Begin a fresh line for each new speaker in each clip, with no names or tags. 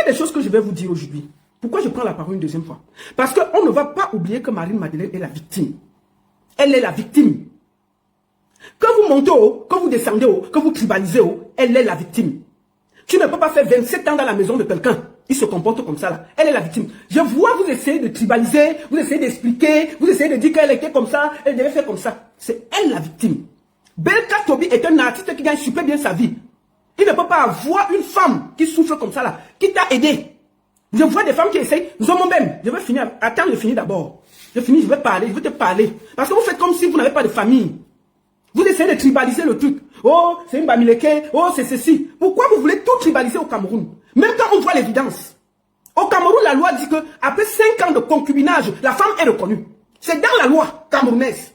des choses que je vais vous dire aujourd'hui. Pourquoi je prends la parole une deuxième fois? Parce qu'on ne va pas oublier que Marie-Madeleine est la victime. Elle est la victime. Que vous montez haut, que vous descendez haut, que vous tribalisez haut, elle est la victime. Tu ne peux pas faire 27 ans dans la maison de quelqu'un. Il se comporte comme ça là. Elle est la victime. Je vois vous essayez de tribaliser, vous essayez d'expliquer, vous essayez de dire qu'elle était comme ça, elle devait faire comme ça. C'est elle la victime. Belka Tobi est un artiste qui gagne super bien sa vie. Il ne peut pas avoir une femme qui souffre comme ça là, qui t'a aidé. Je vois des femmes qui essayent, nous sommes même, je vais finir, attends, je finis d'abord. Je finis, je vais parler, je vais te parler. Parce que vous faites comme si vous n'avez pas de famille. Vous essayez de tribaliser le truc. Oh, c'est une Bamileke, oh, c'est ceci. Pourquoi vous voulez tout tribaliser au Cameroun? Même quand on voit l'évidence. Au Cameroun, la loi dit que après 5 ans de concubinage, la femme est reconnue. C'est dans la loi camerounaise.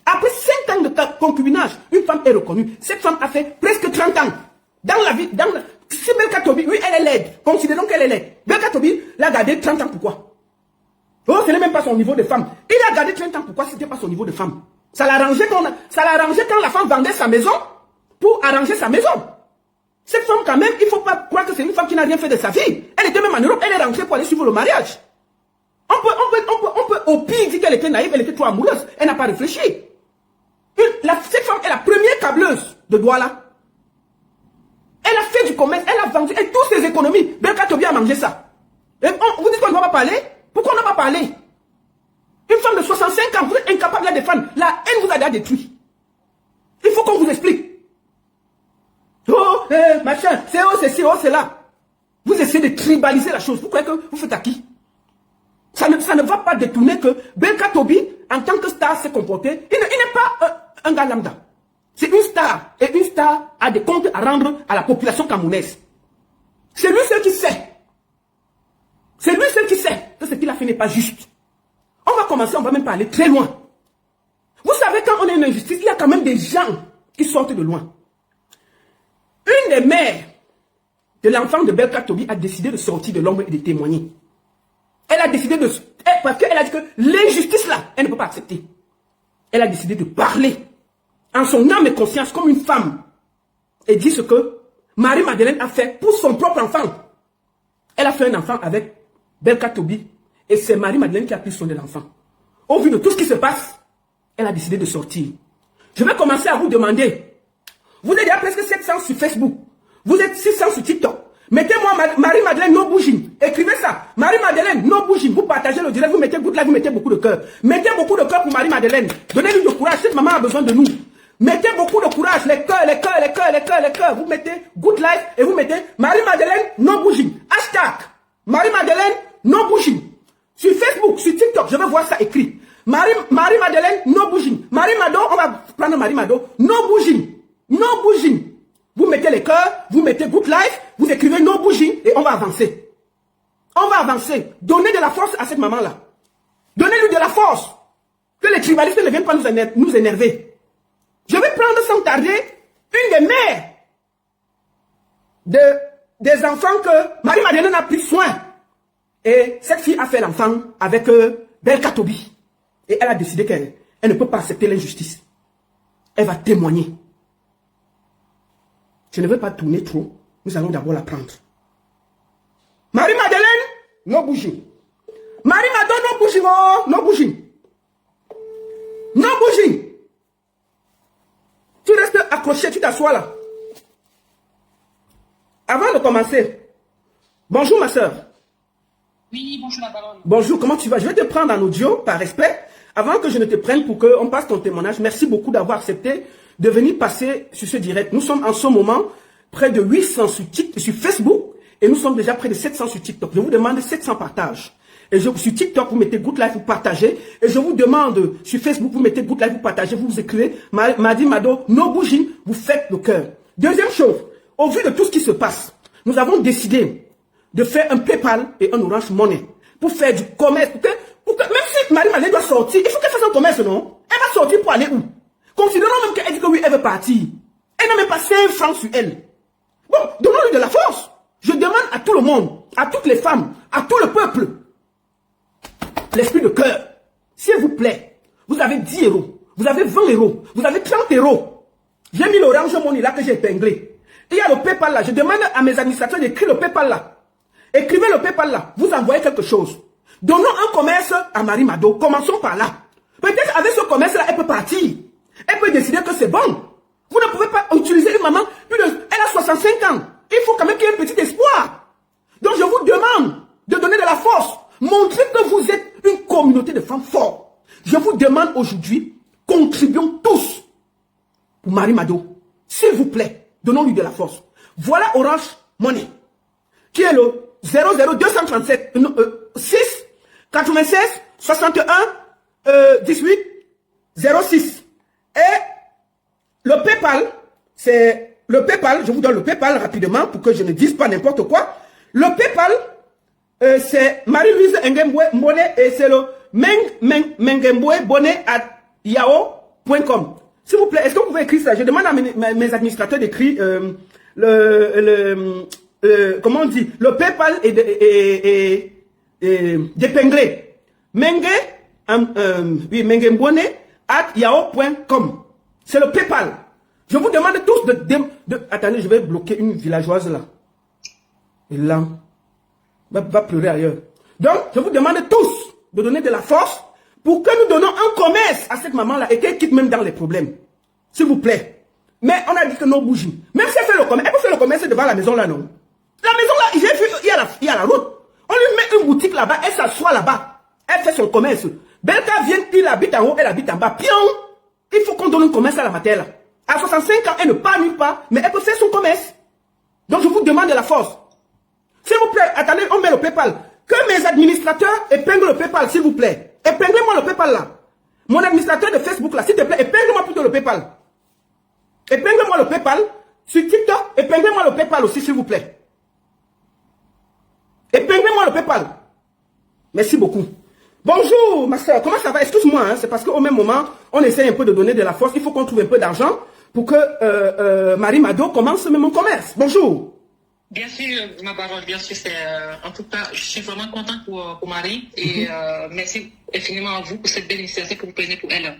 Après 5 ans de concubinage, une femme est reconnue. Cette femme a fait presque 30 ans. Dans la vie, si Belka Tobi, oui, elle est laide. Considérons qu'elle est laide. Belka Tobi l'a gardé 30 ans, pourquoi? Oh, ce n'est même pas son niveau de femme. Il a gardé 30 ans, pourquoi? Ce n'était pas son niveau de femme. Ça l'arrangeait quand la femme vendait sa maison pour arranger sa maison. Cette femme, quand même, il ne faut pas croire que c'est une femme qui n'a rien fait de sa vie. Elle était même en Europe, elle est rentrée pour aller suivre le mariage. On peut au pire dire qu'elle était naïve, elle était trop amoureuse. Elle n'a pas réfléchi. Cette femme est la première câbleuse de Douala. Elle a fait du commerce, elle a vendu, et toutes ses économies. Belka Tobi a mangé ça. Et vous dites qu'on ne va pas parler? Pourquoi on n'a pas parlé? Une femme de 65 ans, vous êtes incapable de la défendre. La haine vous a déjà détruit. Il faut qu'on vous explique. Oh, machin, c'est oh, c'est ci, oh, c'est là. Vous essayez de tribaliser la chose. Vous croyez que vous faites à qui? Ça ne va pas détourner que Belka Tobi, en tant que star, s'est comporté. Il n'est pas un gars lambda. C'est une star. Et une star a des comptes à rendre à la population camerounaise. C'est lui seul qui sait. C'est lui seul qui sait que ce qu'il a fait n'est pas juste. On va commencer, on va même pas aller très loin. Vous savez, quand on est une injustice, il y a quand même des gens qui sortent de loin. Une des mères de l'enfant de Belka Tobi a décidé de sortir de l'ombre et de témoigner. Elle a décidé de... Parce qu'elle a dit que l'injustice là, elle ne peut pas accepter. Elle a décidé de parler en son âme et conscience comme une femme. Et dit ce que Marie-Madeleine a fait pour son propre enfant. Elle a fait un enfant avec Belka Tobi. Et c'est Marie-Madeleine qui a pris soin de l'enfant. Au vu de tout ce qui se passe, elle a décidé de sortir. Je vais commencer à vous demander. Vous êtes déjà presque 700 sur Facebook. Vous êtes 600 sur TikTok. Mettez-moi Marie-Madeleine no bouging. Écrivez ça. Marie-Madeleine no bouging. Vous partagez le direct, vous mettez good like, vous mettez beaucoup de cœur. Mettez beaucoup de cœur pour Marie-Madeleine. Donnez-lui du courage. Cette maman a besoin de nous. Mettez beaucoup de courage. Les cœurs, les cœurs, les cœurs, les cœurs, les cœurs. Vous mettez good life et vous mettez Marie-Madeleine no bouging. Hashtag Marie-Madeleine no bouging. Sur Facebook, sur TikTok, je vais voir ça écrit. Marie-Madeleine no bouging. Marie-Mado, on va prendre Marie-Mado. No bouging. No bouging. Vous mettez les cœurs, vous mettez good life, vous écrivez no bouging et on va avancer. On va avancer. Donnez de la force à cette maman-là. Donnez-lui de la force. Que les tribalistes ne viennent pas nous énerver. Je vais prendre sans tarder une des mères des enfants que Marie-Madeleine a pris soin. Et cette fille a fait l'enfant avec Belka Tobi. Et elle a décidé qu'elle ne peut pas accepter l'injustice. Elle va témoigner. Je ne veux pas tourner trop. Nous allons d'abord la prendre. Marie-Madeleine, no bouging. Marie-Madeleine, no bouging, oh, no bouging. No bouging. Tu restes accroché, tu t'assois là. Avant de commencer, bonjour ma soeur.
Oui, bonjour la baronne.
Bonjour, comment tu vas? Je vais te prendre en audio par respect. Avant que je ne te prenne pour qu'on passe ton témoignage, merci beaucoup d'avoir accepté de venir passer sur ce direct. Nous sommes en ce moment près de 800 sur Facebook et nous sommes déjà près de 700 sur TikTok. Je vous demande 700 partages. Et sur TikTok, vous mettez good life, vous partagez. Et je vous demande sur Facebook, vous mettez good life, vous partagez, vous écrivez Madi Mado, no bouging, vous faites le cœur. Deuxième chose, au vu de tout ce qui se passe, nous avons décidé de faire un PayPal et un Orange Money pour faire du commerce. Même si Marie-Madeleine doit sortir, il faut qu'elle fasse un commerce, non? Elle va sortir pour aller où? Considérons même qu'elle dit que oui, elle veut partir. Elle n'a même pas 5 francs sur elle. Bon, donnons-lui de la force. Je demande à tout le monde, à toutes les femmes, à tout le peuple, l'esprit de cœur. S'il vous plaît, vous avez 10 euros, vous avez 20 euros, vous avez 30 euros. J'ai mis l'Orange Money là que j'ai épinglé. Il y a le PayPal là. Je demande à mes administrateurs d'écrire le PayPal là. Écrivez le PayPal là. Vous envoyez quelque chose. Donnons un commerce à Marie Mado. Commençons par là. Peut-être avec ce commerce là, elle peut partir. Elle peut décider que c'est bon. Vous ne pouvez pas utiliser une maman. Elle a 65 ans. Il faut quand même qu'il y ait un petit espoir. Donc je vous demande de donner de la force. Montrez que vous êtes une communauté de femmes fortes. Je vous demande aujourd'hui, contribuons tous pour Marie Mado. S'il vous plaît, donnons-lui de la force. Voilà Orange Money, qui est le 00237 6 96 61 18 06. Et le PayPal, c'est le PayPal, je vous donne le PayPal rapidement pour que je ne dise pas n'importe quoi. Le PayPal, c'est Marie-Louise Ngembwe et c'est le mengembwe@yahoo.com. S'il vous plaît, est-ce que vous pouvez écrire ça? Je demande à mes administrateurs d'écrire comment on dit, le PayPal est d'épingler. mengembwe@yahoo.com. C'est le PayPal. Je vous demande tous de... Attendez, je vais bloquer une villageoise là. Et là, va pleurer ailleurs. Donc, je vous demande tous de donner de la force pour que nous donnons un commerce à cette maman-là et qu'elle quitte même dans les problèmes. S'il vous plaît. Mais on a dit que non bougie. Même si elle fait le commerce, elle peut faire le commerce devant la maison là, non? La maison là, il y a la route. On lui met une boutique là-bas, elle s'assoit là-bas. Elle fait son commerce. Belka vient, il habite en haut, elle habite en bas. Pion! Il faut qu'on donne un commerce à la matin là. À 65 ans, elle ne parle nulle part, mais elle peut faire son commerce. Donc je vous demande de la force. S'il vous plaît, attendez, on met le PayPal. Que mes administrateurs épinglent le PayPal, s'il vous plaît. Épinglez-moi le PayPal là. Mon administrateur de Facebook là, s'il te plaît, épingle-moi plutôt le PayPal. Épingle-moi le PayPal. Sur TikTok, épinglez-moi le PayPal aussi, s'il vous plaît. Épinglez-moi le PayPal. Merci beaucoup. Bonjour, ma soeur, comment ça va? Excuse-moi, hein, c'est parce qu'au même moment, on essaie un peu de donner de la force. Il faut qu'on trouve un peu d'argent pour que Marie Mado commence même mon commerce. Bonjour.
Bien sûr, ma parole, bien sûr, c'est en tout cas, je suis vraiment contente pour Marie et merci infiniment à vous pour cette belle initiative que vous prenez pour elle.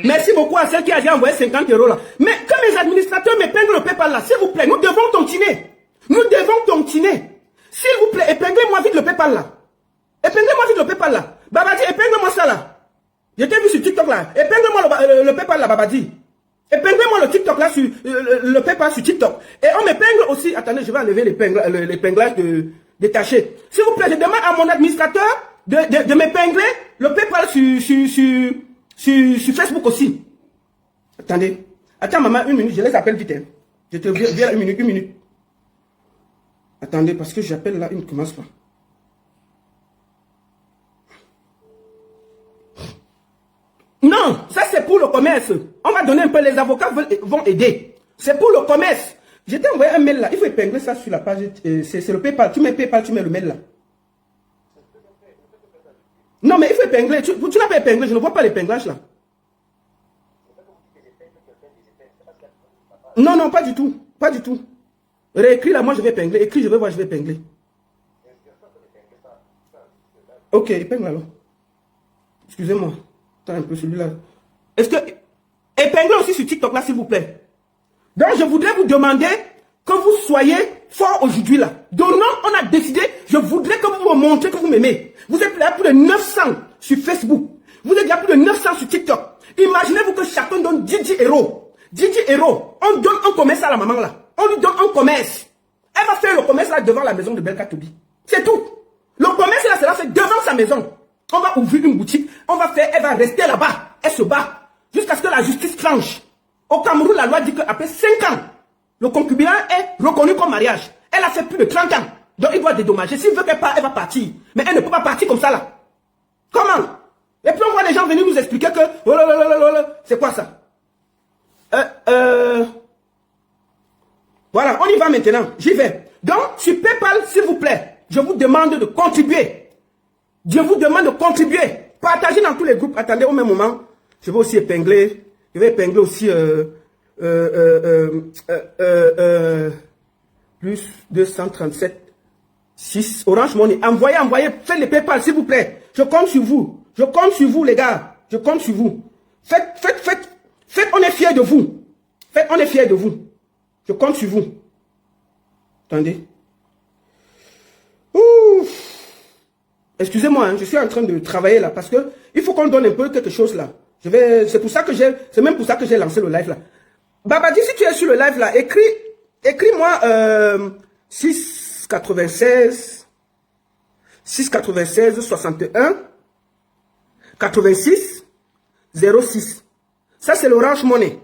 Merci beaucoup à celle qui a déjà envoyé 50 € là. Mais que mes administrateurs m'épinglent le PayPal là, s'il vous plaît, nous devons continuer. Nous devons continuer. S'il vous plaît, épinglez-moi vite le PayPal là. Épinglez-moi vite le PayPal là. Babadi, épingle-moi ça là. Je t'ai vu sur TikTok là. Épingle-moi le PayPal là, Babadi. Épinglez-moi le TikTok là, sur le PayPal sur TikTok. Et on m'épingle aussi. Attendez, je vais enlever l'épinglage détaché. S'il vous plaît, je demande à mon administrateur de m'épingler le PayPal sur Facebook aussi. Attendez. Attends, maman, une minute, je les appelle vite. Hein. Je te viens une minute. Attendez, parce que j'appelle là, il ne commence pas. Non, ça c'est pour le commerce. On va donner un peu, les avocats vont aider. C'est pour le commerce. Je t'ai envoyé un mail là. Il faut épingler ça sur la page. C'est le PayPal. Tu mets PayPal, tu mets le mail là. Non, mais il faut épingler. Tu n'as pas épinglé. Je ne vois pas l'épinglage là. Non, non, pas du tout. Pas du tout. Réécris là, moi je vais épingler. Écris, je vais voir, je vais épingler. Ok, épingle alors. Excusez-moi. Un peu celui-là. Est-ce que... Épinglez aussi sur TikTok là, s'il vous plaît. Donc, je voudrais vous demander que vous soyez forts aujourd'hui là. Donnant, on a décidé, je voudrais que vous me montrez que vous m'aimez. Vous êtes là plus de 900 sur Facebook. Vous êtes là plus de 900 sur TikTok. Imaginez-vous que chacun donne 10 euros. 10 euros. On donne un commerce à la maman là. On lui donne un commerce. Elle va faire le commerce là devant la maison de Belka Tobi. C'est tout. Le commerce là, sera fait devant sa maison. On va ouvrir une boutique, elle va rester là-bas, elle se bat, jusqu'à ce que la justice tranche. Au Cameroun, la loi dit qu'après 5 ans, le concubinage est reconnu comme mariage. Elle a fait plus de 30 ans, donc il doit dédommager. S'il veut qu'elle parte, elle va partir. Mais elle ne peut pas partir comme ça là. Comment? Et puis on voit les gens venir nous expliquer que, oh là là là là là, c'est quoi ça? Voilà, on y va maintenant, j'y vais. Donc, sur PayPal, s'il vous plaît, je vous demande de contribuer. Je vous demande de contribuer. Partagez dans tous les groupes. Attendez, au même moment, je vais aussi épingler. Je vais épingler aussi plus 237 6 Orange Money. Envoyez, faites les PayPal, s'il vous plaît. Je compte sur vous. Je compte sur vous, les gars. Je compte sur vous. Faites, on est fiers de vous. On est fiers de vous. Je compte sur vous. Attendez. Ouh. Excusez-moi, hein, je suis en train de travailler là parce que il faut qu'on donne un peu quelque chose là. C'est pour ça que c'est même pour ça que j'ai lancé le live là. Babadi, si tu es sur le live là, écris-moi 696 61 86 06. Ça c'est l'Orange Money.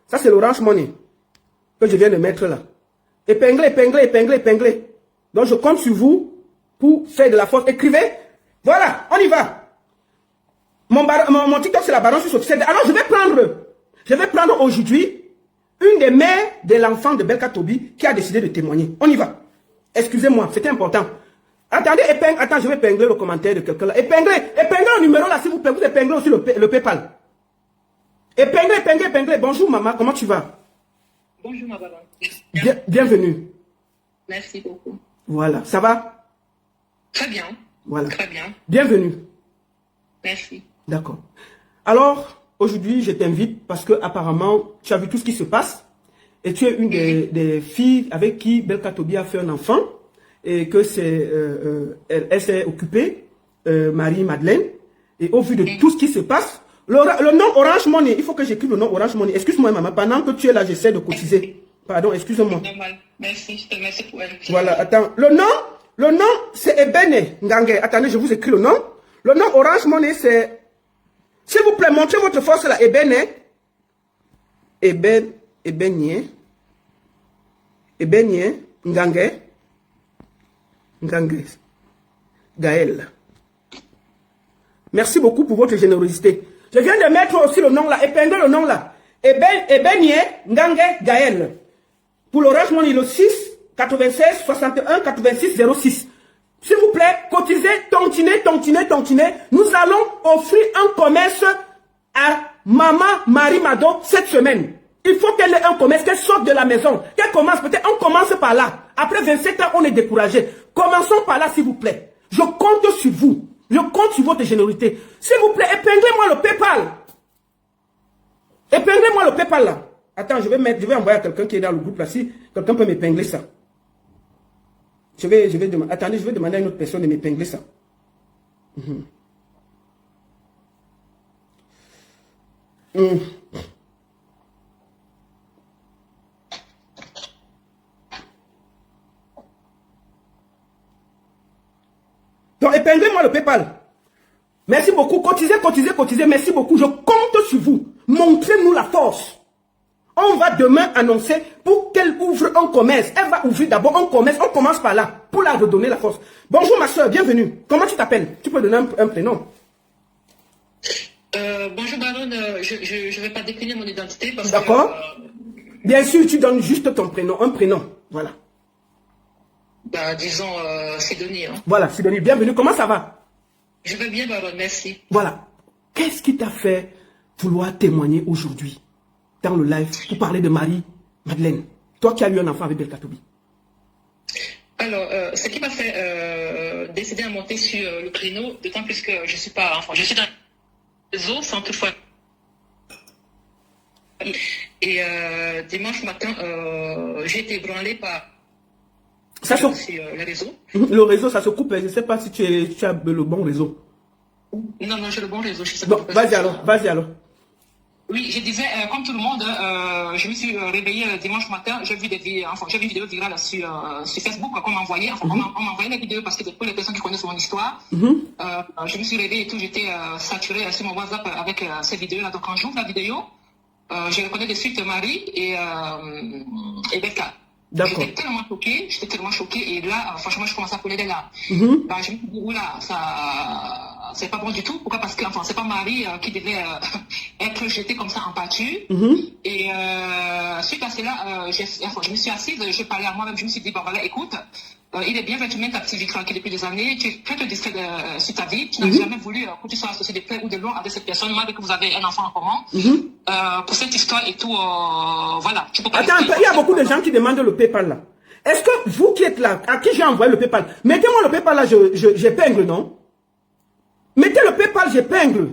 Ça c'est l'Orange Money que je viens de mettre là. Épinglé, épinglé, épinglé, épinglé. Donc je compte sur vous pour faire de la force. Écrivez. Voilà, on y va. Mon TikTok c'est la Baron sur officielle. Alors je vais prendre aujourd'hui une des mères de l'enfant de Belka Tobi qui a décidé de témoigner. On y va. Excusez-moi, c'était important. Attendez, attends, je vais épingler le commentaire de quelqu'un là. Épinglez le numéro là, s'il vous plaît. Vous épinglez aussi le PayPal. Épinglez. Bonjour maman, comment tu vas?
Bonjour ma baronne.
Bienvenue.
Merci beaucoup.
Voilà, ça va?
Très bien.
Voilà.
Très bien.
Bienvenue.
Merci.
D'accord. Alors, aujourd'hui, je t'invite parce que apparemment, tu as vu tout ce qui se passe et tu es une des filles avec qui Belka Tobi a fait un enfant et que elle s'est occupée, Marie-Madeleine. Et au vu de tout ce qui se passe, le nom Orange Money, il faut que j'écrive le nom Orange Money. Excuse-moi maman, pendant que tu es là, j'essaie de cotiser. Pardon, excuse-moi.
Normal. Merci, je te remercie pour elle.
Voilà, attends. Le nom, c'est Ebene Ngange. Attendez, je vous écris le nom. Le nom Orange Money, c'est... S'il vous plaît, montrez votre force là. Ebene Ngange. Gaël. Merci beaucoup pour votre générosité. Je viens de mettre aussi le nom là, épingler le nom là. Ebenye Ngange Gaël. Pour l'Orange Money, le 6 96 61 86 06. S'il vous plaît, cotisez, tontiner. Nous allons offrir un commerce à Maman Marie Mado cette semaine. Il faut qu'elle ait un commerce, qu'elle sorte de la maison, qu'elle commence, peut-être on commence par là. Après 27 ans, on est découragé. Commençons par là, s'il vous plaît. Je compte sur vous. Je compte sur votre générosité. S'il vous plaît, épinglez-moi le PayPal. Épinglez-moi le PayPal là. Attends, je vais envoyer à quelqu'un qui est dans le groupe là. Si quelqu'un peut m'épingler ça. Je vais demander. Attendez, je vais demander à une autre personne de m'épingler ça. Donc, épinglez-moi le PayPal. Merci beaucoup. Cotisez. Merci beaucoup. Je compte sur vous. Montrez-nous la force. On va demain annoncer pour qu'elle ouvre un commerce. Elle va ouvrir d'abord un commerce. On commence par là pour la redonner la force. Bonjour ma soeur, bienvenue. Comment tu t'appelles? Tu peux donner un prénom?
Bonjour baronne, je ne vais pas décliner mon identité parce que...
D'accord. Bien sûr, tu donnes juste ton prénom, un prénom. Voilà.
Bah, disons Sidonie. Hein.
Voilà, Sidonie, bienvenue. Comment ça va?
Je vais bien baronne, merci.
Voilà. Qu'est-ce qui t'a fait vouloir témoigner aujourd'hui dans le live pour parler de Marie-Madeleine? Toi qui as eu un enfant avec Belka Tobi.
Alors, ce qui m'a fait décider à monter sur le créneau, d'autant plus que je suis pas enfant, je suis dans le réseau sans toutefois. Et dimanche matin, j'ai été ébranlée par
Ça
sur le réseau.
Le réseau, ça se coupe. Je ne sais pas si tu as le bon réseau.
Non, j'ai le bon réseau. Je sais
bon,
pas
vas-y alors.
Oui, je disais, comme tout le monde, je me suis réveillée dimanche matin, j'ai vu une vidéo virale sur Facebook qu'on m'a envoyé. Enfin, on m'a envoyé les vidéos parce que pour les personnes qui connaissent mon histoire, je me suis réveillée et tout, j'étais saturée sur mon WhatsApp avec ces vidéos-là. Donc quand j'ouvre la vidéo, je reconnais de suite Marie et Becca. J'étais tellement choquée, et là, franchement, je commence à couler des larmes. Je me suis dit, oula, ça, c'est pas bon du tout. Pourquoi? Parce que, c'est pas Marie qui devait être jetée comme ça en pâture. Et suite à cela, je me suis assise, j'ai parlé à moi-même, je me suis dit, bon voilà, écoute, il est bien que tu mènes ta petite vie tranquille depuis des années, tu es très distrait sur ta vie, tu n'as jamais voulu que tu sois associé de près ou de loin avec cette personne, malgré que vous avez un enfant en commun. Pour cette histoire et tout, voilà. Tu peux pas.
Attends, il y a beaucoup de gens qui demandent le PayPal là. Est-ce que vous qui êtes là, à qui j'ai envoyé le PayPal, mettez-moi le PayPal là, j'épingle, non? Mettez le PayPal, j'épingle.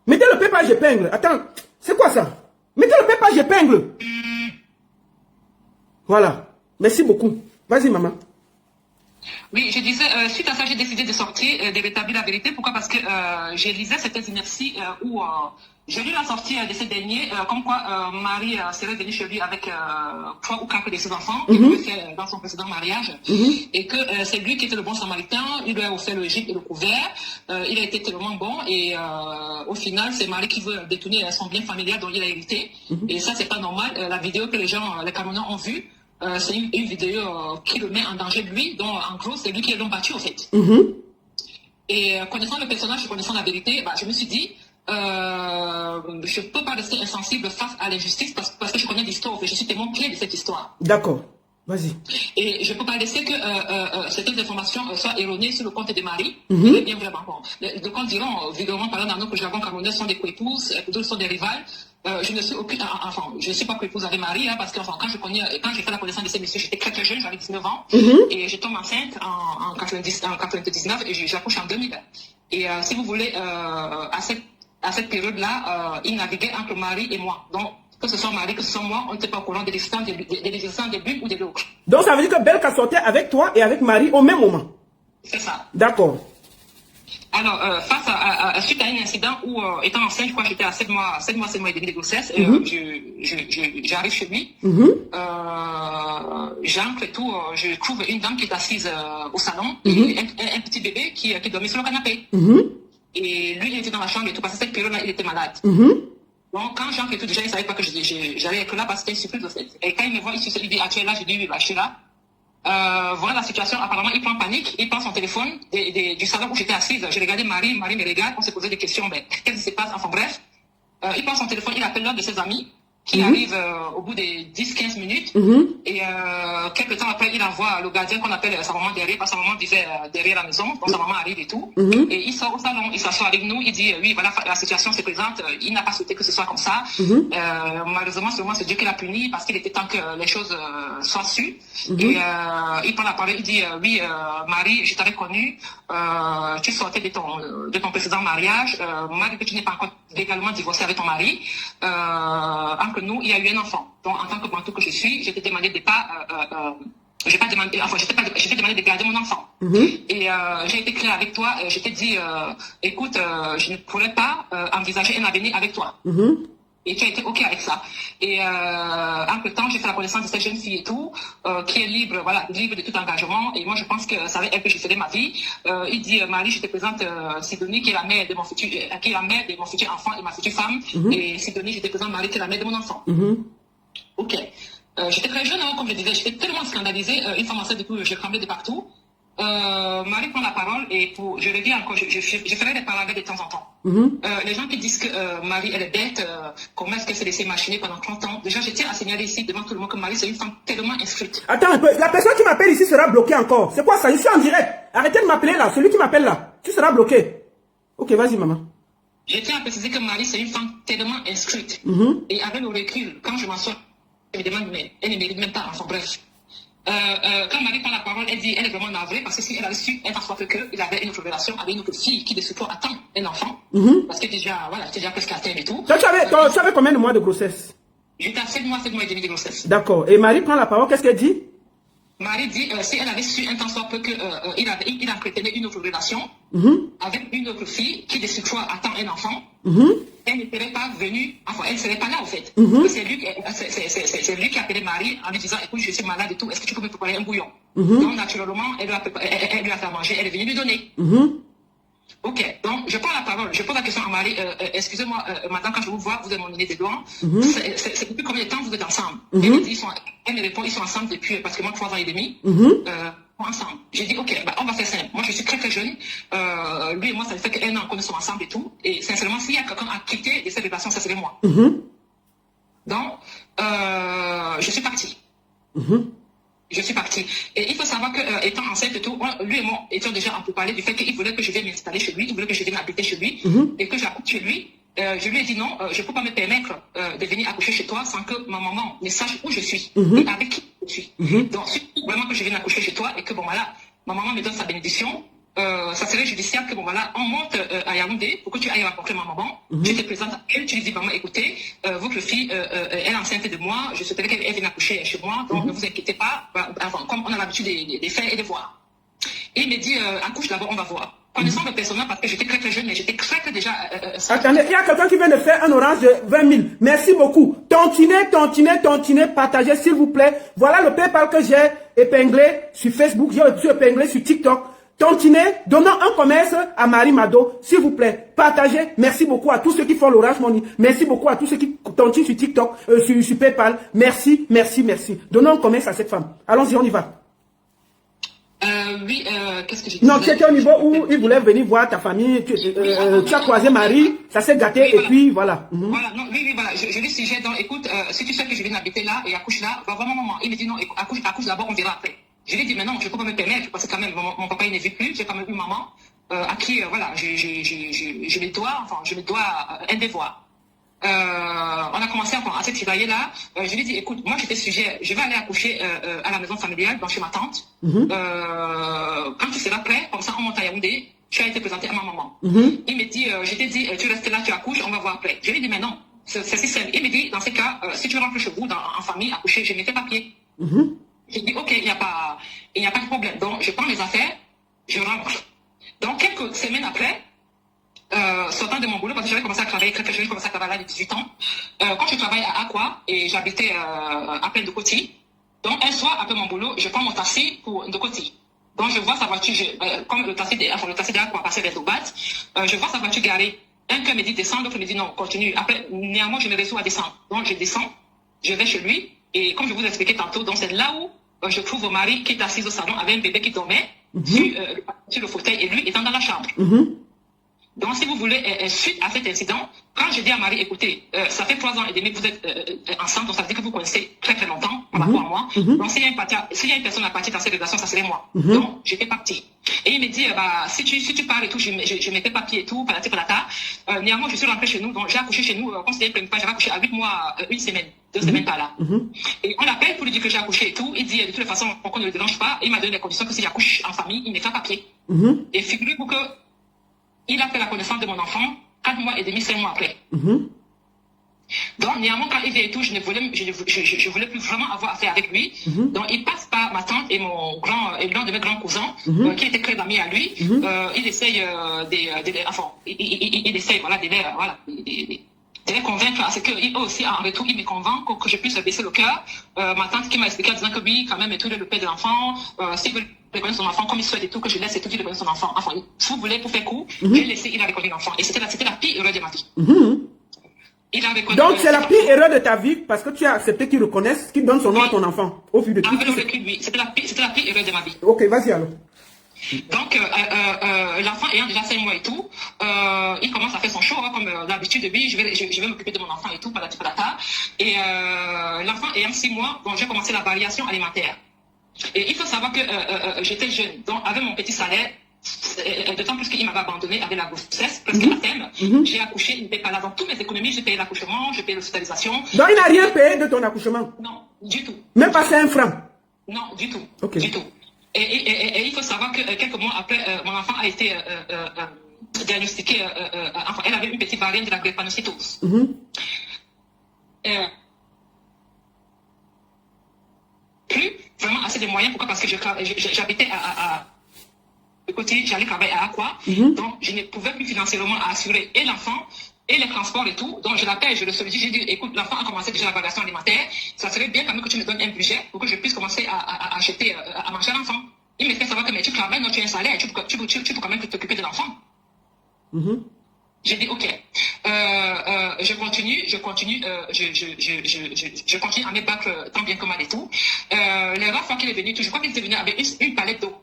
Mettez le PayPal, j'épingle. Attends, c'est quoi ça? Mettez le PayPal, j'épingle. Voilà. Merci beaucoup. Vas-y, maman.
Oui, je disais, suite à ça, j'ai décidé de sortir, de rétablir la vérité. Pourquoi? Parce que j'ai lisé certaines inerties où j'ai lu la sortie de ce dernier, comme quoi Marie serait venue chez lui avec 3 ou 4 de ses enfants qu'il avait fait dans son précédent mariage, et que c'est lui qui était le bon samaritain. Il lui a offert le gîte et le couvert. Il a été tellement bon, et au final, c'est Marie qui veut détourner son bien familial dont il a hérité. Et ça, c'est pas normal. La vidéo que les Camerounais ont vue, c'est une vidéo qui le met en danger lui, donc en gros c'est lui qui l'a battu en fait. Et connaissant le personnage, connaissant la vérité, je me suis dit, je ne peux pas rester insensible face à l'injustice parce que je connais l'histoire, je suis témoin clé de cette histoire.
D'accord, vas-y.
Et je ne peux pas laisser que certaines informations soient erronées sur le compte de Marie. Elle est bien vraiment bon. Les comptes diront, vulgairement parlant, dans notre jargon camerounais, sont des coépouses, d'autres sont des rivales. Je ne suis pas coépouse avec Marie, parce que quand j'ai fait la connaissance de ces messieurs, j'étais très jeune, j'avais 19 ans, et je tombe enceinte en 99 et j'accouche en 2000. Et si vous voulez, à cette période-là, il naviguait entre Marie et moi. Donc, que ce soit Marie, que ce soit moi, on n'était pas au courant de l'existence de l'une ou de l'autre.
Donc, ça veut dire que Belka sortait avec toi et avec Marie au même moment. C'est ça. D'accord.
Alors, suite à un incident où, étant enceinte, je crois que j'étais à 7 mois et demi de grossesse, j'arrive chez lui, j'entre et tout, je trouve une dame qui est assise au salon, et un petit bébé qui dormait sur le canapé. Et lui, il était dans la chambre et tout, parce que cette période-là, il était malade. Donc, quand j'entre et tout, déjà, il ne savait pas que j'allais être là parce que c'était une surprise, en fait. Et quand il me voit, il dit, ah, tu es là? Je dis, oui, je suis là. Voilà la situation, apparemment il prend panique, il prend son téléphone du salon où j'étais assise, j'ai regardé Marie me regarde, on s'est posé des questions, qu'est-ce qui se passe, enfin bref, il prend son téléphone, il appelle l'un de ses amis qui arrive au bout des 10-15 minutes, et quelques temps après il envoie le gardien qu'on appelle sa maman derrière, parce que sa maman vivait derrière la maison, donc sa maman arrive et tout, et il sort au salon, il s'assoit avec nous, il dit oui voilà la situation se présente, il n'a pas souhaité que ce soit comme ça, malheureusement c'est Dieu qui l'a puni parce qu'il était temps que les choses soient sues, et il prend la parole, il dit oui Marie, je t'avais connue, tu sortais de ton précédent mariage, Marie, que tu n'es pas encore légalement divorcée avec ton mari, entre nous, il y a eu un enfant. Donc, en tant que bantou que je suis, j'étais demandé de pas, j'ai demandé de garder mon enfant. Et j'ai été claire avec toi. Je t'ai dit, écoute, je ne pourrais pas envisager un avenir avec toi. Et tu as été OK avec ça. Et entre-temps, j'ai fait la connaissance de cette jeune fille et tout, qui est libre, libre de tout engagement. Et moi, je pense que c'est avec elle que je ferai ma vie. Il dit, Marie, je te présente Sidonie, qui est la mère de mon futur enfant et ma future femme. Et Sidonie, je te présente Marie, qui est la mère de mon enfant. OK. J'étais très jeune, comme je disais, j'étais tellement scandalisée. Une femme enceinte, du coup, je tremblais de partout. Marie prend la parole et je reviens encore, je ferai des parallèles de temps en temps. Les gens qui disent que Marie elle est bête, comment est-ce qu'elle s'est laissée machiner pendant 30 ans, déjà je tiens à signaler ici devant tout le monde que Marie c'est une femme tellement instruite.
Attends un peu, la personne qui m'appelle ici sera bloquée encore. C'est quoi ça? Je suis en direct. Arrêtez de m'appeler là, celui qui m'appelle là. Tu seras bloqué. Ok, vas-y maman.
Je tiens à préciser que Marie c'est une femme tellement instruite. Et avec le recul, quand je m'assois, je me demande mais elle ne mérite même pas, enfin bref. Quand Marie prend la parole, elle dit elle est vraiment navrée parce que si elle avait su, elle pense pas qu'il avait une autre relation avec une autre fille qui de surcroît attend un enfant. Parce que déjà presque à terme et tout.
Donc, tu avais combien de mois de grossesse?
J'étais à 7 mois et demi de grossesse.
D'accord. Et Marie prend la parole, qu'est-ce qu'elle dit?
Marie dit si elle avait su un temps soit peu qu'il entretenait une autre relation avec une autre fille qui de surcroît attend un enfant, elle ne serait pas venue, enfin elle ne serait pas là en fait. C'est lui qui a appelé Marie en lui disant écoute je suis malade et tout, est-ce que tu peux me préparer un bouillon? Donc naturellement elle lui a fait manger, elle est venue lui donner. Ok, donc je prends la parole, je pose la question à Marie, excusez-moi madame, quand je vous vois, vous êtes mon aîné des doigts, c'est depuis combien de temps vous êtes ensemble? Elle me répond, ils sont ensemble depuis pratiquement 3 ans et demi. Ensemble. J'ai dit, ok, on va faire simple. Moi, je suis très jeune. Lui et moi, ça fait qu'1 an que nous sommes ensemble et tout. Et sincèrement, s'il y a quelqu'un à quitter de cette relation, ça serait moi. Donc, je suis partie. Je suis partie. Et il faut savoir que, étant enceinte et tout, lui et moi étions déjà en parler du fait qu'il voulait que je vienne m'installer chez lui, il voulait que je vienne habiter chez lui, et que j'accouche chez lui. Je lui ai dit non, je ne peux pas me permettre de venir accoucher chez toi sans que ma maman ne sache où je suis et avec qui je suis. Donc, si vraiment que je vienne accoucher chez toi et que bon voilà, ma maman me donne sa bénédiction, ça serait judiciaire que bon voilà, on monte à Yaoundé pour que tu ailles rencontrer ma maman. Je te présente à elle, tu lui dis maman écoutez, votre fille elle est enceinte de moi, je souhaiterais qu'elle vienne accoucher chez moi, donc ne vous inquiétez pas, comme on a l'habitude de faire et de voir. Et il me dit, accouche d'abord, on va voir. Connaissant le personnage, parce que j'étais très jeune, mais j'étais très déjà...
Attendez, il y a quelqu'un qui vient de faire un orange de 20 000. Merci beaucoup. Tontiner, partagez, s'il vous plaît. Voilà le PayPal que j'ai épinglé sur Facebook, j'ai aussi épinglé sur TikTok. Tontiner, donnons un commerce à Marie Mado, s'il vous plaît. Partagez. Merci beaucoup à tous ceux qui font l'orange money. Merci beaucoup à tous ceux qui tontinent sur TikTok, sur PayPal. Merci. Donnons un commerce à cette femme. Allons-y, on y va.
Oui, qu'est-ce que j'ai dit?
Non, c'était au niveau où il voulait venir voir ta famille. Tu as croisé Marie, ça s'est gâté, oui, et voilà. Puis voilà.
Voilà, non, oui, voilà. Je lui suggère, donc, écoute, si tu sais que je viens d'habiter là et accouche là, va voir mon maman. Il me dit non, accouche d'abord, on verra après. Je lui ai dit, mais non, je ne peux pas me permettre, parce que quand même, mon papa, il ne vit plus, j'ai quand même eu maman, à qui, voilà, je me dois un devoir. On a commencé à se tirailler là. Je lui ai dit, écoute, moi j'étais sujet, je vais aller accoucher à la maison familiale, donc chez ma tante. Quand tu seras prêt, comme ça on monte à Yaoundé, tu as été présenté à ma maman. Il me dit, je t'ai dit, tu restes là, tu accouches, on va voir après. Je lui ai dit, mais non, c'est si simple. Il me dit, dans ces cas, si tu rentres chez vous, en famille, accoucher, je mets tes papiers. J'ai dit, ok, il n'y a pas de problème. Donc je prends mes affaires, je rentre. Donc quelques semaines après, sortant de mon boulot, parce que j'avais commencé à travailler très jeune, commencé à travailler à 18 ans. Quand je travaillais à Aqua et j'habitais à Plaine de Coty, donc un soir après mon boulot, je prends mon taxi pour de Coty. Donc je vois sa voiture, comme le taxi d'Aqua passait vers Dobat, je vois sa voiture garée. Un cœur me dit descends, l'autre me dit non, continue. Après, néanmoins, je me résous à descendre. Donc je descends, je vais chez lui et comme je vous expliquais tantôt, donc c'est là où je trouve mon mari qui est assis au salon avec un bébé qui dormait sur le fauteuil et lui étant dans la chambre. Donc, si vous voulez, suite à cet incident, quand je dis à Marie, écoutez, ça fait 3 ans et demi que vous êtes ensemble, donc ça veut dire que vous connaissez très longtemps par rapport à moi. Donc, s'il y a une personne à partir dans cette relation, ça serait moi. Donc, j'étais partie. Et il me dit, si tu parles et tout, je mets tes papiers et tout, palata, palata. Néanmoins, je suis rentrée chez nous, donc j'ai accouché chez nous, comme c'était une j'avais accouché à 8 mois, 1 semaine, 2 semaines par là. Et on l'appelle pour lui dire que j'ai accouché et tout. Il dit, de toute façon, on ne le dérange pas. Il m'a donné les conditions que si j'accouche en famille, il me fait un papier. Et figurez-vous que il a fait la connaissance de mon enfant 4 mois et demi, 5 mois après. Donc, néanmoins, quand il vient et tout, je voulais plus vraiment avoir affaire avec lui. Donc, il passe par ma tante et l'un de mes grands cousins, qui était très ami à lui. Il essaye de les convaincre à ce qu'eux aussi, en retour, ils me convainquent que je puisse baisser le cœur. Ma tante qui m'a expliqué en disant que oui, quand même, et tout, le père de l'enfant, s'il veut reconnaître son enfant, comme il souhaite et tout, que je laisse et tout, qu'il reconnaisse son enfant. Enfin, si vous voulez, pour faire court, j'ai laissé, il a reconnu l'enfant. Et c'était la pire erreur de ma vie. Il a reconnu.
Donc, c'est la pire erreur de ta vie parce que tu as accepté qu'il reconnaisse, qu'il donne son nom à ton enfant. Au vu de tout.
Oui, c'était la pire erreur de ma vie.
Ok, vas-y alors.
Donc, l'enfant ayant déjà 5 mois et tout, il commence à faire son show, comme d'habitude, oui, je vais m'occuper de mon enfant et tout, patati patata. Et l'enfant ayant 6 mois, bon, j'ai commencé la variation alimentaire. Et il faut savoir que j'étais jeune, donc avec mon petit salaire, d'autant plus qu'il m'avait abandonné avec la grossesse, presque à terme, j'ai accouché, il n'était pas là. Dans toutes mes économies, j'ai payé l'accouchement, j'ai payé l'hospitalisation.
Donc, il n'a rien payé de ton accouchement?
Non, du tout.
Même pas 5 francs?
Non, du tout.
Okay.
Du tout. Et il faut savoir que quelques mois après, mon enfant a été diagnostiqué, enfin, elle avait une petite variante de la drépanocytose. Plus vraiment assez de moyens, pourquoi? Parce que j'habitais à côté, j'allais travailler à Aqua, donc je ne pouvais plus financièrement assurer et l'enfant et les transports et tout. Donc je l'appelle, je le sollicite, j'ai dit, écoute, l'enfant a commencé déjà la variation alimentaire, ça serait bien quand même que tu me donnes un budget pour que je puisse commencer à acheter, à manger à l'enfant. Il me fait savoir que mais tu travailles, non, tu as un salaire, tu peux quand même t'occuper de l'enfant. J'ai dit, ok. Je continue à me battre tant bien que mal et tout. Les rares fois qu'il est venu, je crois qu'il était venu avec une palette d'eau.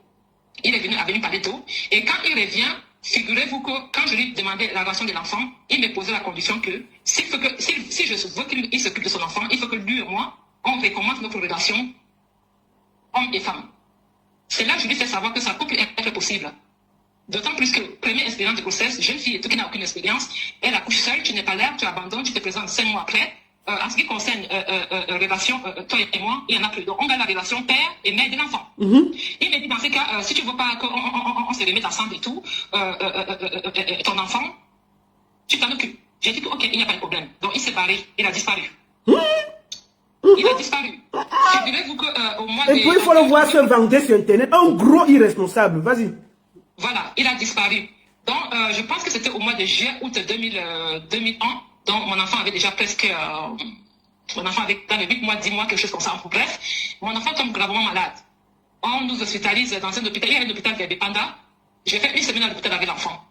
Il est venu avec une palette d'eau. Et quand il revient, figurez-vous que quand je lui demandais la ration de l'enfant, il me posait la condition que si je veux qu'il s'occupe de son enfant, il faut que lui et moi, on recommence notre relation homme et femme. C'est là que je lui fais savoir que ça peut plus être possible. D'autant plus que première expérience de grossesse, jeune fille et tout qui n'a aucune expérience, elle accouche seule, tu n'es pas là, tu abandonnes, tu te présentes 5 mois après. En ce qui concerne relation, toi et moi, il y en a plus. Donc on a la relation père et mère de l'enfant. Il me dit dans ces cas, si tu ne veux pas qu'on se remette ensemble et tout, ton enfant, tu t'en occupes. J'ai dit que ok, il n'y a pas de problème. Donc il s'est barré, il a disparu. Il a disparu. Figurez-vous qu'au mois de...
Et puis il faut le voir se vanter sur Internet. Un gros irresponsable. Vas-y.
Voilà, il a disparu. Donc, je pense que c'était au mois de juillet, août 2001. Donc, mon enfant avait déjà presque... mon enfant avait dans les 8 mois, 10 mois, quelque chose comme ça. Bref, mon enfant tombe gravement malade. On nous hospitalise dans un hôpital. Il y a un hôpital de Panda. J'ai fait une semaine à l'hôpital avec l'enfant.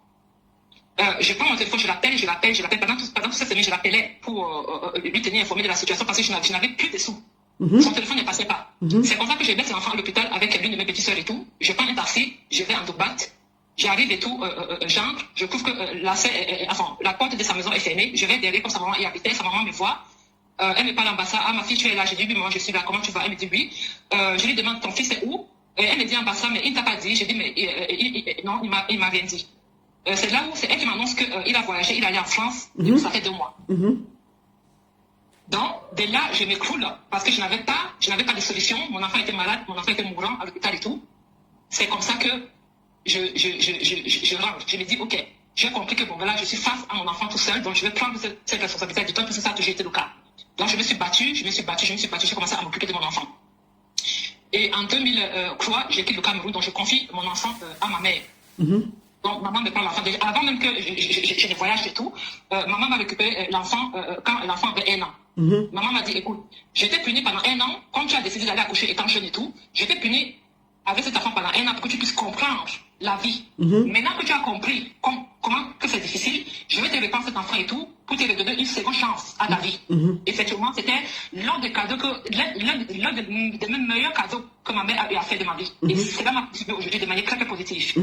Je prends mon téléphone, je l'appelle. Pendant toute cette semaine, je l'appelais pour lui tenir informé de la situation parce que je n'avais plus de sous. Son téléphone ne passait pas. C'est comme ça que je laisse l'enfant à l'hôpital avec l'une de mes petites soeurs et tout. Je prends un taxi, je vais en Dobat. J'arrive et tout, j'entre, je trouve que la porte de sa maison est fermée. Je vais derrière comme sa maman y habitait, sa maman me voit. Elle me parle en Bassa. Ah, ma fille, tu es là. Je dis oui, moi je suis là. Comment tu vas? Elle me dit oui. Je lui demande, ton fils est où? Elle me dit en Bassa, mais il ne t'a pas dit. Je dis, mais non, il m'a rien dit. C'est là où c'est elle qui m'annonce qu'il a voyagé, il est allé en France, et ça fait 2 mois. Donc, de là, je m'écroule parce que je n'avais pas de solution. Mon enfant était malade, mon enfant était mourant à l'hôpital et tout. C'est comme ça que je rentre. Je me dis, ok, j'ai compris que bon, voilà, je suis face à mon enfant tout seul, donc je vais prendre cette responsabilité du temps, parce que ça a toujours été le cas. Donc, je me suis battue, j'ai commencé à m'occuper de mon enfant. Et en 2003, j'ai quitté le Cameroun, donc je confie mon enfant à ma mère. Donc, maman me prend l'enfant. Avant même que je ne voyage et tout, maman m'a récupéré l'enfant quand l'enfant avait 1 an. Maman m'a dit, écoute, j'étais punie pendant 1 an, comme tu as décidé d'aller accoucher étant jeune et tout, j'étais punie avec cet enfant pendant 1 an pour que tu puisses comprendre la vie. Maintenant que tu as compris comment que c'est difficile, je vais te répandre cet enfant et tout pour te redonner une seconde chance à ta vie. Effectivement, c'était l'un des meilleurs cadeaux que ma mère a fait de ma vie. Et cela m'a participé aujourd'hui de manière très très positive.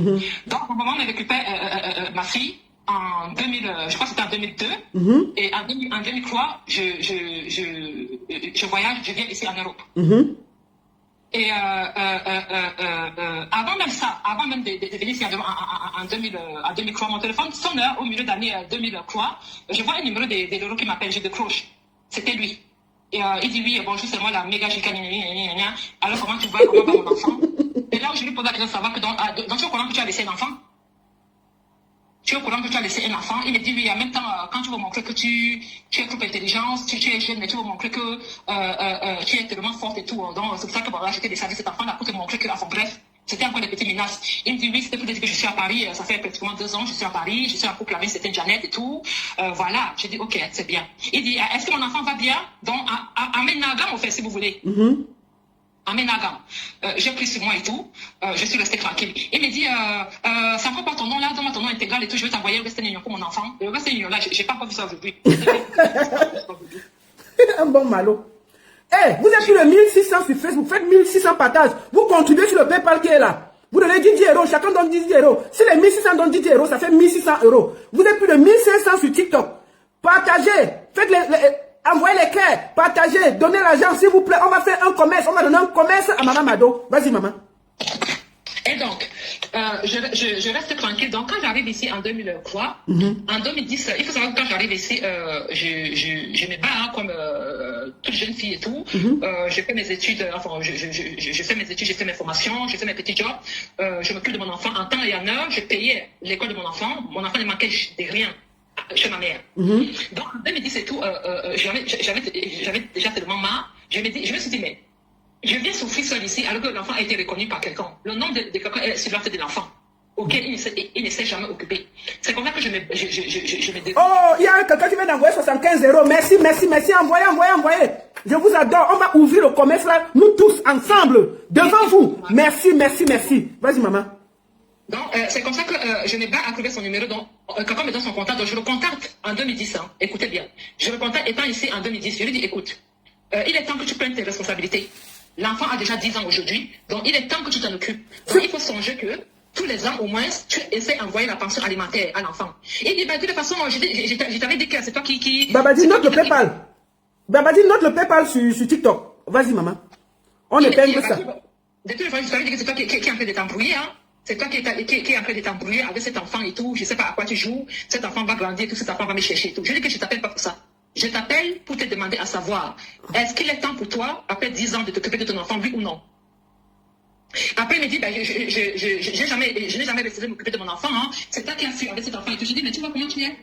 Donc, ma maman me récupère ma fille en 2000, je crois que c'était en 2002. Et en 2003, je voyage, je viens ici en Europe. Et avant même ça, avant même de venir ici en 2003, mon téléphone sonne au milieu de l'année 2003. Je vois un numéro de l'euro qui m'appelle, je décroche. C'était lui. Et il dit oui, bonjour, c'est moi la méga giga. Alors comment tu vas, comment va mon enfant? Et là où je lui pose la question de savoir que dans tu es au courant que tu as laissé un enfant? Tu es au courant que tu as laissé un enfant? Il me dit oui, en même temps, quand tu vas montrer que tu es trop intelligente, tu es jeune, mais tu vas montrer que tu es tellement forte et tout. Donc c'est pour ça que voilà, j'étais décédée cet enfant-là pour te montrer que, enfin bref, c'était encore des petites menaces. Il me dit oui, c'était pour dire que je suis à Paris, ça fait pratiquement 2 ans, je suis à Paris, je suis en couple avec cette Janet et tout. Voilà, j'ai dit ok, c'est bien. Il dit, est-ce que mon enfant va bien? Donc à Ménagam, en fait, si vous voulez. À Ménagam. J'ai pris sur moi et tout. Je suis restée tranquille. Il me dit, ça prend pas ton nom là, donne-moi ton nom intégral et tout, je vais t'envoyer le Western Union pour mon enfant. Le Western Union là, j'ai pas encore vu ça aujourd'hui.
Un bon malo. Eh, vous êtes sur le 1600 sur Facebook, vous faites 1600 partages. Vous contribuez sur le PayPal qui est là. Vous donnez 10 €, chacun donne 10 €. Si les 1600 donnent 10 €, ça fait 1600 €. Vous êtes plus de 1500 sur TikTok. Partagez, faites envoyez les cœurs, partagez, donnez l'argent s'il vous plaît. On va faire un commerce, on va donner un commerce à Maman Mado. Vas-y maman.
Et donc, je reste tranquille. Donc, quand j'arrive ici en 2003, en 2010, il faut savoir que quand j'arrive ici, je me bats comme toute jeune fille et tout. Je fais mes études, enfin, je fais mes études, je fais mes formations, je fais mes petits jobs. Je m'occupe de mon enfant en temps et en heure. Je payais l'école de mon enfant. Mon enfant ne manquait de rien chez ma mère. Donc, en 2010 et tout, j'avais déjà tellement marre. Je me suis dit, mais je viens souffrir seul ici alors que l'enfant a été reconnu par quelqu'un. Le nom de quelqu'un est sur la tête de l'enfant, auquel il ne s'est jamais occupé. C'est comme ça que je me décide.
Oh, il y a quelqu'un qui vient d'envoyer 75 €. Merci, envoyez. Je vous adore. On va ouvrir le commerce là, nous tous ensemble, devant vous. Merci. Vas-y, maman.
Donc, c'est comme ça que je n'ai pas accroché son numéro. Donc, quelqu'un me donne son contact. Donc, je le contacte en 2010. Hein. Écoutez bien. Je le contacte étant ici en 2010. Je lui dis, écoute, il est temps que tu prennes tes responsabilités. L'enfant a déjà 10 ans aujourd'hui, donc il est temps que tu t'en occupes. Donc il faut songer que tous les ans au moins, tu essaies d'envoyer la pension alimentaire à l'enfant. Il dit, bah, de toute façon, je t'avais dit que c'est toi qui...
Babadi, note le PayPal. Babadi, note le PayPal sur TikTok. Vas-y, maman. On ne paye que ça.
De toute façon, je t'avais dit que c'est toi qui est en train de t'embrouiller, hein. C'est toi qui est en train de t'embrouiller avec cet enfant et tout. Je ne sais pas à quoi tu joues. Cet enfant va grandir, tout cet enfant va me chercher et tout. Je dis que je ne t'appelle pas pour ça. Je t'appelle pour te demander à savoir, est-ce qu'il est temps pour toi, après 10 ans, de t'occuper de ton enfant, oui ou non? Après, il me dit, ben, je n'ai jamais décidé de m'occuper de mon enfant. Hein. C'est toi qui as su avec cet enfant. Et tout. Je dis, mais tu vois comment tu es?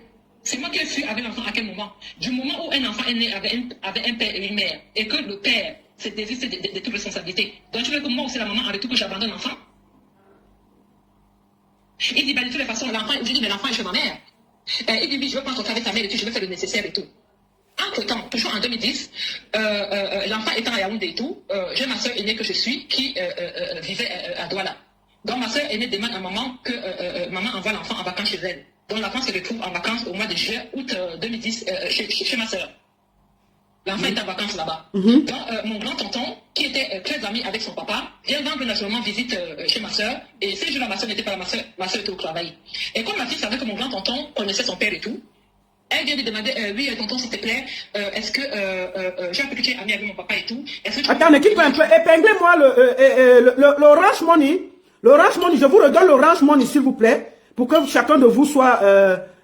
C'est moi qui ai fui avec l'enfant à quel moment? Du moment où un enfant est né avec un père et une mère, et que le père s'est désisté de toute responsabilité. Donc tu veux que moi aussi, la maman, avec tout que j'abandonne l'enfant? Il dit, bah, de toutes les façons, l'enfant, je dis, mais l'enfant est chez ma mère. Il dit, oui, je veux pas rentrer avec ta mère et tout, je vais faire le nécessaire et tout. Entre-temps, toujours en 2010, l'enfant étant à Yaoundé et tout, j'ai ma soeur aînée que je suis qui vivait à Douala. Donc ma soeur aînée demande à maman que maman envoie l'enfant en vacances chez elle. Donc l'enfant se retrouve en vacances au mois de juillet, août 2010 chez ma soeur. L'enfant est en vacances là-bas. Donc mon grand tonton, qui était très ami avec son papa, vient rendre naturellement visite chez ma soeur. Et ces jours-là, ma soeur n'était pas là, ma soeur était au travail. Et comme ma fille savait que mon grand tonton connaissait son père et tout, elle vient lui demander, oui, tonton, s'il te plaît, est-ce que j'ai un peu que tu es ami avec mon papa et tout?
Attendez, qui peut un peu épinglez-moi l'Orange Money. L'Orange Money, je vous redonne l'Orange Money, s'il vous plaît, pour que chacun de vous soit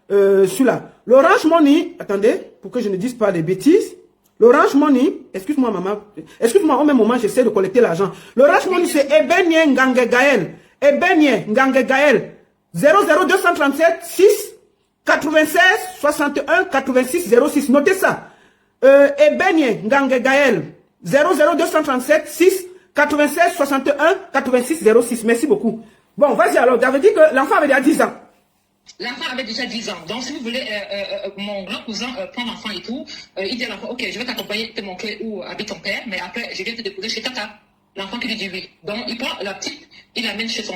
celui-là. L'Orange Money, attendez, pour que je ne dise pas des bêtises. L'Orange Money, excuse-moi maman, excuse-moi, au même moment, j'essaie de collecter l'argent. L'Orange Money, c'est Ebenye Ngange Gaël. Ebenye Ngange Gaël. 00237 6 96 61 86 06. Notez ça. Ebenye Ngange Gaël. 00237 6 96 61 86 06. Merci beaucoup. Bon, vas-y alors. Tu avais dit que l'enfant avait déjà 10 ans.
L'enfant avait déjà 10 ans. Donc, si vous voulez, mon grand cousin prend l'enfant et tout. Il dit à l'enfant, ok, je vais t'accompagner te montrer où habite ton père, mais après, je viens te déposer chez Tata. L'enfant qui lui dit oui. Donc, il prend la petite, il l'amène chez son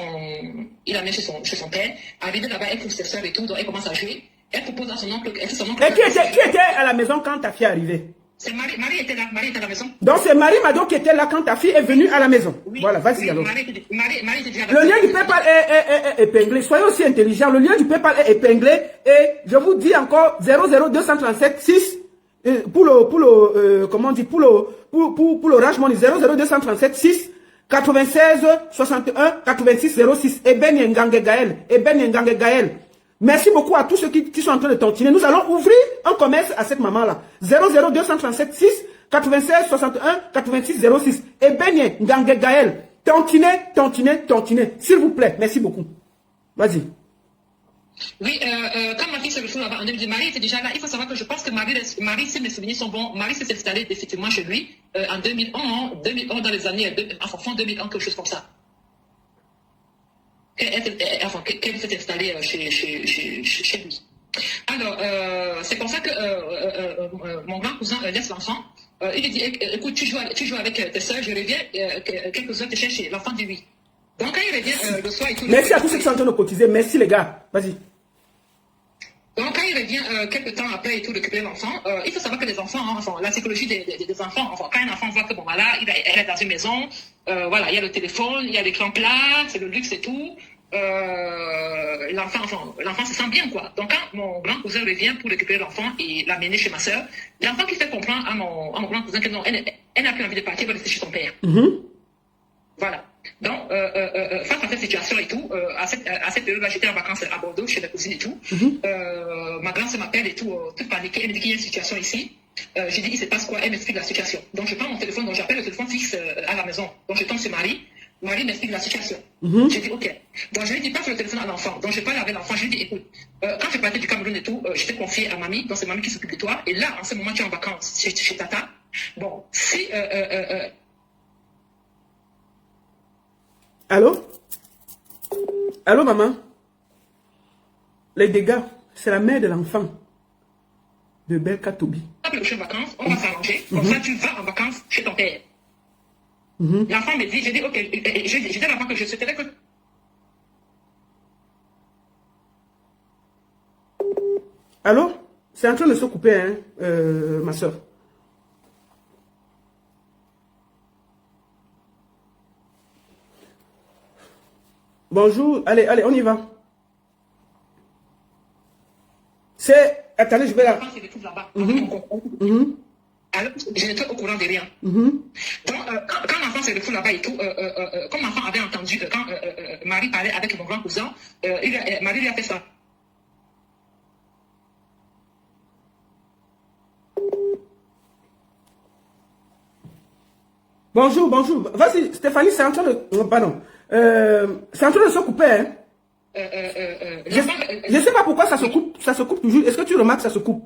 père. Arrivé là-bas, elle trouve ses soeurs et tout, donc elle commence à jouer. Elle propose à son oncle. Et
qui était à la maison quand ta fille est arrivée?
C'est Marie était là, Marie était à la maison.
Donc c'est Marie Mado qui était là quand ta fille est venue à la maison.
Oui,
voilà, vas-y
oui,
alors.
Marie était déjà
Le lien du PayPal est épinglé. Soyez aussi intelligents. Le lien du PayPal est épinglé. Et je vous dis encore 00237 6 pour l'Orange Money 00237 6 96 61 86 06. Eben Ngange Gaël. Eben Ngange Gaël. Merci beaucoup à tous ceux qui sont en train de tontiner. Nous allons ouvrir un commerce à cette maman-là. 00237 6 96 61 86 06. Et Benye Ngange Gaël. Tontinez. S'il vous plaît. Merci beaucoup. Vas-y.
Oui, quand ma fille se retrouve là-bas en 2010, Marie était déjà là. Il faut savoir que je pense que Marie, si mes souvenirs sont bons, Marie s'est installée effectivement chez lui en 2011, dans les années, fin 2001, quelque chose comme ça. Qu'elle s'est installée chez lui. Alors, c'est comme ça que mon grand cousin laisse l'enfant. Il lui dit, écoute, tu joues avec tes soeurs, je reviens, quelques heures te chercher. L'enfant dit oui. Donc, quand il revient le soir et tout...
Merci à tous ceux qui sont en train de cotiser. Merci les gars. Vas-y.
Donc, quand il revient quelques temps après et tout, récupérer l'enfant, il faut savoir que les enfants, la psychologie des enfants, quand un enfant voit que, bon, voilà, elle est dans une maison, voilà, il y a le téléphone, il y a l'écran plat, c'est le luxe et tout, l'enfant se sent bien, quoi. Donc, quand mon grand cousin revient pour récupérer l'enfant et l'amener chez ma soeur, l'enfant qui fait comprendre à mon grand cousin que non, elle n'a plus envie de partir, elle va rester chez son père. Voilà. Donc, face à cette situation et tout, à cette période-là, j'étais en vacances à Bordeaux, chez mes cousines et tout. Ma grand sœur m'appelle et tout, toute paniquée. Elle me dit qu'il y a une situation ici. J'ai dit, il se passe quoi? Elle m'explique la situation. Donc, je prends mon téléphone, donc j'appelle le téléphone fixe à la maison. Donc, je tombe sur Marie. Marie m'explique la situation. J'ai dit, ok. Donc, je lui dis, passe le téléphone à l'enfant. Donc, je parle avec l'enfant. Je lui dis, écoute, quand je partais du Cameroun et tout, je t'ai confié à mamie. Donc, c'est mamie qui s'occupe de toi. Et là, en ce moment, tu es en vacances chez Tata. Bon, si...
Allô? Allô, maman? Les dégâts, c'est la mère de l'enfant de Belka Tobi.
Je suis en vacances, on va s'arranger. Comme ça, tu vas en vacances chez ton père. L'enfant me dit, j'ai dit, ok, j'ai dit à l'enfant que je souhaiterais que...
Allô? C'est en train de se couper, hein, ma soeur. Bonjour, allez, on y va. C'est... Attendez, je vais là.
Alors, je n'étais au courant de rien. Donc, quand l'enfant se retrouve là-bas et tout, comme l'enfant avait entendu, quand Marie parlait avec mon grand cousin, Marie lui a fait ça. Bonjour. Vas-y, Stéphanie, c'est en train de... pardon. C'est en train de se couper, hein?
Je ne sais pas pourquoi ça se coupe toujours. Est-ce que tu remarques que ça se coupe?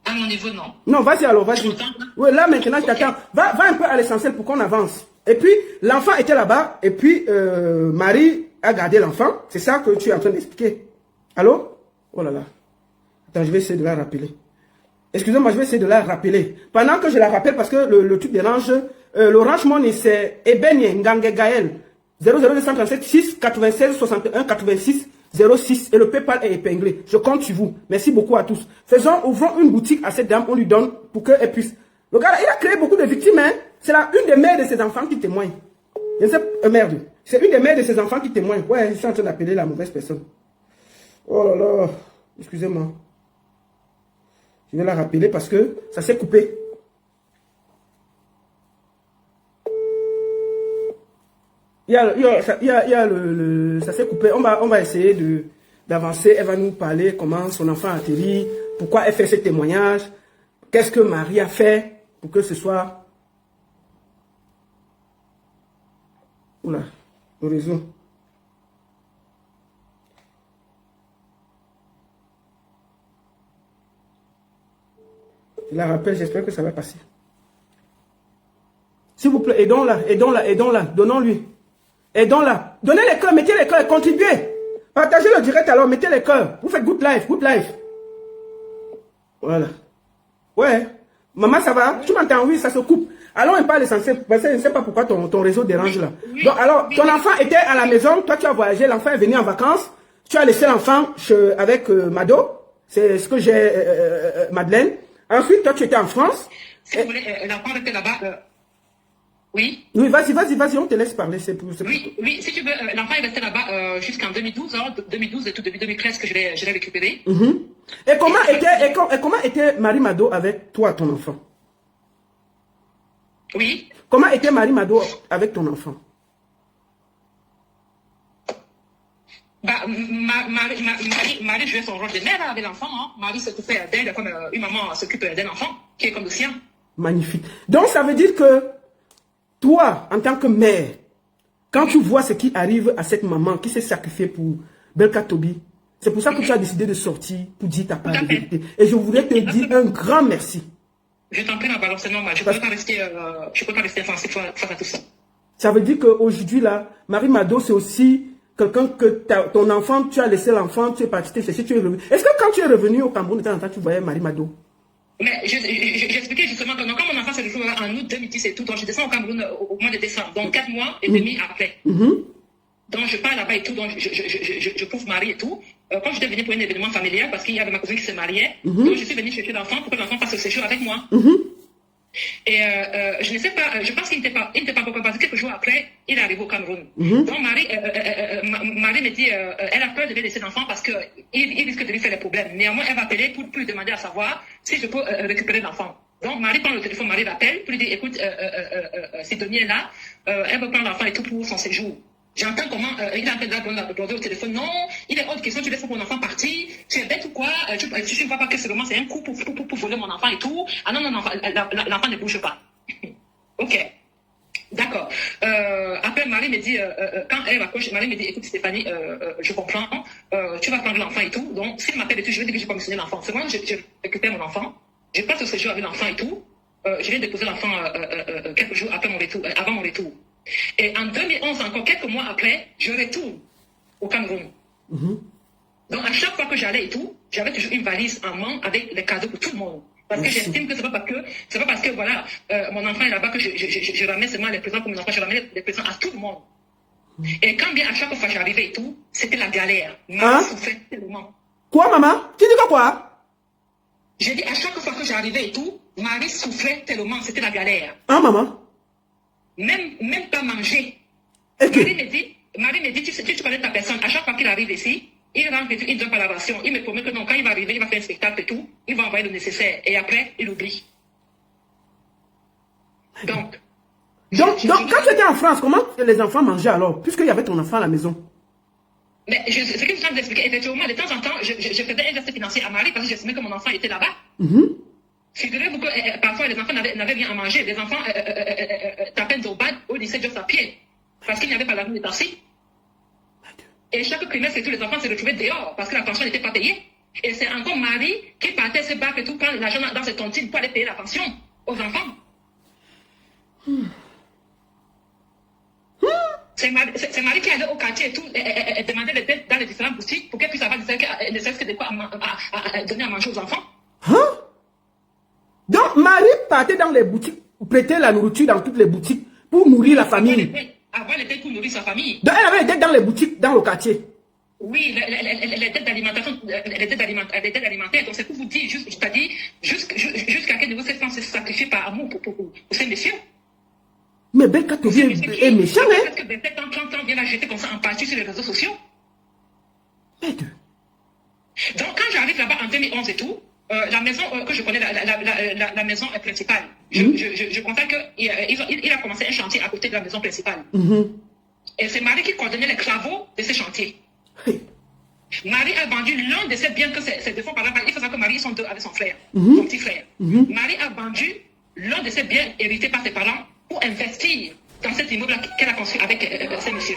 À mon niveau, non.
Non, vas-y alors, vas-y. Oui, là maintenant, je t'attends. Va un peu à l'essentiel pour qu'on avance. Et puis, l'enfant était là-bas, et puis Marie a gardé l'enfant. C'est ça que tu es en train d'expliquer. Allô? Oh là là. Attends, je vais essayer de la rappeler. Excusez-moi, je vais essayer de la rappeler. Pendant que je la rappelle, parce que le truc dérange, l'Orange Money, c'est Ebenye Ngange Gaël. 00237 6 96 61 86 06. Et le PayPal est épinglé. Je compte sur vous. Merci beaucoup à tous. Ouvrons une boutique à cette dame, on lui donne pour qu'elle puisse. Le gars, il a créé beaucoup de victimes. Hein. C'est une des mères de ses enfants qui témoigne. Je sais, merde. C'est une des mères de ses enfants qui témoigne. Ouais, je suis en train d'appeler la mauvaise personne. Oh là là. Excusez-moi. Je vais la rappeler parce que ça s'est coupé. Ça s'est coupé. On va essayer d'avancer. Elle va nous parler comment son enfant a atterri, pourquoi elle fait ce témoignage, qu'est-ce que Marie a fait pour que ce soit... Oula, le réseau. Je la rappelle, j'espère que ça va passer. S'il vous plaît, aidons-la, donnons-lui. Aidons-la. Donnez les cœurs, mettez les cœurs, contribuez. Partagez le direct alors, mettez les cœurs. Vous faites good life, good life. Voilà. Ouais. Maman, ça va? Tu m'entends? Oui, ça se coupe. Allons un peu à l'essentiel, parce que je ne sais pas pourquoi ton réseau dérange là. Donc, alors, ton enfant était à la maison, toi tu as voyagé, l'enfant est venu en vacances, tu as laissé l'enfant avec Mado, c'est ce que j'ai, Madeleine. Ensuite, toi tu étais en France.
Si vous voulez, l'enfant était là-bas. Oui.
Oui, vas-y, on te laisse parler.
Oui, si tu veux, l'enfant est resté là-bas jusqu'en 2012, 2012 et tout début 2013 que je l'ai récupéré.
Et comment était Marie Mado avec toi, ton enfant?
Oui.
Comment était Marie Mado avec ton enfant?
Bah, Marie jouait son rôle de mère avec l'enfant. Hein. Marie s'occupait d'elle comme une maman s'occupe d'un enfant qui est comme le sien.
Magnifique. Donc, ça veut dire que toi, en tant que mère, quand tu vois ce qui arrive à cette maman qui s'est sacrifiée pour Belka Tobi, c'est pour ça que tu as décidé de sortir pour dire ta part de vérité. Et je voudrais te dire un grand merci.
Je t'en prie, c'est normal. Je ne peux pas rester offensif face à tout ça.
Ça veut dire qu'aujourd'hui, là, Marie Mado, c'est aussi quelqu'un que ton enfant, tu as laissé l'enfant, tu es parti te chercher, tu es revenu. Est-ce que quand tu es revenu au Cameroun de temps en temps, tu voyais Marie Mado?
Mais j'expliquais justement que quand mon enfant s'est retrouvé en août 2010 et tout, donc je descends au Cameroun au mois de décembre, donc 4 mois et demi après. Donc je pars là-bas et tout, donc je trouve Marie et tout. Quand j'étais venue pour un événement familial, parce qu'il y avait ma cousine qui se mariait, donc je suis venue chercher l'enfant pour que l'enfant fasse le séjour avec moi. Et je ne sais pas, je pense qu'il n'était pas encore passé. Quelques jours après, il est arrivé au Cameroun. Donc Marie me dit, elle a peur de laisser l'enfant parce qu'il risque de lui faire des problèmes. Néanmoins, elle va appeler pour lui demander à savoir si je peux récupérer l'enfant. Donc Marie prend le téléphone, Marie l'appelle pour lui dire, écoute, Sidonie est là, elle veut prendre l'enfant et tout pour son séjour. J'entends comment il est en train d'aborder au téléphone. Non, il est hors de question, tu laisses mon enfant partir. Tu es bête ou quoi? Tu ne vois pas que c'est un coup pour voler mon enfant et tout. Ah non, l'enfant ne bouge pas. Ok. D'accord. Après, Marie me dit, quand elle raccroche, Marie me dit, écoute Stéphanie, je comprends, tu vas prendre l'enfant et tout. Donc, s'il m'appelle et tout, je vais dire que j'ai commissionné l'enfant. C'est moi, je récupère mon enfant. Je passe au séjour avec l'enfant et tout. Je viens déposer l'enfant quelques jours après mon retour, avant mon retour. Et en 2011, encore quelques mois après, je retourne au Cameroun. Donc, à chaque fois que j'allais et tout, j'avais toujours une valise en main avec les cadeaux pour tout le monde. Parce que j'estime que c'est pas parce que voilà, mon enfant est là-bas que je ramène seulement les présents pour mon enfant, je ramène les présents à tout le monde. Et quand bien à chaque fois que j'arrivais et tout, c'était la galère. Maman souffrait tellement.
Quoi, maman? Tu dis quoi?
J'ai dit à chaque fois que j'arrivais et tout, Marie souffrait tellement, c'était la galère.
Ah, maman?
Même pas manger.
Okay.
Marie me dit, tu connais ta personne, à chaque fois qu'il arrive ici, il rentre et tout, il donne pas la ration. Il me promet que non, quand il va arriver, il va faire un spectacle et tout, il va envoyer le nécessaire. Et après, il oublie. Donc quand tu étais en France, comment les enfants mangeaient alors, puisqu'il y avait ton enfant à la maison? Mais ce que je suis en train d'expliquer, effectivement, de temps en temps, je faisais un geste financier à Marie parce que j'estimais que mon enfant était là-bas. Figurez-vous que parfois les enfants n'avaient rien à manger. Les enfants tapaient au bad au lycée juste à pied. Parce qu'il n'y avait pas la rue de taxi. Et chaque trimestre, tous les enfants se retrouvaient dehors parce que la pension n'était pas payée. Et c'est encore Marie qui partait se battre et tout, prendre l'argent dans ses tontines pour aller payer la pension aux enfants. C'est Marie qui allait au quartier et tout, et demandait les dettes dans les différentes boutiques pour qu'elle puisse avoir ne serait-ce que de quoi à donner à manger aux enfants.
Hein? Donc, Marie partait dans les boutiques, prêtait la nourriture dans toutes les boutiques pour nourrir la famille.
Avant, elle était pour nourrir sa famille.
Donc, elle avait les dettes dans les boutiques, dans le quartier.
Oui, les dettes d'alimentation, les dettes alimentaires. Donc, c'est pour vous dire, c'est-à-dire, jusqu'à quel niveau cette femme s'est sacrifiée par amour pour ces messieurs.
Mais Belka Tobi est méchant, hein?
Parce que 27 ans, 30 ans, vient la jeter comme ça en partie sur les réseaux sociaux.
Merde.
Donc, quand j'arrive là-bas en 2011 et tout, la maison que je connais, la maison principale, je constate qu'il a commencé un chantier à côté de la maison principale. Et c'est Marie qui coordonnait les travaux de ce chantier. Marie a vendu l'un de ses biens que ses deux parents. Il faut savoir que Marie sont deux avec son frère, son petit frère. Marie a vendu l'un de ses biens hérités par ses parents pour investir dans cet immeuble qu'elle a construit avec ces messieurs.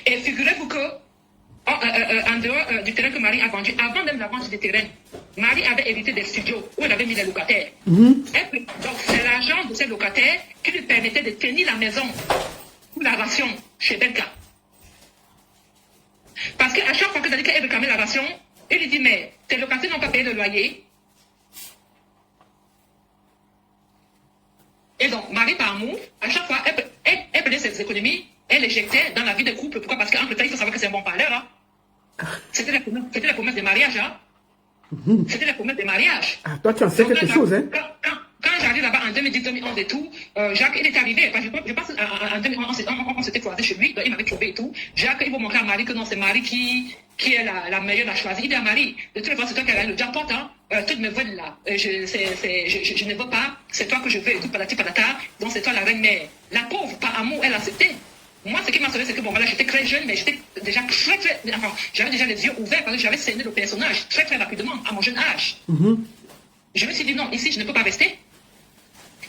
Et figurez-vous que en dehors du terrain que Marie a vendu, avant même la vente du terrain, Marie avait hérité des studios où elle avait mis les locataires. Donc c'est l'argent de ces locataires qui lui permettait de tenir la maison pour la ration chez Belka. Parce qu'à chaque fois qu'elle réclamait la ration, il lui dit, mais tes locataires n'ont pas payé le loyer. Et donc, Marie, par amour, à chaque fois, elle prenait ses économies, elle l'éjectait dans la vie de couple. Pourquoi? Parce qu'entre temps, il faut savoir que c'est un bon parleur. Hein. C'était la promesse de mariage. Hein. C'était la promesse de mariage.
Ah, toi, tu en sais donc, quelque chose, hein?
Quand j'arrive là-bas en 2010-2011 et tout, Jacques, il est arrivé. Je pense en 2011, on s'était croisé chez lui, donc il m'avait trouvé et tout. Jacques, il va montrer à Marie que non, c'est Marie qui est la meilleure à choisir. Il dit à Marie, de toute façon, c'est toi qui as le jackpot, hein. Toutes mes vols là, je ne veux pas, c'est toi que je veux et tout, patati patata, donc c'est toi la reine-mère. La pauvre, par amour, elle a accepté. Moi, ce qui m'a sauvé, c'est que bon, voilà, j'étais très jeune, mais j'étais déjà enfin, j'avais déjà les yeux ouverts parce que j'avais scéné le personnage très rapidement, à mon jeune âge. Je me suis dit non, ici, je ne peux pas rester.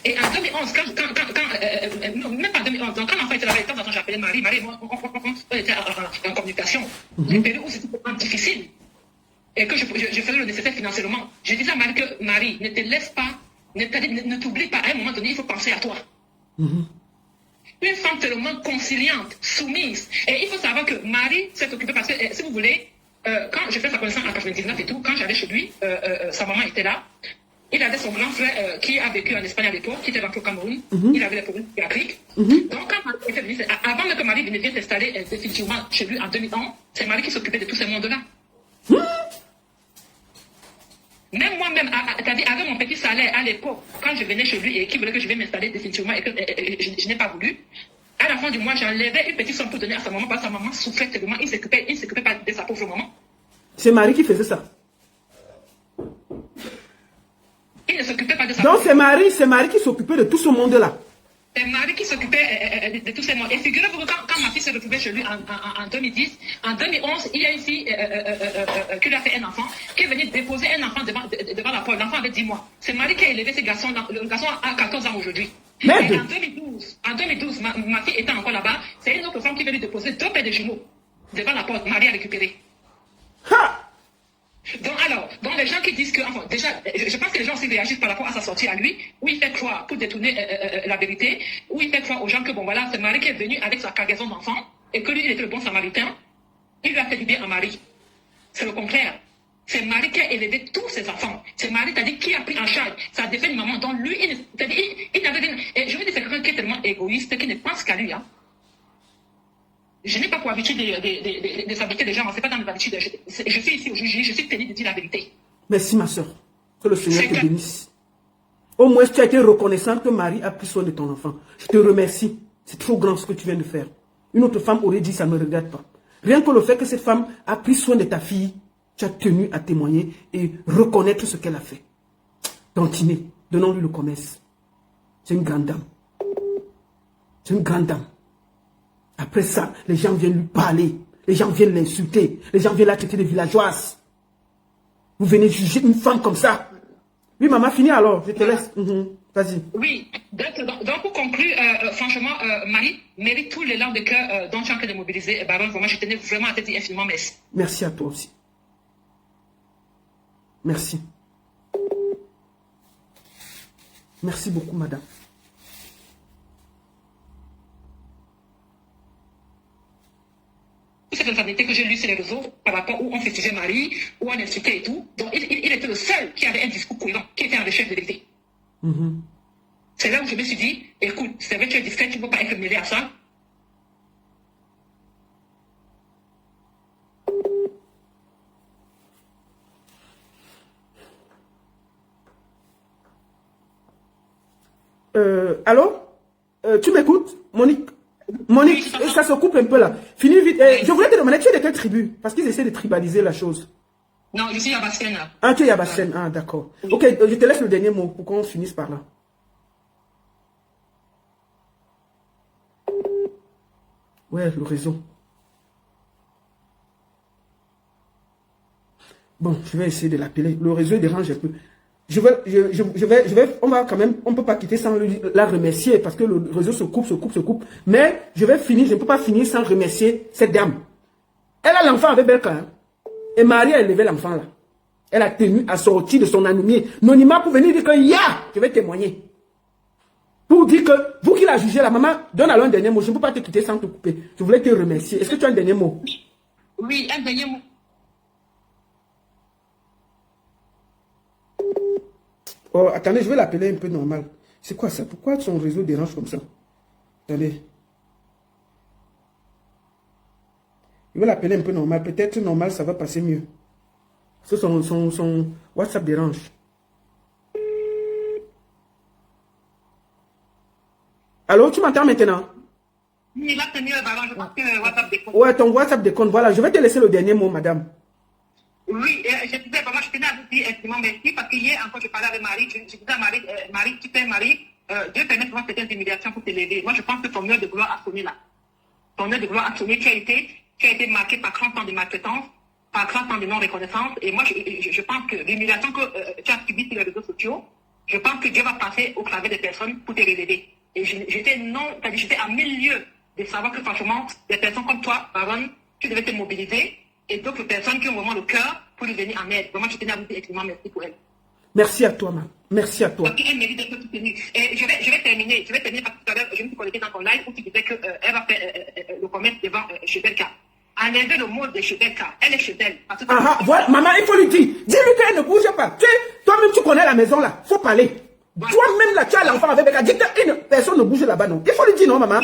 Et en 2011, même pas en 2011, donc quand l'enfant était là-bas, de temps en temps, j'appelais Marie, et moi, on était en communication. Les périodes où c'était vraiment difficile. Et que je faisais le nécessaire financièrement. Je disais à Marie que Marie, ne te laisse pas, ne t'oublie pas, à un moment donné, il faut penser à toi. Une femme tellement conciliante, soumise. Et il faut savoir que Marie s'est occupée parce que, si vous voulez, quand j'ai fait sa connaissance en 99 et tout, quand j'allais chez lui, sa maman était là. Il avait son grand frère qui a vécu en Espagne à l'époque, qui était rentré au Cameroun. Il avait des problèmes psychiatriques. Donc, quand Marie était venue, avant que Marie vienne s'installer définitivement chez lui en 2001, c'est Marie qui s'occupait de tous ces mondes-là. Même moi-même, c'est-à-dire avec mon petit salaire à l'époque, quand je venais chez lui et qu'il voulait que je vienne m'installer définitivement et que je n'ai pas voulu, à la fin du mois, j'enlevais une petite somme pour donner à sa maman parce que sa maman souffrait tellement, il ne s'occupait pas de sa pauvre maman.
C'est Marie qui faisait ça.
Il ne s'occupait pas de sa
Donc c'est Marie qui s'occupait de tout ce monde-là.
C'est Marie qui s'occupait de tous ces mots. Et figurez-vous que quand ma fille s'est retrouvée chez lui en 2010, en 2011, il y a une fille qui lui a fait un enfant, qui est venue déposer un enfant devant la porte. L'enfant avait 10 mois. C'est Marie qui a élevé ce garçon. Le garçon a 14 ans aujourd'hui. Et en 2012, ma fille étant encore là-bas, c'est une autre femme qui est venue déposer 2 paires de jumeaux devant la porte. Marie a récupéré. Donc les gens qui disent que, enfin, déjà, je pense que les gens aussi réagissent par rapport à sa sortie à lui, où il fait croire, pour détourner la vérité, où il fait croire aux gens que, bon voilà, c'est Marie qui est venue avec sa cargaison d'enfants, et que lui, il était le bon samaritain, il lui a fait du bien à Marie. C'est le contraire. C'est Marie qui a élevé tous ses enfants. C'est Marie, c'est-à-dire qui a pris en charge sa défunte maman, dont lui, il n'avait rien. Et je veux dire, c'est quelqu'un qui est tellement égoïste, qui ne pense qu'à lui, hein. Je n'ai pas pour habitude de saboter les gens, ce n'est pas dans mes habitudes. Je suis ici aujourd'hui, je suis tenue de dire la vérité.
Merci ma soeur. Que le Seigneur te bénisse. Au moins tu as été reconnaissante que Marie a pris soin de ton enfant. Je te remercie. C'est trop grand ce que tu viens de faire. Une autre femme aurait dit ça ne me regarde pas. Rien que le fait que cette femme a pris soin de ta fille, tu as tenu à témoigner et reconnaître ce qu'elle a fait. Tantinet, donnons-lui le commerce. C'est une grande dame. C'est une grande dame. Après ça, les gens viennent lui parler. Les gens viennent l'insulter. Les gens viennent la traiter de villageoise. Vous venez juger une femme comme ça. Oui, maman, fini alors. Je te laisse. Vas-y.
Oui, donc pour conclure, franchement, Marie mérite tous les larmes de cœur dont tu es en train de mobiliser. Baron, vraiment, je tenais vraiment à te dire infiniment merci.
Merci à toi aussi. Merci. Merci beaucoup, madame.
Cette responsabilité que j'ai lue sur les réseaux par rapport où on fustigait Marie, où on insultait et tout. Donc, il était le seul qui avait un discours cohérent, qui était en recherche de vérité. C'est là où je me suis dit, écoute, c'est vrai que tu es discret, tu ne peux pas être mêlé à ça.
Allô? Tu m'écoutes? Monique? Monique, ça se coupe un peu là. Finis vite. Je voulais te demander, tu es de quelle tribu? Parce qu'ils essaient de tribaliser la chose.
Non, je suis Yabassène.
Ah, tu es Yabassène. Ah, d'accord. Ok, je te laisse le dernier mot pour qu'on finisse par là. Ouais, le réseau. Bon, je vais essayer de l'appeler. Le réseau dérange un peu. On va quand même, on ne peut pas quitter sans la remercier parce que le réseau se coupe. Mais je vais finir, je ne peux pas finir sans remercier cette dame. Elle a l'enfant avec Belka. Hein? Et Marie a élevé l'enfant là. Elle a tenu à sortir de son anonymat pour venir dire que je vais témoigner. Pour dire que vous qui l'avez jugé, la maman, donne alors un dernier mot. Je ne peux pas te quitter sans te couper. Je voulais te remercier. Est-ce que tu as un dernier mot?
Oui, un dernier mot.
Oh, attendez, je vais l'appeler un peu normal. C'est quoi ça? Pourquoi son réseau dérange comme ça? Attendez. Je vais l'appeler un peu normal. Peut-être normal, ça va passer mieux. Parce que son WhatsApp dérange. Allô, tu m'entends maintenant?
Oui, là, c'est mieux, je pense que WhatsApp déconne.
Ouais, ton WhatsApp déconne. Voilà, je vais te laisser le dernier mot, madame.
Oui, je disais vraiment, je tenais à vous dire infiniment merci parce qu'hier encore, je parlais avec Marie. Je disais à Marie, Marie, tu sais, Marie, Dieu permet souvent certaines humiliations pour t'élever. Moi, je pense que ton heure de gloire a sonné là. Ton heure de gloire a sonné. Tu as été marqué par 30 ans de maltraitance, par 30 ans de non-reconnaissance. Et moi, je pense que l'humiliation que tu as subie sur les réseaux sociaux, je pense que Dieu va passer au travers des personnes pour te relever. Et j'étais à 1000 lieues de savoir que franchement, des personnes comme toi, Baron, tu devais te mobiliser. Et d'autres personnes qui ont vraiment le cœur pour lui venir en aide. Vraiment, je tenais à vous dire extrêmement merci pour elle.
Merci à toi, ma. Merci à toi.
Parce qu'elle mérite d'être soutenue. Et je vais terminer parce que tout à l'heure, je me suis connectée dans ton live où tu disais qu'elle va faire le commerce devant chez Belka. Enlevez le mot de chez Belka. Elle est chez elle.
Voilà, maman, il faut lui dire. Dis-lui qu'elle ne bouge pas. Toi-même, tu connais la maison là. Faut parler. Voilà. Toi-même là, tu as l'enfant avec Belka. Dis qu'une personne ne bouge là-bas, non. Il faut lui dire, non, maman.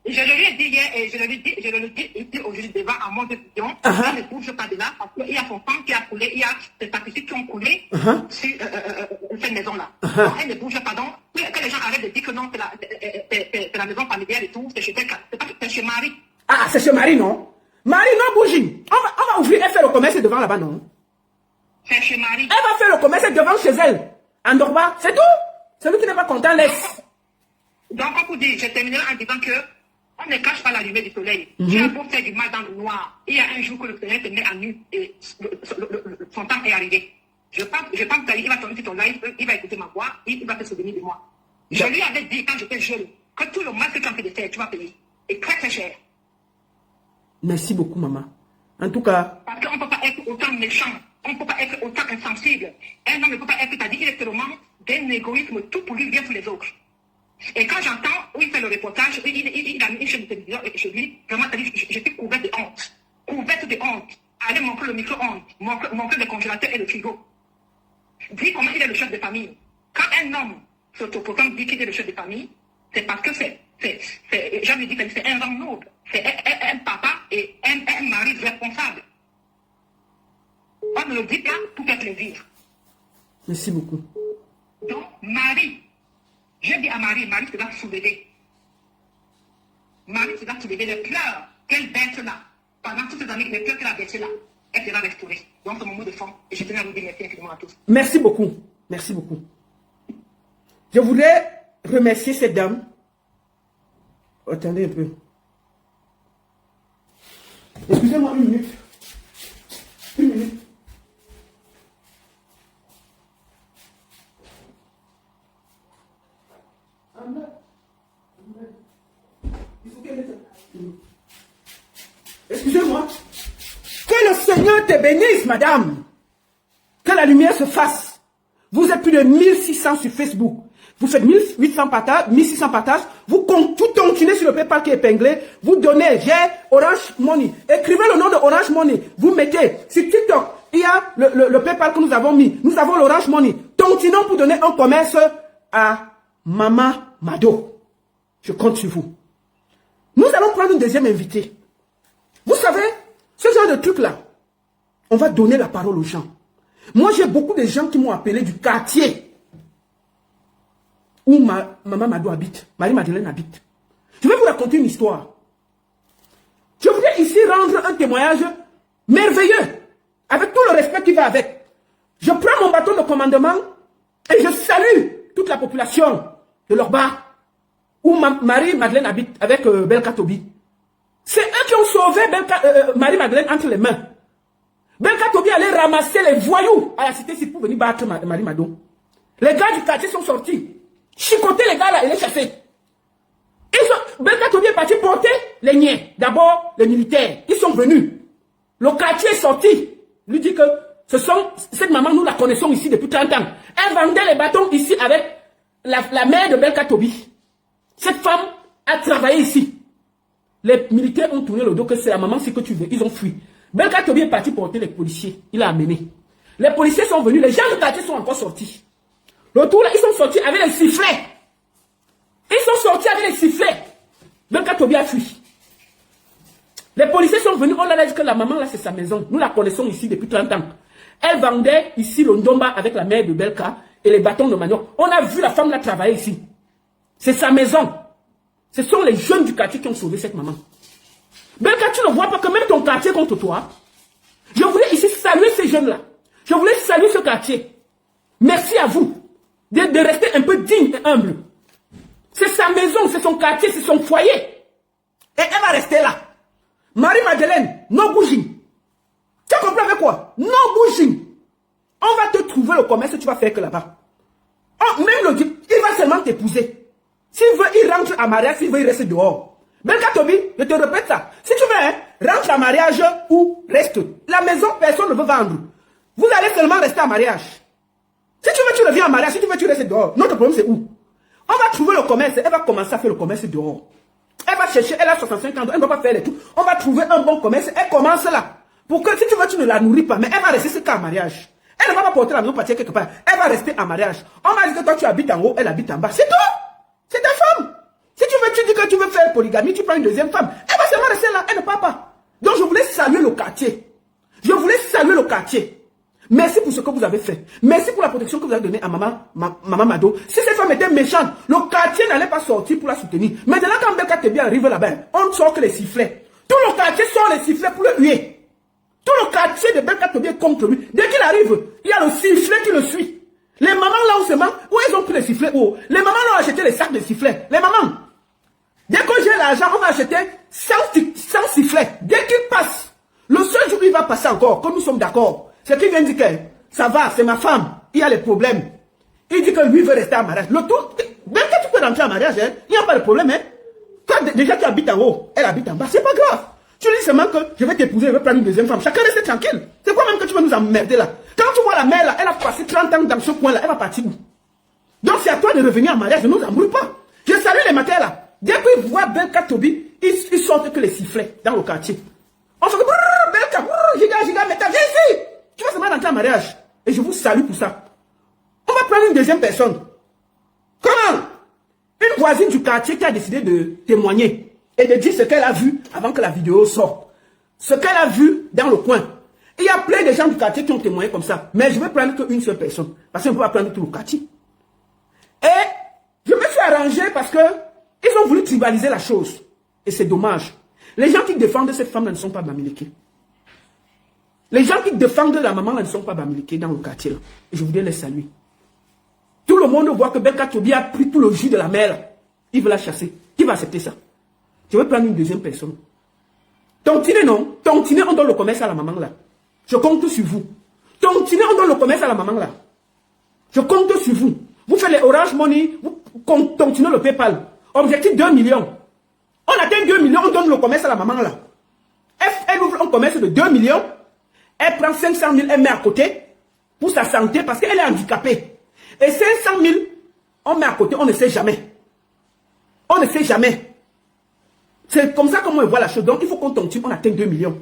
Je le lui ai dit hier et je le dis ici aujourd'hui devant à mon décision. Elle ne bouge pas de là parce qu'il y a son sang qui a coulé, il y a des statistiques qui ont coulé sur cette maison-là. Donc elle ne bouge pas. Donc, que les gens arrêtent de dire que non, c'est la maison familiale et tout, c'est chez quelqu'un. C'est pas que c'est chez Marie.
Ah, c'est chez Marie, non? Marie, non, bougie. On va ouvrir, elle fait le commerce devant là-bas, non?
C'est chez Marie.
Elle va faire le commerce devant chez elle. En Dorba, c'est tout. Celui qui n'est pas content, laisse.
Donc, comme vous dites, je terminerai en disant que on ne cache pas la lumière du soleil. Tu as beau faire du mal dans le noir. Il y a un jour que le soleil te met à nu et son temps est arrivé. Je pense qu'il va tomber sur ton live, il va écouter ma voix, il va se souvenir de moi. Je lui avais dit quand j'étais jeune que tout le mal que tu as en train de faire, tu vas payer. Et très très cher.
Merci beaucoup, maman. En tout cas...
Parce qu'on ne peut pas être autant méchant. On ne peut pas être autant insensible. Un homme ne peut pas être, c'est-à-dire il est seulement d'un égoïsme tout pour lui, bien pour les autres. Et quand j'entends où il fait le reportage, il a mis une chaîne de télévision chez lui, vraiment, j'étais couverte de honte. Couverte de honte. Allez montrer le micro-ondes, montrer le congélateur et le frigo. Dis comment il est le chef de famille. Quand un homme s'autoproclame dit qu'il est le chef de famille, c'est parce que j'ai envie de dire que c'est un homme noble. C'est un papa et un mari responsable. On ne le dit pas pour faire plaisir.
Merci beaucoup.
Donc, Marie, je dis à Marie, Marie se doit soulever. Marie se doit soulever les pleurs qu'elle baisse là. Pendant toutes ces années, les pleurs qu'elle a baissées là, elle sera restaurée. Donc, c'est mon mot de fond. Et je tenais à vous dire merci infiniment à tous.
Merci beaucoup. Merci beaucoup. Je voulais remercier cette dame. Attendez un peu. Excusez-moi une minute. Une minute. Excusez-moi. Que le Seigneur te bénisse, madame. Que la lumière se fasse. Vous êtes plus de 1600 sur Facebook. Vous faites 1800 partages, 1600 partages. Vous continuez sur le PayPal qui est épinglé. Vous donnez, j'ai Orange Money. Écrivez le nom de Orange Money. Vous mettez sur TikTok. Il y a le PayPal que nous avons mis. Nous avons l'Orange Money. Continuons pour donner un commerce à Maman Mado. Je compte sur vous. Nous allons prendre une deuxième invitée. Vous savez, ce genre de truc-là, on va donner la parole aux gens. Moi, j'ai beaucoup de gens qui m'ont appelé du quartier où Maman Mado habite, Marie-Madeleine habite. Je vais vous raconter une histoire. Je voudrais ici rendre un témoignage merveilleux, avec tout le respect qui va avec. Je prends mon bâton de commandement et je salue toute la population de Lorba, où Marie-Madeleine habite avec Belka Tobi. C'est eux qui ont sauvé Marie-Madeleine entre les mains. Belka Tobi allait ramasser les voyous à la cité pour venir battre Marie-Mado. Les gars du quartier sont sortis. Chicoter les gars là et les chasser. Belka Tobi est parti porter les niais. D'abord, les militaires. Ils sont venus. Le quartier est sorti. Lui dit que cette maman, nous la connaissons ici depuis 30 ans. Elle vendait les bâtons ici avec la mère de Belka Tobi. Cette femme a travaillé ici. Les militaires ont tourné le dos que c'est la maman, c'est que tu veux. Ils ont fui. Belka Tobi est parti porter les policiers. Il a amené. Les policiers sont venus. Les gens du quartier sont encore sortis. Le tour là, ils sont sortis avec les sifflets. Ils sont sortis avec les sifflets. Belka Tobi a fui. Les policiers sont venus. On a dit que la maman là, c'est sa maison. Nous la connaissons ici depuis 30 ans. Elle vendait ici le ndomba avec la mère de Belka et les bâtons de manioc. On a vu la femme là travailler ici. C'est sa maison. Ce sont les jeunes du quartier qui ont sauvé cette maman. Belka, tu ne vois pas que même ton quartier contre toi. Je voulais ici saluer ces jeunes-là. Je voulais saluer ce quartier. Merci à vous de rester un peu digne et humble. C'est sa maison, c'est son quartier, c'est son foyer. Et elle va rester là. Marie-Madeleine, no bouging. Tu as compris avec quoi? No bouging. On va te trouver le commerce, tu vas faire que là-bas. Oh, même le dit, il va seulement t'épouser. S'il veut, il rentre à mariage, s'il veut, il reste dehors. Belka Tobi, je te répète ça. Si tu veux, hein, rentre à mariage ou reste. La maison, personne ne veut vendre. Vous allez seulement rester à mariage. Si tu veux, tu reviens à mariage. Si tu veux, tu restes dehors. Notre problème, c'est où? On va trouver le commerce. Elle va commencer à faire le commerce dehors. Elle va chercher, elle a 65 ans, elle ne va pas faire les tout. On va trouver un bon commerce. Elle commence là. Pour que si tu veux, tu ne la nourris pas. Mais elle va rester ce cas à mariage. Elle ne va pas porter la maison partir quelque part. Elle va rester à mariage. On va dire que toi, tu habites en haut, elle habite en bas. C'est tout. C'est ta femme. Si tu veux, tu dis que tu veux faire polygamie, tu prends une deuxième femme. Elle va seulement rester là, elle ne part pas. Donc je voulais saluer le quartier. Je voulais saluer le quartier. Merci pour ce que vous avez fait. Merci pour la protection que vous avez donnée à Maman Mado. Si cette femme était méchante, le quartier n'allait pas sortir pour la soutenir. Maintenant, quand Belka Tobi arrive là-bas, on ne sort que les sifflets. Tout le quartier sort les sifflets pour le huer. Tout le quartier de Belka Tobi est contre lui. Dès qu'il arrive, il y a le sifflet qui le suit. Les mamans là où seulement, où ils ont pris les sifflets, où les mamans là ont acheté les sacs de sifflets. Les mamans, dès que j'ai l'argent, on va acheter 100 sifflets. Dès qu'il passe, le seul jour où il va passer encore, comme nous sommes d'accord, c'est qu'il vient dire que ça va, c'est ma femme, il y a les problèmes. Il dit que lui veut rester en mariage. Le tout, même que tu peux rentrer en mariage, hein, il n'y a pas de problème. Hein. Quand déjà tu habites en haut, elle habite en bas, c'est pas grave. Tu dis seulement que je vais t'épouser, je vais prendre une deuxième femme. Chacun reste tranquille. C'est quoi même que tu vas nous emmerder là? Quand tu vois la mère là, elle a passé 30 ans dans ce coin là, elle va partir où? Donc c'est à toi de revenir en mariage, ne nous embrouille pas. Je salue les matins là. Dès qu'ils voient Belka Tobi, ils sortent que les sifflets dans le quartier. On fait que Belka, giga, mais viens ici. Tu vas seulement rentrer en mariage. Et je vous salue pour ça. On va prendre une deuxième personne. Comment? Une voisine du quartier qui a décidé de témoigner et de dire ce qu'elle a vu avant que la vidéo sorte. Ce qu'elle a vu dans le coin. Il y a plein de gens du quartier qui ont témoigné comme ça. Mais je ne vais prendre qu'une seule personne. Parce qu'on ne peut pas prendre tout le quartier. Et je me suis arrangé parce que ils ont voulu tribaliser la chose. Et c'est dommage. Les gens qui défendent cette femme-là ne sont pas bamilekés. Les gens qui défendent la maman là ne sont pas bamilekés dans le quartier. Là. Et je voudrais les saluer. Tout le monde voit que Belka Tobi a pris tout le jus de la mère. Là. Il veut la chasser. Qui va accepter ça? Je vais prendre une deuxième personne. Tontine, non. Tontine, on donne le commerce à la maman là. Je compte sur vous. Tontine, on donne le commerce à la maman là. Je compte sur vous. Vous faites les Orange Money, vous continuez le PayPal. Objectif 2 millions. On atteint 2 millions, on donne le commerce à la maman là. Elle ouvre un commerce de 2 millions. Elle prend 500 000, elle met à côté pour sa santé parce qu'elle est handicapée. Et 500 000, on met à côté, on ne sait jamais. On ne sait jamais. C'est comme ça qu'on voit la chose. Donc il faut qu'on tombe, on atteint 2 millions.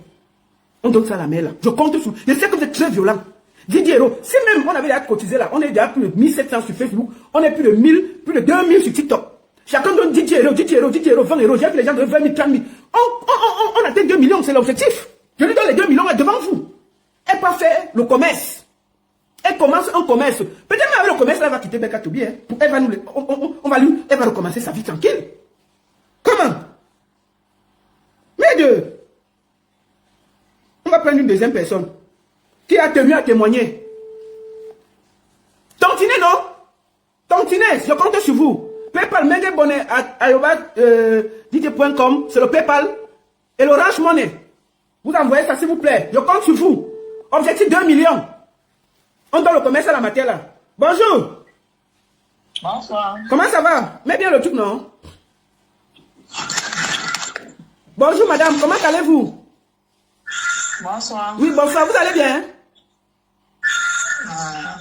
On donne ça à la mère là. Je compte sur. Je sais que vous êtes très violent. Didier Hérault, si même on avait déjà cotisé là, on est déjà plus de 1700 sur Facebook, on est plus de 1000, plus de 2000 sur TikTok. Chacun donne Didier Hérault, 20 euros. J'ai vu les gens de 20 000, 30 000. On atteint 2 millions, c'est l'objectif. Je lui donne les 2 millions là devant vous. Elle peut faire le commerce. Elle commence un commerce. Peut-être même avec le commerce, elle va quitter Beka Tobi. Hein. Elle va nous, elle va recommencer sa vie tranquille. Comment? Mais deux. On va prendre une deuxième personne qui a tenu à témoigner. Tontine, non? Tontine, je compte sur vous. PayPal, mettez bonnet à DJ.com, c'est le PayPal et l'Orange Money. Vous envoyez ça s'il vous plaît. Je compte sur vous. Objectif 2 millions. On doit le commerce à la matière là. Bonjour.
Bonsoir.
Comment ça va? Mets bien le truc, non? Bonjour madame, comment allez-vous?
Bonsoir.
Oui, bonsoir, vous allez bien?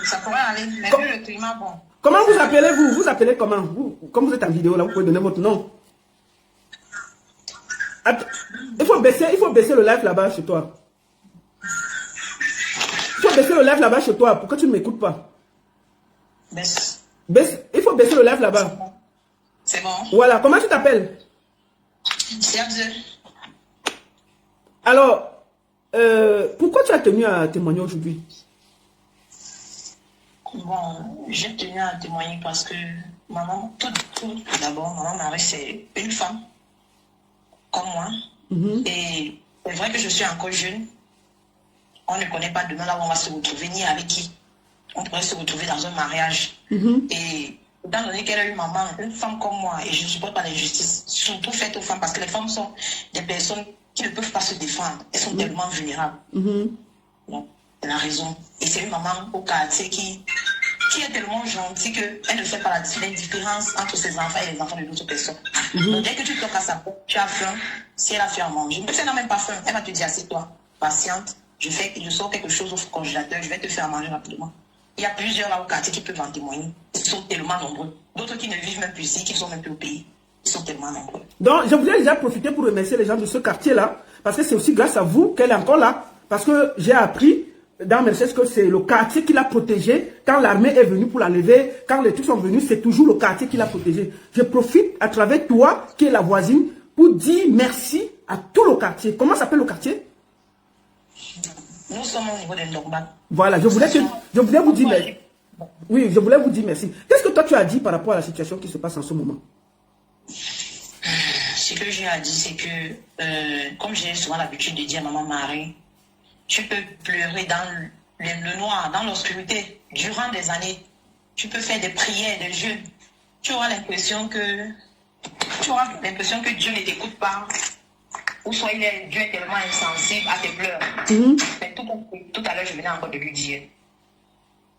Ça pourrait aller, mais vu le climat, bon.
Comment vous appelez-vous? Vous appelez comment? Comme vous êtes en vidéo là, vous pouvez donner votre nom. Attends, il faut baisser le live là-bas chez toi. Il faut baisser le live là-bas chez toi. Pourquoi tu ne m'écoutes pas?
Baisse.
Il faut baisser le live là-bas.
C'est bon.
Voilà, comment tu t'appelles?
Serge.
Alors, pourquoi tu as tenu à témoigner aujourd'hui?
Bon, j'ai tenu à témoigner parce que maman, tout d'abord, maman Marie, c'est une femme comme moi. Et c'est vrai que je suis encore jeune. On ne connaît pas demain là où on va se retrouver, ni avec qui. On pourrait se retrouver dans un mariage. Et étant donné qu'elle a eu maman, une femme comme moi, et je ne supporte pas l'injustice, surtout faite aux femmes, parce que les femmes sont des personnes qui ne peuvent pas se défendre. Elles sont tellement vulnérables. Bon, c'est la raison. Et c'est une maman au quartier qui est tellement gentille qu'elle ne fait pas la différence entre ses enfants et les enfants de d'autres personnes. Donc dès que tu toques à sa peau, tu as faim, si elle a fait à manger, même si elle n'a même pas faim, elle va te dire, assieds-toi, patiente, je sors quelque chose au congélateur, je vais te faire à manger rapidement. Il y a plusieurs là au quartier qui peuvent en témoigner. Ils sont tellement nombreux. D'autres qui ne vivent même plus ici, qui ne sont même plus au pays. Ils sont tellement nombreux.
Donc, je voulais déjà profiter pour remercier les gens de ce quartier-là, parce que c'est aussi grâce à vous qu'elle est encore là. Parce que j'ai appris dans mes recherches que c'est le quartier qui l'a protégée. Quand l'armée est venue pour l'enlever, quand les trucs sont venus, c'est toujours le quartier qui l'a protégée. Je profite à travers toi, qui est la voisine, pour dire merci à tout le quartier. Comment s'appelle le quartier?
Nous sommes au niveau de Ndongba.
Voilà, je voulais vous dire merci. Oui, je voulais vous dire merci. Qu'est-ce que toi tu as dit par rapport à la situation qui se passe en ce moment?
Ce que j'ai à dire, c'est que, comme j'ai souvent l'habitude de dire à maman Marie, tu peux pleurer dans le noir, dans l'obscurité, durant des années. Tu peux faire des prières, des jeûnes. Tu auras l'impression que Dieu ne t'écoute pas. Ou soit Dieu est tellement insensible à tes pleurs. Mais tout à l'heure, je venais encore de lui dire,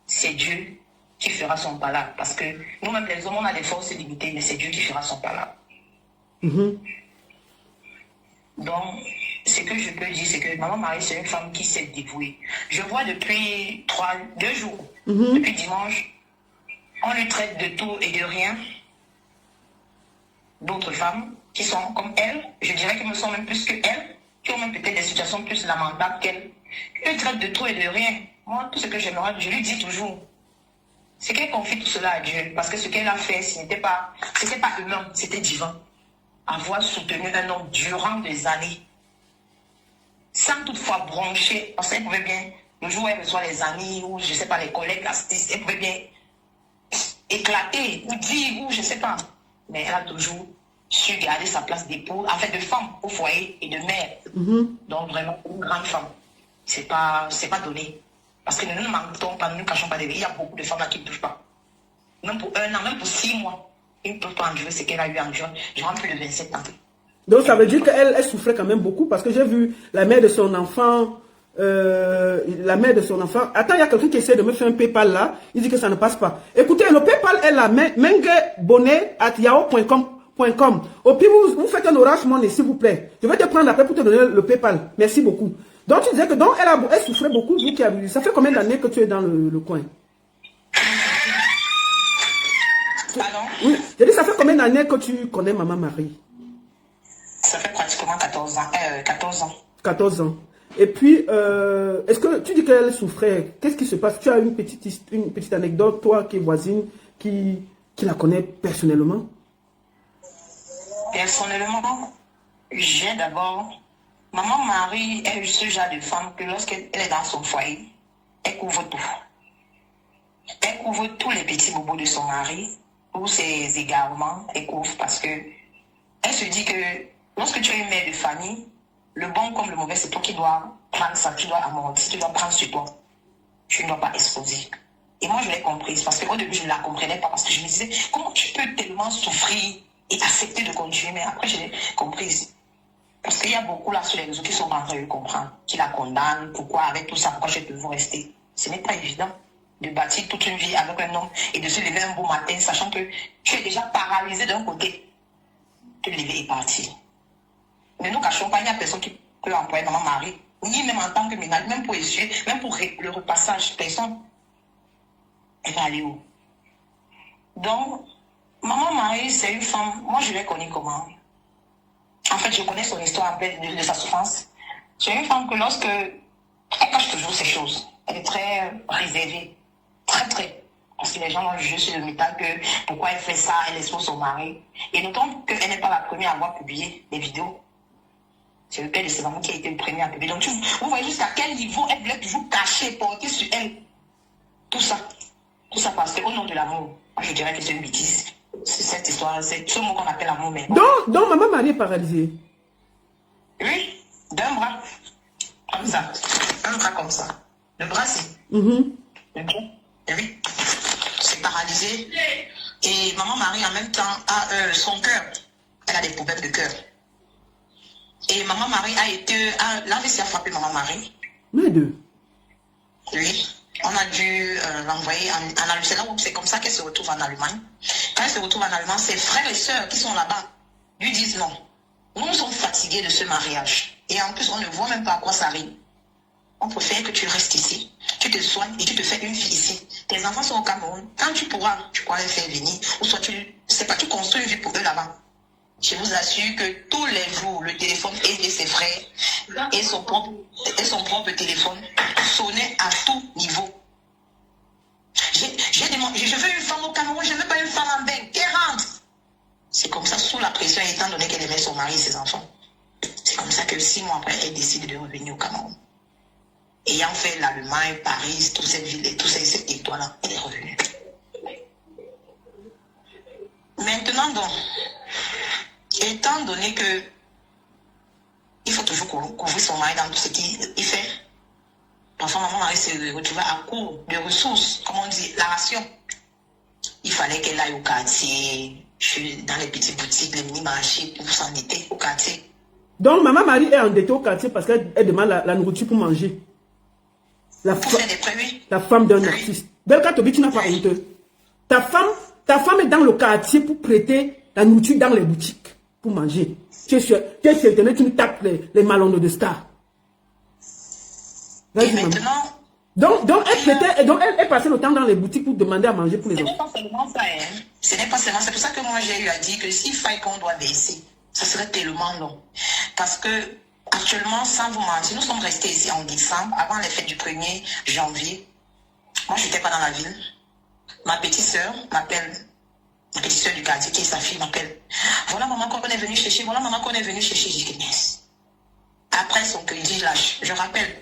c'est Dieu qui fera son palabre. Parce que nous-mêmes, les hommes, on a des forces limitées, mais c'est Dieu qui fera son palabre. Donc, ce que je peux dire, c'est que maman Marie, c'est une femme qui s'est dévouée. Je vois depuis 2 jours, depuis dimanche, on lui traite de tout et de rien. D'autres femmes qui sont comme elle, je dirais qu'elles me sont même plus que elle, qui ont même peut-être des situations plus lamentables qu'elle. Elle traite de tout et de rien. Moi, tout ce que j'aimerais, je lui dis toujours, c'est qu'elle confie tout cela à Dieu. Parce que ce qu'elle a fait, ce n'était pas humain, c'était divin. Avoir soutenu un homme durant des années, sans toutefois broncher, parce qu'elle pouvait bien, le jour où elle reçoit les amis, ou je ne sais pas, les collègues, l'artiste, elle pouvait bien éclater, ou dire, ou je ne sais pas. Mais elle a toujours su garder sa place d'épouse, en fait de femme au foyer et de mère. Donc vraiment une grande femme. C'est pas donné. Parce que nous ne mentons pas, nous ne cachons pas des vies. Il y a beaucoup de femmes là qui ne touchent pas. Même pour 1 an, même pour 6 mois. Ils ne peuvent pas endurer ce qu'elle a eu à endurer durant plus de 27 ans.
Donc ça veut dire qu'elle souffrait quand même beaucoup, parce que j'ai vu la mère de son enfant, Attends, il y a quelqu'un qui essaie de me faire un PayPal là, il dit que ça ne passe pas. Écoutez, le PayPal est là, mengebonnet@yahoo.com .com. Au pire, vous faites un Orange Money, s'il vous plaît. Je vais te prendre après pour te donner le PayPal. Merci beaucoup. Donc, tu disais que donc, elle souffrait beaucoup, vous qui avez vu. Ça fait combien d'années que tu es dans le coin?
Pardon?
Oui. J'ai dit, ça fait combien d'années que tu connais Maman Marie?
Ça fait pratiquement 14 ans. 14 ans.
14 ans. Et puis, est-ce que tu dis qu'elle souffrait? Qu'est-ce qui se passe? Tu as une petite anecdote, toi qui es voisine, qui la connaît personnellement?
Personnellement, j'ai d'abord... Maman Marie est ce genre de femme que lorsqu'elle est dans son foyer, elle couvre tout. Elle couvre tous les petits bobos de son mari, tous ses égarements, elle couvre parce que elle se dit que lorsque tu es une mère de famille, le bon comme le mauvais, c'est toi qui dois prendre ça, tu dois amortir, tu dois prendre sur toi. Tu ne dois pas exposer. Et moi, je l'ai comprise parce qu'au début, je ne la comprenais pas parce que je me disais, comment tu peux tellement souffrir et accepter de continuer? Mais après, je l'ai comprise. Parce qu'il y a beaucoup là sur les réseaux qui sont en train de comprendre, qui la condamnent, pourquoi avec tout ça, pourquoi je devrais rester. Ce n'est pas évident de bâtir toute une vie avec un homme et de se lever un beau matin, sachant que tu es déjà paralysé d'un côté. Te lever et partir. Ne nous cachons pas, il n'y a personne qui peut employer Maman Marie, ni même en tant que ménage, même pour essuyer, même pour le repassage, personne. Elle va aller où? Donc, Maman Marie, c'est une femme, moi je l'ai connue comment? En fait, je connais son histoire de sa souffrance. C'est une femme que lorsque elle cache toujours ces choses, elle est très réservée. Très. Parce que les gens vont juger sur le métal que pourquoi elle fait ça, elle expose son mari. Et notons qu'elle n'est pas la première à avoir publié des vidéos. C'est le père de ses mamans qui a été le premier à publier. Donc vous voyez jusqu'à quel niveau elle voulait toujours cacher, porter sur elle. Tout ça. Tout ça parce qu'au nom de l'amour, moi je dirais que c'est une bêtise. C'est cette histoire, c'est ce mot qu'on appelle amour. Mais
Donc Maman Marie est paralysée.
Oui, d'un bras. Comme ça. Un bras comme ça. Le bras, c'est.
Mm-hmm.
Le bras. Oui. C'est paralysé. Et Maman Marie, en même temps, a son cœur. Elle a des problèmes de cœur. Et Maman Marie a été. L'AVC a frappé Maman Marie.
Les deux.
Oui. On a dû l'envoyer en Allemagne. C'est comme ça qu'elle se retrouve en Allemagne. Quand elle se retrouve en Allemagne, ses frères et sœurs qui sont là-bas lui disent non. Nous sommes fatigués de ce mariage. Et en plus, on ne voit même pas à quoi ça arrive. On préfère que tu restes ici. Tu te soignes et tu te fais une fille ici. Tes enfants sont au Cameroun. Quand tu pourras les faire venir. Ou soit tu construis une vie pour eux là-bas. Je vous assure que tous les jours, le téléphone et ses frères et son propre téléphone sonnaient à tout niveau. J'ai demandé, je veux une femme au Cameroun, je ne veux pas une femme en bain. Qu'elle rentre. C'est comme ça, sous la pression, étant donné qu'elle aimait son mari et ses enfants. C'est comme ça que 6 mois après, elle décide de revenir au Cameroun. Ayant fait l'Allemagne, Paris, toute cette ville et toute cette étoile-là, elle est revenue. Maintenant donc, étant donné que il faut toujours couvrir son mari dans tout ce qu'il fait, parfois Maman Marie se retrouvait à court de ressources, comme on dit, la ration. Il fallait qu'elle aille au quartier, dans les petites boutiques, les mini-marchés, pour s'endetter au quartier.
Donc Maman Marie est endettée au quartier parce qu'elle demande la nourriture pour manger.
Pour faire des prévues.
La femme d'un artiste. Belka Tobi, tu n'as pas honte. Ta femme est dans le quartier pour prêter la nourriture dans les boutiques pour manger. Tu es sur Internet, tu me tapes les malhonneurs de stars.
Et maintenant...
Donc elle passait le temps dans les boutiques pour demander à manger pour les enfants.
Ce n'est pas seulement ça, hein. Ce n'est pas seulement. C'est pour ça que moi j'ai eu à dire que s'il faille qu'on doit baisser, ça serait tellement long. Parce que actuellement, sans vous mentir, nous sommes restés ici en décembre, avant les fêtes du 1er janvier. Moi, je n'étais pas dans la ville. Ma petite soeur m'appelle, ma petite soeur du quartier, qui est sa fille, m'appelle. Voilà maman qu'on est venu chercher, voilà maman qu'on est venu chercher. Je dis, yes. Après son crédit, lâche. Je rappelle.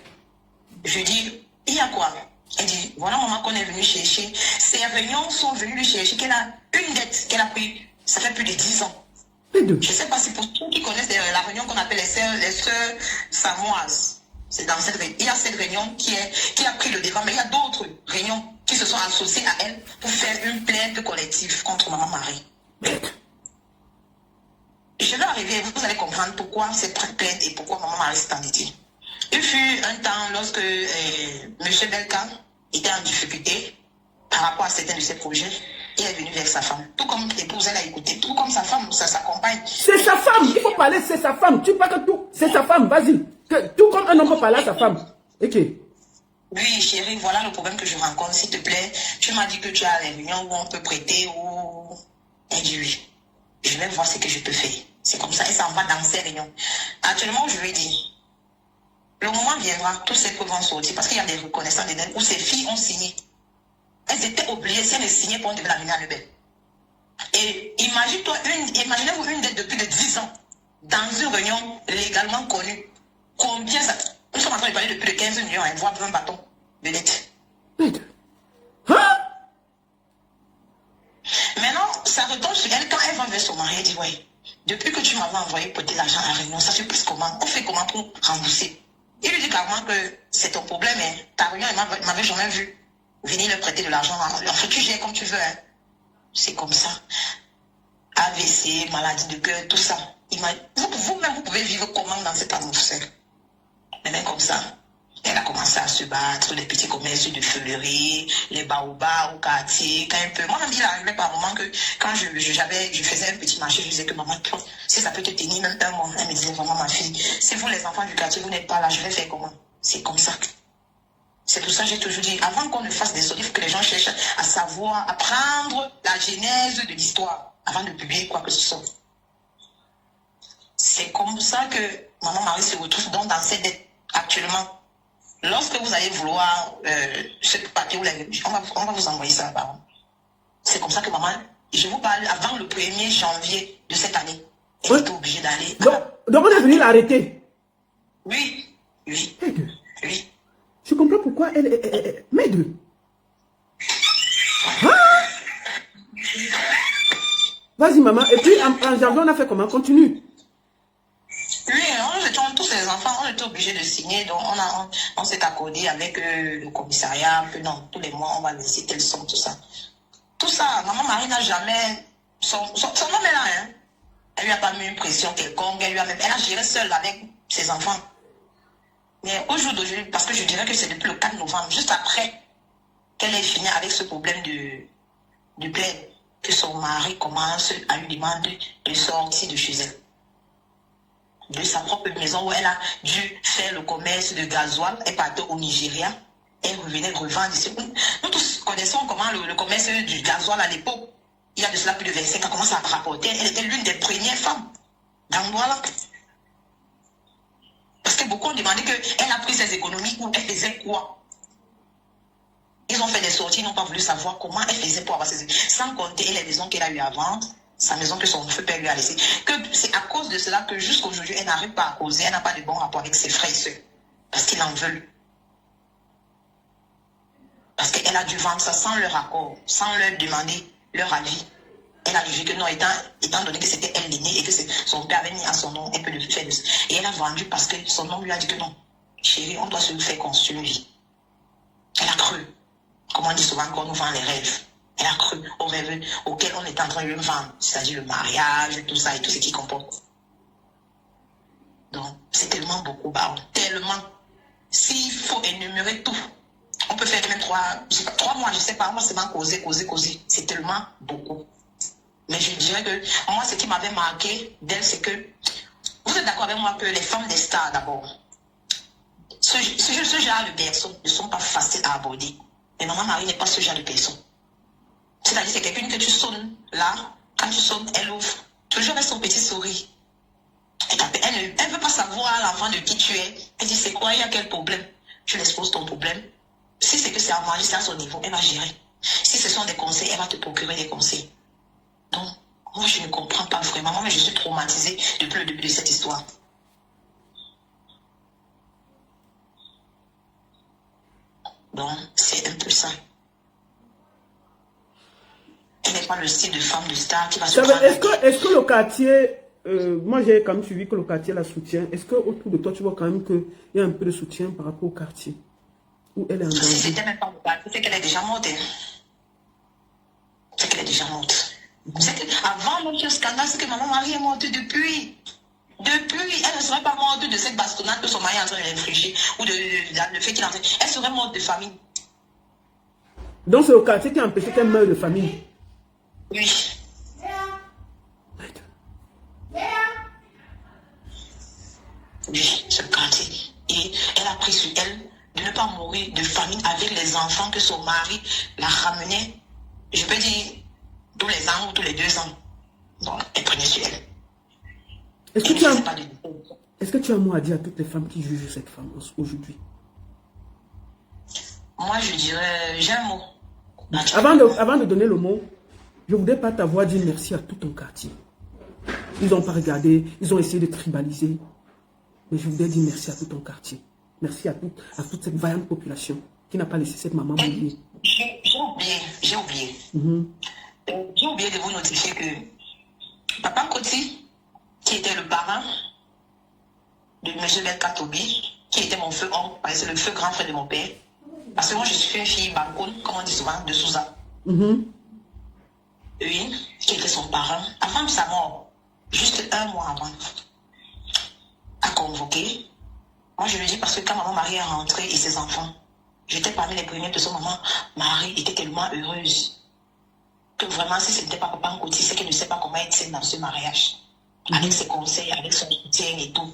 Je dis, il y a quoi? Elle dit, voilà maman qu'on est venu chercher. Ses réunions sont venues lui chercher, qu'elle a une dette qu'elle a pris, ça fait plus de 10 ans. Je ne sais pas si pour ceux qui connaissent la réunion qu'on appelle les sœurs samoises. C'est dans cette réunion. Il y a cette réunion qui a pris le devant, mais il y a d'autres réunions qui se sont associées à elle pour faire une plainte collective contre Maman Marie. Je vais arriver, vous allez comprendre pourquoi cette plainte et pourquoi Maman Marie s'est endettée. Il fut un temps lorsque M. Belka était en difficulté par rapport à certains de ses projets. il est venu vers sa femme. Tout comme l'épouse, elle a écouté. Tout comme sa femme, sa compagne.
C'est sa femme. Il faut parler, c'est sa femme. Tu parles que tout. C'est sa femme, vas-y. Tout comme un homme peut parler à sa femme. Ok.
Oui, chérie, voilà le problème que je rencontre. S'il te plaît, tu m'as dit que tu as les réunions où on peut prêter ou... Elle dit oui. Je vais voir ce que je peux faire. C'est comme ça. Et ça en va dans ces réunions. Actuellement, je lui ai dit, le moment viendra, tous ces preuves vont sortir parce qu'il y a des reconnaissances des dettes où ces filles ont signé. Elles étaient obligées, si elles signaient pour on devait l'amener à Lebel. Et imaginez-vous une dette de plus de 10 ans dans une réunion légalement connue. Combien ça... Nous sommes en train de parler de plus de 15 millions, voire 20 bâtons de dette.
Hein?
Maintenant, ça retombe sur elle quand elle va vers son mari. Elle dit, ouais, depuis que tu m'avais envoyé porter l'argent à la réunion, ça se passe comment? On fait comment pour rembourser? Il lui dit carrément que c'est ton problème, hein. Ta réunion, elle m'avait jamais vu venir leur prêter de l'argent. En fait, tu gères comme tu veux. Hein. C'est comme ça. AVC, maladie de cœur, tout ça. Vous-même, vous pouvez vivre comment dans cette atmosphère? Mais même comme ça, elle a commencé à se battre, les petits commerces de feulerie, les baobabs au quartier, quand un peu. Moi, même, il arrivait par moment que quand je faisais un petit marché, je disais que maman, si ça peut te tenir même un mois, elle me disait vraiment, ma fille, si vous, les enfants du quartier, vous n'êtes pas là, je vais faire comment? C'est comme ça. C'est pour ça que j'ai toujours dit, avant qu'on ne fasse des sorties, il faut que les gens cherchent à savoir, à prendre la genèse de l'histoire, avant de publier quoi que ce soit. C'est comme ça que maman Marie se retrouve donc dans cette dette actuellement. Lorsque vous allez vouloir ce papier, on va vous envoyer ça là-bas. C'est comme ça que maman, je vous parle avant le 1er janvier de cette année, elle était obligée d'aller.
Donc on est venu l'arrêter.
Oui, oui, oui.
Je comprends pourquoi elle... Maître. Hein? Vas-y maman. Et puis en jargon on a fait comment? Continue.
Oui, tous les enfants, on était obligés de signer, donc on s'est accordé avec le commissariat, que non, tous les mois, on va laisser telle somme, tout ça. Tout ça, maman Marie n'a jamais... Son homme est là, hein. Elle lui a pas mis une pression quelconque, elle a géré seule avec ses enfants. Mais au jour d'aujourd'hui, parce que je dirais que c'est depuis le 4 novembre, juste après qu'elle ait fini avec ce problème de plaie, que son mari commence à lui demander de sortir de chez elle. De sa propre maison où elle a dû faire le commerce de gasoil. Elle partait au Nigeria. Elle revenait revendre ici. Nous tous connaissons comment le commerce du gasoil à l'époque, il y a de cela plus de 25 ans, commence à rapporter. Elle était l'une des premières femmes dans Douala. Parce que beaucoup ont demandé qu'elle a pris ses économies ou elle faisait quoi. Ils ont fait des sorties, ils n'ont pas voulu savoir comment elle faisait pour avoir ses économies. Sans compter les maisons qu'elle a eu à vendre. Sa maison que son feu père lui a laissée. Que c'est à cause de cela que jusqu'aujourd'hui, elle n'arrive pas à causer, elle n'a pas de bon rapport avec ses frères et sœurs. Parce qu'ils en veulent. Parce qu'elle a dû vendre ça sans leur accord, sans leur demander leur avis. Elle a jugé que non, étant donné que c'était elle l'aînée et que son père avait mis à son nom, elle peut le faire de ça. Et elle a vendu parce que son nom lui a dit que non. Chérie, on doit se faire construire une vie. Elle a cru. Comme on dit souvent, qu'on nous vend les rêves. Elle a cru aux rêves auxquels on est en train de le vendre, c'est-à-dire le mariage, tout ça et tout ce qui comporte. Donc, c'est tellement beaucoup, tellement. S'il faut énumérer tout, on peut faire même 3 mois, je sais pas, moi c'est vraiment causer. C'est tellement beaucoup. Mais je dirais que moi, ce qui m'avait marqué d'elle, c'est que, vous êtes d'accord avec moi que les femmes des stars d'abord, ce genre de personnes ne sont pas faciles à aborder. Mais maman Marie n'est pas ce genre de personne. C'est-à-dire, c'est quelqu'un que tu sonnes là, quand tu sonnes, elle ouvre, toujours avec son petit sourire. Elle ne veut pas savoir l'enfant de qui tu es. Elle dit, c'est quoi, il y a quel problème? Tu l'exposes ton problème. Si c'est que c'est à manger, c'est à son niveau, elle va gérer. Si ce sont des conseils, elle va te procurer des conseils. Donc, moi, je ne comprends pas vraiment. Moi, je suis traumatisée depuis le début de cette histoire. Donc, c'est un peu ça. Elle n'est pas le style de femme de star qui va se prendre.
Est-ce que le quartier, moi j'ai quand même suivi que le quartier la soutient. Est-ce que autour de toi tu vois quand même qu'il y a un peu de soutien par rapport au quartier où elle est en danger?
Si c'était même pas le quartier, c'est qu'elle est déjà morte. C'est qu'elle est déjà morte. Avant même le scandale, c'est que maman Marie est morte depuis. Depuis, elle ne serait pas morte de cette bastonnade que son mari est en train de l'infliger ou de le fait qu'il est en train. Elle serait morte de famille.
Donc c'est le quartier qui a empêché qu'elle meure de famille.
Oui. Oui, ce quartier. Et elle a pris sur elle de ne pas mourir de famine avec les enfants que son mari la ramenait, je peux dire, tous les ans ou tous les 2 ans. Donc, elle prenait sur elle.
Est-ce que tu as un mot à dire à toutes les femmes qui jugent cette femme aujourd'hui?
Moi, je dirais, j'ai un mot.
Avant de donner le mot, je ne voudrais pas t'avoir dit merci à tout ton quartier. Ils n'ont pas regardé, ils ont essayé de tribaliser. Mais je voudrais dire merci à tout ton quartier. Merci à toute cette vaillante population qui n'a pas laissé cette maman mourir.
J'ai oublié. J'ai oublié de vous notifier que Papa Koti, qui était le parrain de M. Belka Tobi, qui était mon feu oncle, c'est le feu grand frère de mon père. Parce que moi, je suis une fille Bankoun, comme on dit souvent, de Souza. Oui, qui était son parrain. Avant sa mort, juste 1 mois avant, a convoqué. Moi, je le dis parce que quand maman Marie est rentrée et ses enfants, j'étais parmi les premiers de son maman. Marie était tellement heureuse que vraiment, si ce n'était pas Papa Nkoti, c'est qu'elle ne sait pas comment être saine dans ce mariage. Avec ses conseils, avec son soutien et tout.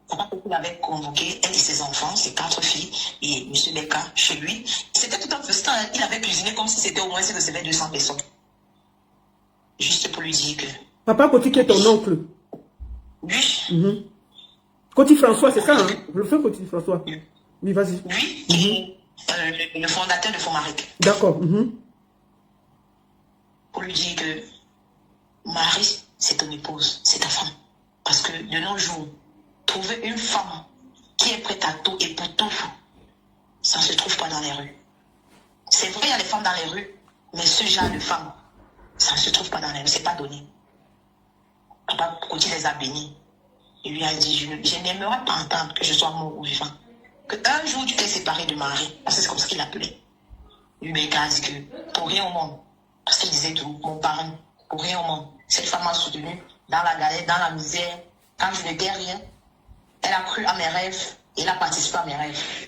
Papa Nkoti l'avait convoqué, elle et ses enfants, ses 4 filles, et M. Belka chez lui. C'était tout un festin. Il avait cuisiné comme si c'était au moins s'il recevait 200 personnes. Juste pour lui dire que...
Papa Nkoti qui est ton oncle?
Oui.
Koti François, c'est ça, hein? Le feu Koti François. Oui, vas-y.
Oui, qui est le fondateur de Fomaric.
D'accord.
Pour lui dire que Marie, c'est ton épouse, c'est ta femme. Parce que de nos jours, trouver une femme qui est prête à tout et pour tout, ça ne se trouve pas dans les rues. C'est vrai, il y a les femmes dans les rues, mais ce genre de femmes, ça ne se trouve pas dans les rues, c'est pas donné. Papa Koti les a bénis. Il lui a dit, je n'aimerais pas entendre que je sois mort ou vivant. Qu'un jour tu t'es séparé de Marie, parce que c'est comme ça qu'il l'appelait. Lui, il a dit que pour rien au monde, parce qu'il disait tout, mon parent, pour rien au monde, cette femme m'a soutenu dans la galère, dans la misère, quand je n'étais rien. Elle a cru à mes rêves, et elle a participé à mes rêves.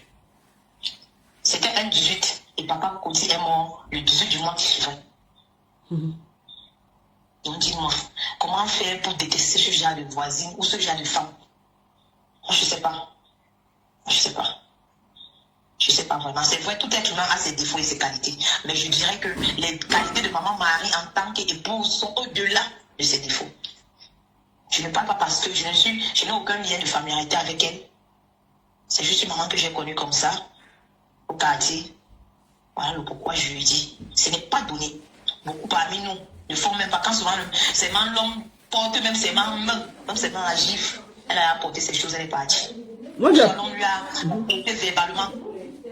C'était un 18, et Papa Koti est mort le 18 du mois qui suivait. Donc dis-moi, comment faire pour détester ce genre de voisine ou ce genre de femme? Moi, je ne sais pas. Je ne sais pas vraiment. C'est vrai, tout être humain a ses défauts et ses qualités. Mais je dirais que les qualités de maman Marie en tant qu'épouse sont au-delà de ses défauts. Je ne parle pas parce que je n'ai aucun lien de familiarité avec elle. C'est juste une maman que j'ai connue comme ça, au quartier. Voilà le pourquoi je lui dis. Ce n'est pas donné. Beaucoup parmi nous ne font même pas. Quand souvent, c'est même l'homme porte même ses mains, même ses mains à gifle. Elle a apporté ces choses, elle est partie.
Moi,
on lui a été verbalement,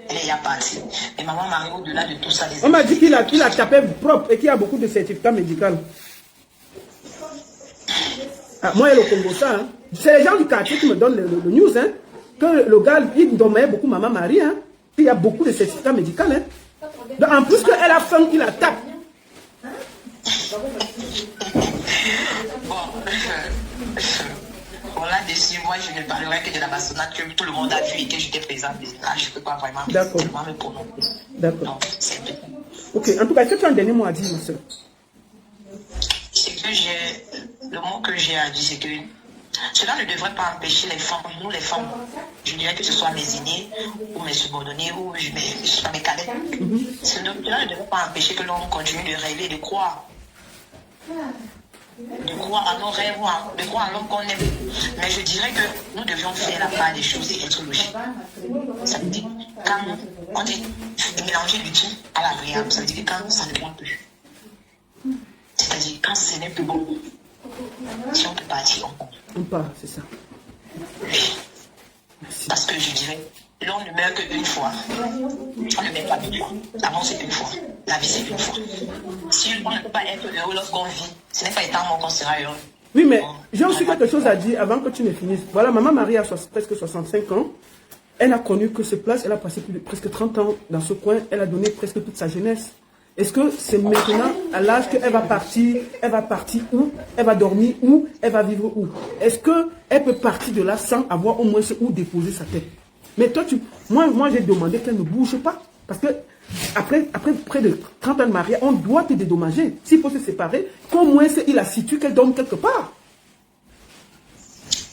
elle est partie. Et maman Marie, au-delà de tout ça,
on m'a dit qu'il a tapé propre et qu'il y a beaucoup de certificats médicaux. Ah, moi, et le Congo, ça, hein. C'est les gens du quartier qui me donnent le news, hein, que le gars, il dormait beaucoup maman Marie, hein. Il y a beaucoup de certificats médicaux, hein. Donc, en plus qu'elle a faim, qu'il la tape.
Bon, là-dessus, moi, je ne parlerai que de la bastonnade que tout le monde a vu et que j'étais présente. Là, je ne peux pas vraiment me prononcer.
D'accord. Ok, en tout cas, est-ce que tu as un dernier mot à dire, ma soeur?
C'est que le mot que j'ai à dire, c'est que cela ne devrait pas empêcher les femmes, nous les femmes, je dirais que ce soit mes aînés ou mes subordonnés ou mes cadets. Cela ne devrait pas empêcher que l'on continue de rêver, de croire à nos rêves, de croire à l'homme qu'on aime. Mais je dirais que nous devions faire la part des choses et être logiques. Ça veut dire, quand on dit mélanger l'utile à l'agréable, ça veut dire que quand ça ne prend plus. C'est-à-dire quand ce n'est plus bon, si on peut partir,
on part, c'est ça.
Oui. Parce que je dirais, l'on ne meurt qu'une fois. On ne meurt pas 2 fois. L'amour, c'est une fois. La vie, c'est une fois. Si on ne peut pas être heureux lorsqu'on vit, ce n'est pas étant mort qu'on sera heureux.
Oui, mais j'ai aussi quelque chose à dire avant que tu ne finisses. Voilà, maman Marie a presque 65 ans. Elle a connu que ce place, elle a passé presque 30 ans dans ce coin. Elle a donné presque toute sa jeunesse. Est-ce que c'est maintenant, à l'âge qu'elle va partir où? Elle va dormir où? Elle va vivre où? Est-ce qu'elle peut partir de là sans avoir au moins où déposer sa tête? Mais toi, moi j'ai demandé qu'elle ne bouge pas. Parce que après près de 30 ans de mariage, on doit te dédommager. S'il faut se séparer, qu'au moins il a situé qu'elle dorme quelque part.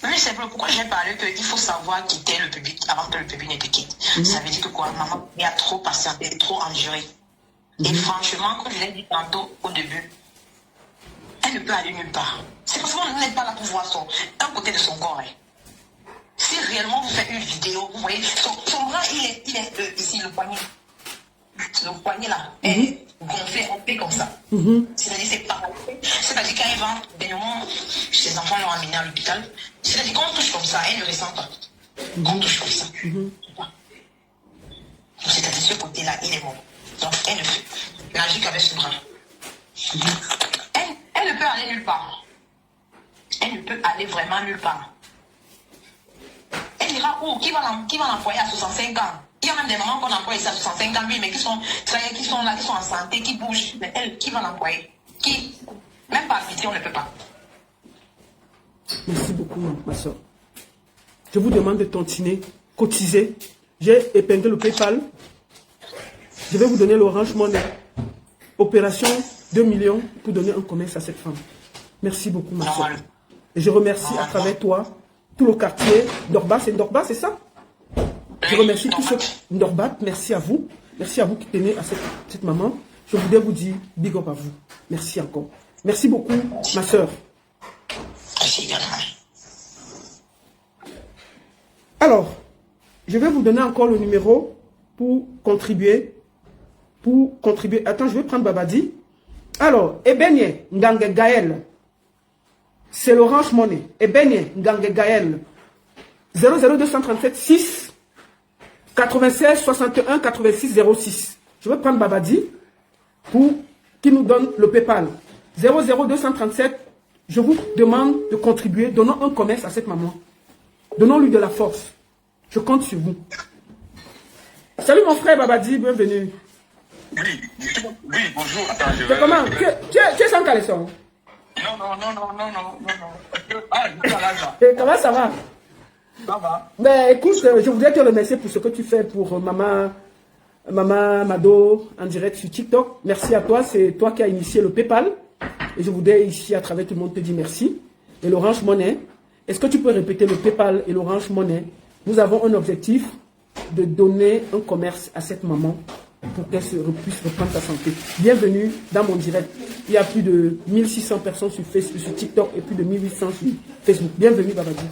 Oui, c'est pourquoi j'ai parlé qu'il faut savoir quitter le public avant que le public ne te quitte. Ça veut dire que quoi, maman, il a trop patienté, trop enduré. Et franchement, comme je l'ai dit tantôt au début, elle ne peut aller nulle part. C'est parce qu'on n'est pas là pour voir un côté de son corps. Si réellement vous faites une vidéo, vous voyez, son bras, il est ici, le poignet. Le poignet là est gonflé, un peu comme ça. C'est-à-dire c'est paralysé. C'est-à-dire quand elle va, dernièrement, ses enfants l'ont amené à l'hôpital. C'est-à-dire quand on touche comme ça, elle ne ressent pas. Quand on touche comme ça. C'est-à-dire ce côté-là, il est mort. Donc elle ne n'agit qu'avec ce bras. Elle ne peut aller nulle part. Elle ne peut aller vraiment nulle part. Elle ira où? Qui va l'employer à 65 ans? Il y a même des mamans qu'on emploie ici à 65 ans, oui, mais qui sont là, qui sont en santé, qui bougent. Mais elle, qui va l'employer? Qui? Même par pitié, on ne peut pas.
Merci beaucoup, ma soeur. Je vous demande de tontiner, cotiser. J'ai épinglé le PayPal. Je vais vous donner l'Orange Money. Opération 2 millions pour donner un commerce à cette femme. Merci beaucoup, ma soeur. Et je remercie à travers toi tout le quartier. Ndorba, c'est ça? Je remercie tous ceux. Ndorba, merci à vous. Merci à vous qui tenez à cette maman. Je voudrais vous dire big up à vous. Merci encore. Merci beaucoup, ma soeur. Alors, je vais vous donner encore le numéro pour contribuer. Attends, je vais prendre Babadi. Alors, Ebenye Ngange Gaël. C'est l'Orange Money. Ebenye Ngange Gaël. 00237 6 96 61 86 06. Je vais prendre Babadi pour qu'il nous donne le PayPal. 00237. Je vous demande de contribuer. Donnons un commerce à cette maman. Donnons-lui de la force. Je compte sur vous. Salut mon frère Babadi, bienvenue.
Oui, bonjour. Attends, je vais...
Comment? Tu es sans caleçon?
Non. Ah, je suis là.
Comment ça va?
Ça va.
Ben écoute, je voudrais te remercier pour ce que tu fais pour maman Mado en direct sur TikTok. Merci à toi, c'est toi qui as initié le PayPal. Et je voudrais ici à travers tout le monde te dire merci. Et l'Orange Money, est-ce que tu peux répéter le PayPal et l'Orange Money? Nous avons un objectif de donner un commerce à cette maman pour qu'elle puisse reprendre sa santé. Bienvenue dans mon direct. Il y a plus de 1600 personnes sur TikTok et plus de 1800 sur Facebook. Bienvenue, Babadi.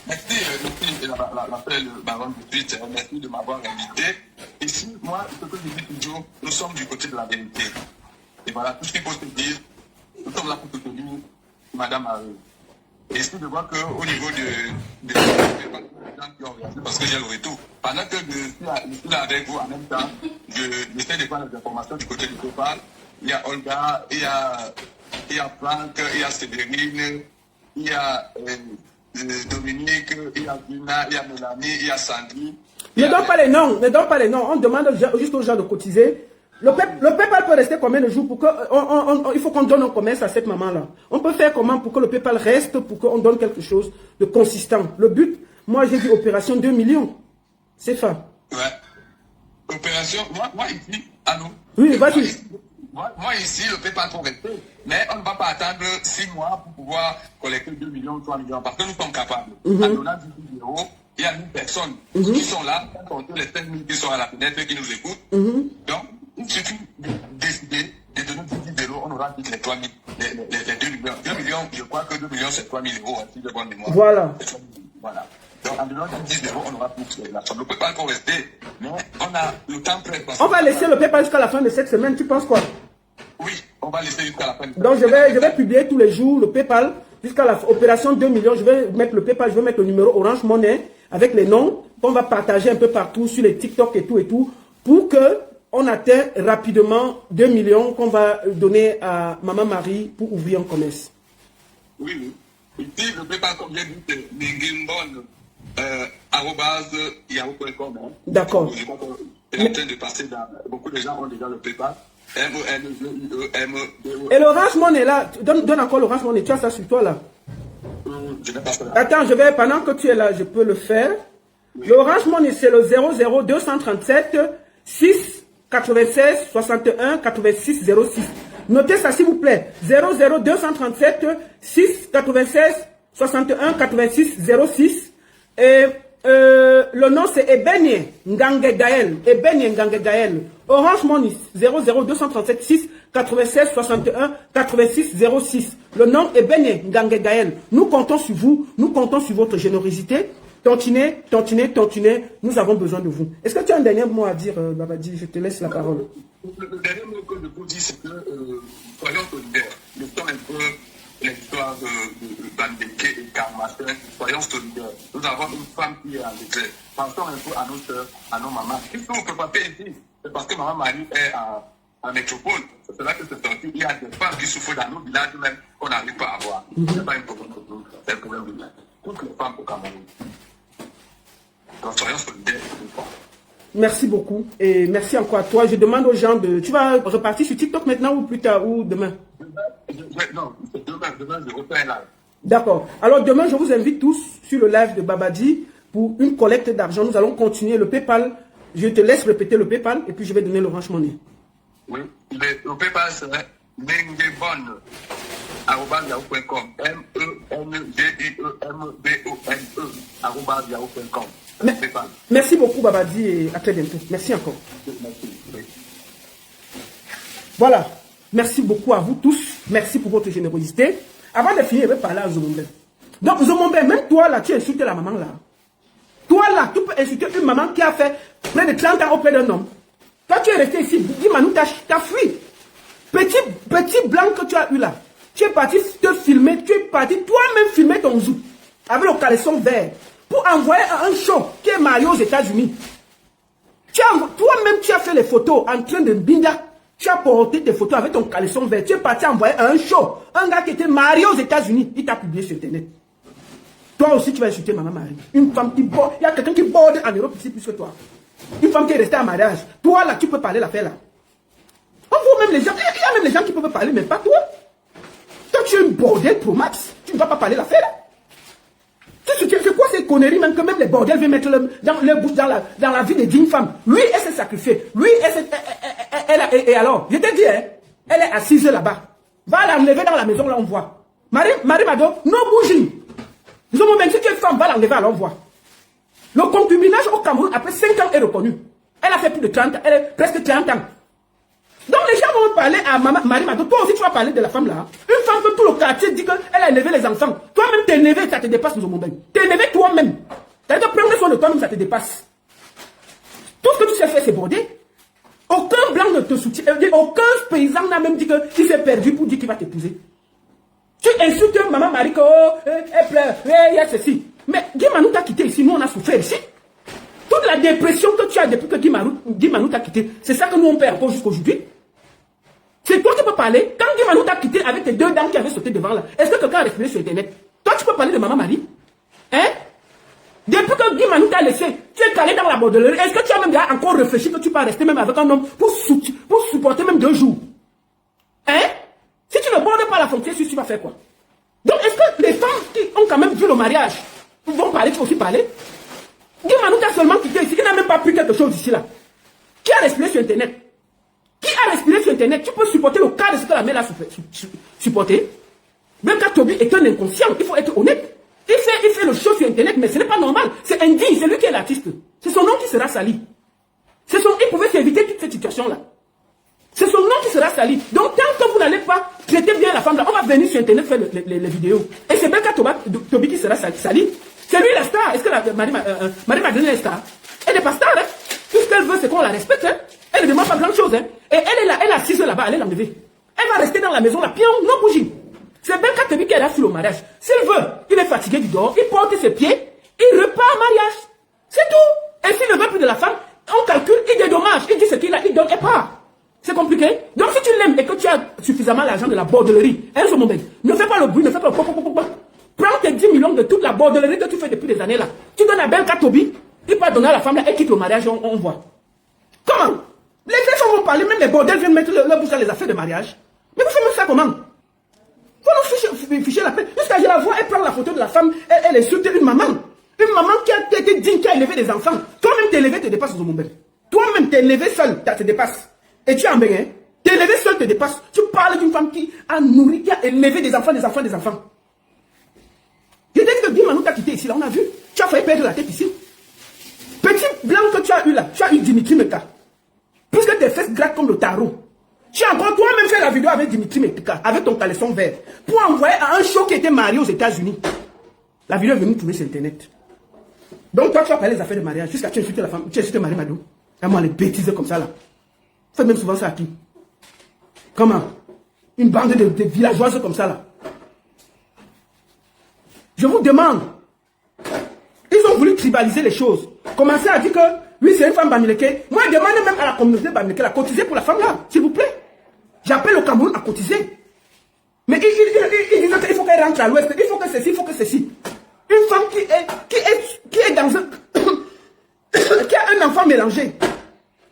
Merci, l'appel baron de suite. Merci de m'avoir invité. Ici, moi, ce que je dis toujours, nous sommes du côté de la vérité. Et voilà, tout ce qu'il faut se dire, nous sommes là pour soutenir Madame Marie. Et ici, je vois qu'au niveau de gens qui ont réagi, parce que j'ai le retour. Pendant que je suis là avec vous en même temps, j'essaie de prendre les informations du côté du PayPal. Il y a Olga, il y a Franck, il y a Séverine, il y a Dominique, il y a Gina, il y a Mélanie, il y a Sandy.
Ne donne pas les noms. On demande juste aux gens de cotiser. Le PayPal peut rester combien de jours pour que il faut qu'on donne un commerce à cette maman-là. On peut faire comment pour que le PayPal reste, pour qu'on donne quelque chose de consistant. Le but, moi j'ai dit opération 2 millions. C'est ça.
Ouais. Opération, moi ici, allô?
Oui, vas-y.
Moi ici, le PayPal pour rester. Mais on ne va pas attendre 6 mois pour pouvoir collecter 2 millions, 3 millions, parce que nous sommes capables. En donnant 10 000 €, il y a 1000 personnes qui sont là, compter les 5 000 qui sont à la fenêtre, qui nous écoutent. Donc, il suffit de décider de donner 10 000 €, on aura dit les 3 000, les 2 millions. 2 millions, je crois que 2 millions, c'est 3 000 €, si je bonne mémoire.
Voilà.
Donc, en donnant 10 0 €, on aura plus la somme. On ne peut pas encore rester, mais on a le temps prêt.
On va laisser le PayPal jusqu'à la fin de cette semaine, tu penses quoi?
Oui, on va laisser jusqu'à la fin.
Donc, je vais publier tous les jours le PayPal jusqu'à la opération 2 millions. Je vais mettre le PayPal, je vais mettre le numéro Orange Money avec les noms qu'on va partager un peu partout sur les TikTok et tout, pour que on atteigne rapidement 2 millions qu'on va donner à Maman Marie pour ouvrir un commerce.
Oui. Ici, le PayPal, comme j'ai dit, c'est mingimbon, @yahoo.com.
D'accord.
Je crois qu'on est en train de passer dans... Beaucoup de gens ont déjà le PayPal. M-E-N-G-I-E-M-D-O.
Et l'Orange Money là, donne encore l'Orange Money, tu as ça sur toi là.
Je n'ai pas ça là.
Attends, pendant que tu es là, je peux le faire. Oui. L'Orange Money, c'est le 00237 6 96 61 86 06. Notez ça s'il vous plaît. 00 237 6 96 61 86 06. Et le nom c'est Ebenye Ngange Gaël. Ebenye Ngange Gaël. Orange Money 00 237 6 96 61 86 06. Le nom est Ebenye Ngange Gaël. Nous comptons sur vous. Nous comptons sur votre générosité. Continuez, continuez, continuez. Nous avons besoin de vous. Est-ce que tu as un dernier mot à dire, Babadi? Je te laisse la parole.
Le dernier mot que je vous dis, c'est que soyons solidaires. Nous sommes un peu l'histoire de Bandeke et Karmacher. Soyons solidaires. Nous avons une femme qui est en décès. Pensons un peu à nos soeurs, à nos mamans. Qu'est-ce qu'on ne peut pas faire ici? C'est parce que maman Marie est en métropole. C'est là que c'est sorti. Il y a des femmes qui souffrent dans nos villages même qu'on n'arrive pas à voir. Ce n'est pas un problème pour nous. C'est un problème de toutes les femmes au Cameroun. Donc soyons solidaires.
Merci beaucoup et merci encore à toi. Je demande aux gens de... Tu vas repartir sur TikTok maintenant ou plus tard ou demain?
Non, demain je refais un live.
D'accord. Alors demain, je vous invite tous sur le live de Babadi pour une collecte d'argent. Nous allons continuer le PayPal. Je te laisse répéter le PayPal et puis je vais donner l'Orange Money.
Oui, le PayPal serait mengebonne@yahoo.com. mengebonne@yahoo.com.
Merci beaucoup Babadi et à très bientôt. Merci encore.
Merci.
Voilà. Merci beaucoup à vous tous. Merci pour votre générosité. Avant de finir, je vais parler à Zomombe. Donc Zomombe, même toi là, tu insultes la maman là. Toi là, tu peux insulter une maman qui a fait près de 30 ans auprès d'un homme. Toi tu es resté ici, dis-moi, t'as fui. Petit blanc que tu as eu là. Tu es parti te filmer, tu es parti toi-même filmer ton zoo. Avec le caleçon vert. Pour envoyer un show qui est marié aux États-Unis. Toi-même, tu as fait les photos en train de binda. Tu as porté tes photos avec ton caleçon vert. Tu es parti envoyer un show. Un gars qui était marié aux États-Unis. Il t'a publié sur Internet. Toi aussi, tu vas insulter maman Marie. Une femme qui borde. Il y a quelqu'un qui borde en Europe ici plus que toi. Une femme qui est restée en mariage. Toi, là, tu peux parler l'affaire là. On voit même les gens. Il y a même les gens qui peuvent parler, mais pas toi. Toi, tu es une bordel pro max. Tu ne vas pas parler l'affaire là. C'est quoi ces conneries même que même les bordels viennent mettre dans leur bouche dans la vie des dignes femmes. Lui, elle s'est sacrifiée. Lui, et alors, je te dis, hein, elle est assise là-bas. Va l'enlever dans la maison, là on voit. Marie Mado, non bougie. Nous avons même si tu es femme, va l'enlever, là on voit. Le concubinage au Cameroun, après 5 ans, est reconnu. Elle a fait plus de 30 ans, elle est presque 30 ans. Donc les gens vont parler à Marie Mado. Toi aussi tu vas parler de la femme là. Une femme que tout le quartier dit qu'elle a élevé les enfants. Toi-même t'es élevé, ça te dépasse nous au monde. T'es élevé toi-même. C'est-à-dire que prendre soin de toi-même, ça te dépasse. Tout ce que tu sais faire, c'est border. Aucun blanc ne te soutient. Aucun paysan n'a même dit qu'il s'est perdu pour dire qu'il va t'épouser. Tu insultes maman Marie que elle pleure, il y a ceci. Mais Guy Manou t'a quitté ici, nous on a souffert ici. Toute la dépression que tu as depuis que Guy Manou t'a quitté, c'est ça que nous on perd encore jusqu'aujourd'hui. C'est toi qui peux parler. Quand Guy Manou t'a quitté avec tes 2 dents qui avaient sauté devant là, est-ce que quelqu'un a respiré sur Internet? Toi, tu peux parler de maman Marie? Hein? Depuis que Guy Manou t'a laissé, tu es calé dans la bordellerie. Est-ce que tu as même encore réfléchi que tu peux rester même avec un homme pour supporter même 2 jours? Hein? Si tu ne bordes pas la frontière, tu vas faire quoi? Donc, est-ce que les femmes qui ont quand même vu le mariage vont parler, tu peux aussi parler? Guy Manou t'a seulement quitté ici, il n'a même pas pris quelque chose ici là. Qui a respiré sur Internet? Qui a respiré sur Internet? Tu peux supporter le cas de ce que la mère a supporté. Même quand Toby est un inconscient, il faut être honnête. Il fait le show sur Internet, mais ce n'est pas normal. C'est indigne, c'est lui qui est l'artiste. C'est son nom qui sera sali. Il pouvait s'éviter toute cette situation-là. C'est son nom qui sera sali. Donc, tant que vous n'allez pas traiter bien la femme là, on va venir sur Internet faire les vidéos. Et c'est bien quand Toby qui sera sali. C'est lui la star. Est-ce que Marie-Madeleine est star? Elle n'est pas star, hein? Tout ce qu'elle veut, c'est qu'on la respecte, hein? Elle ne demande pas grand chose, hein? Et elle est là, elle est assise là-bas, elle est l'enlever. Elle va rester dans la maison, là, pion, non bougie. C'est bien quand Toby qui est là sur le mariage. S'il veut, il est fatigué du dehors, il porte ses pieds, il repart en mariage. C'est tout. Et s'il ne veut plus de la femme, on calcule, il dédommage, il dit ce qu'il a, il donne et part. C'est compliqué. Donc si tu l'aimes et que tu as suffisamment l'argent de la bordellerie, un seul moment, ne fais pas le bruit, ne fais pas le pop. Prends tes 10 millions de toute la bordellerie que tu fais depuis des années là. Tu donnes à Belka Toby, il peut donner à la femme là, elle quitte le mariage, on voit. Comment? Les gens vont parler, même les bordels viennent mettre leur bouche dans les affaires de mariage. Mais vous faites ça comment? Faut nous ficher la paix. Jusqu'à je la vois, elle prend la photo de la femme, elle insulte une maman. Une maman qui a été digne, qui a élevé des enfants. Toi-même t'es élevé, te dépasses au monde. Toi-même, t'es élevé seul, ça te dépasse. Et tu es en bain, hein? T'es élevé seul, te dépasse. Tu parles d'une femme qui a nourri, qui a élevé des enfants, des enfants, des enfants. Je t'ai dit que Bimanou t'a quitté ici, là, on a vu. Tu as failli perdre la tête ici. Petit blanc que tu as eu là, tu as eu Dimitri Meka. Puisque tes fesses grattent comme le tarot. Tu as encore toi-même fait la vidéo avec Dimitri Meka, avec ton caleçon vert, pour envoyer à un show qui était marié aux États-Unis. La vidéo est venue trouver sur Internet. Donc toi, tu as parlé des affaires de mariage, jusqu'à tu insultes la femme, tu insultes Marie Madou. Et moi, les bêtises comme ça là. Faites même souvent ça à qui? Comment? Une bande de villageoises comme ça là. Je vous demande. Ils ont voulu tribaliser les choses. Commencer à dire que, oui, c'est une femme bamileke. Moi, je demande même à la communauté bamileke de cotiser pour la femme là, s'il vous plaît. J'appelle le Cameroun à cotiser. Mais ils disent qu'il faut qu'elle rentre à l'ouest, il faut que ceci, il faut que ceci. Une femme qui est dans un... qui a un enfant mélangé.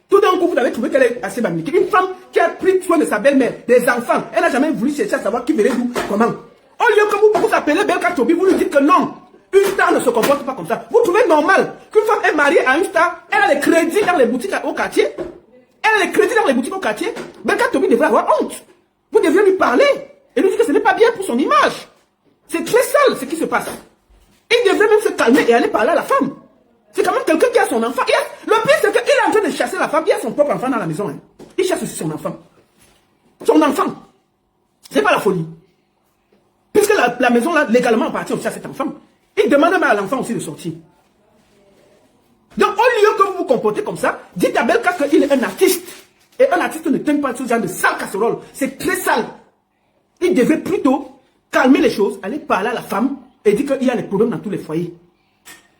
Tout d'un coup, vous avez trouvé qu'elle est assez bamileke. Une femme qui a pris soin de sa belle-mère, des enfants. Elle n'a jamais voulu chercher à savoir qui venait d'où, comment. Au lieu que vous appelez Belka Tobi, vous lui dites que non. Une star ne se comporte pas comme ça. Vous trouvez normal qu'une femme est mariée à une star, elle a les crédits dans les boutiques au quartier. Elle a les crédits dans les boutiques au quartier. Belka Tobi devrait avoir honte. Vous devriez lui parler et lui dire que ce n'est pas bien pour son image. C'est très sale ce qui se passe. Il devrait même se calmer et aller parler à la femme. C'est quand même quelqu'un qui a son enfant. Le pire, c'est qu'il est en train de chasser la femme. Il a son propre enfant dans la maison. Hein. Il chasse aussi son enfant. Son enfant. C'est pas la folie. Puisque la maison, là, légalement, appartient aussi à cet enfant. Il demande même à l'enfant aussi de sortir. Donc, au lieu que vous vous comportez comme ça, dites à Belka qu'il est un artiste. Et un artiste ne tient pas ce genre de sale casserole. C'est très sale. Il devrait plutôt calmer les choses, aller parler à la femme et dire qu'il y a des problèmes dans tous les foyers.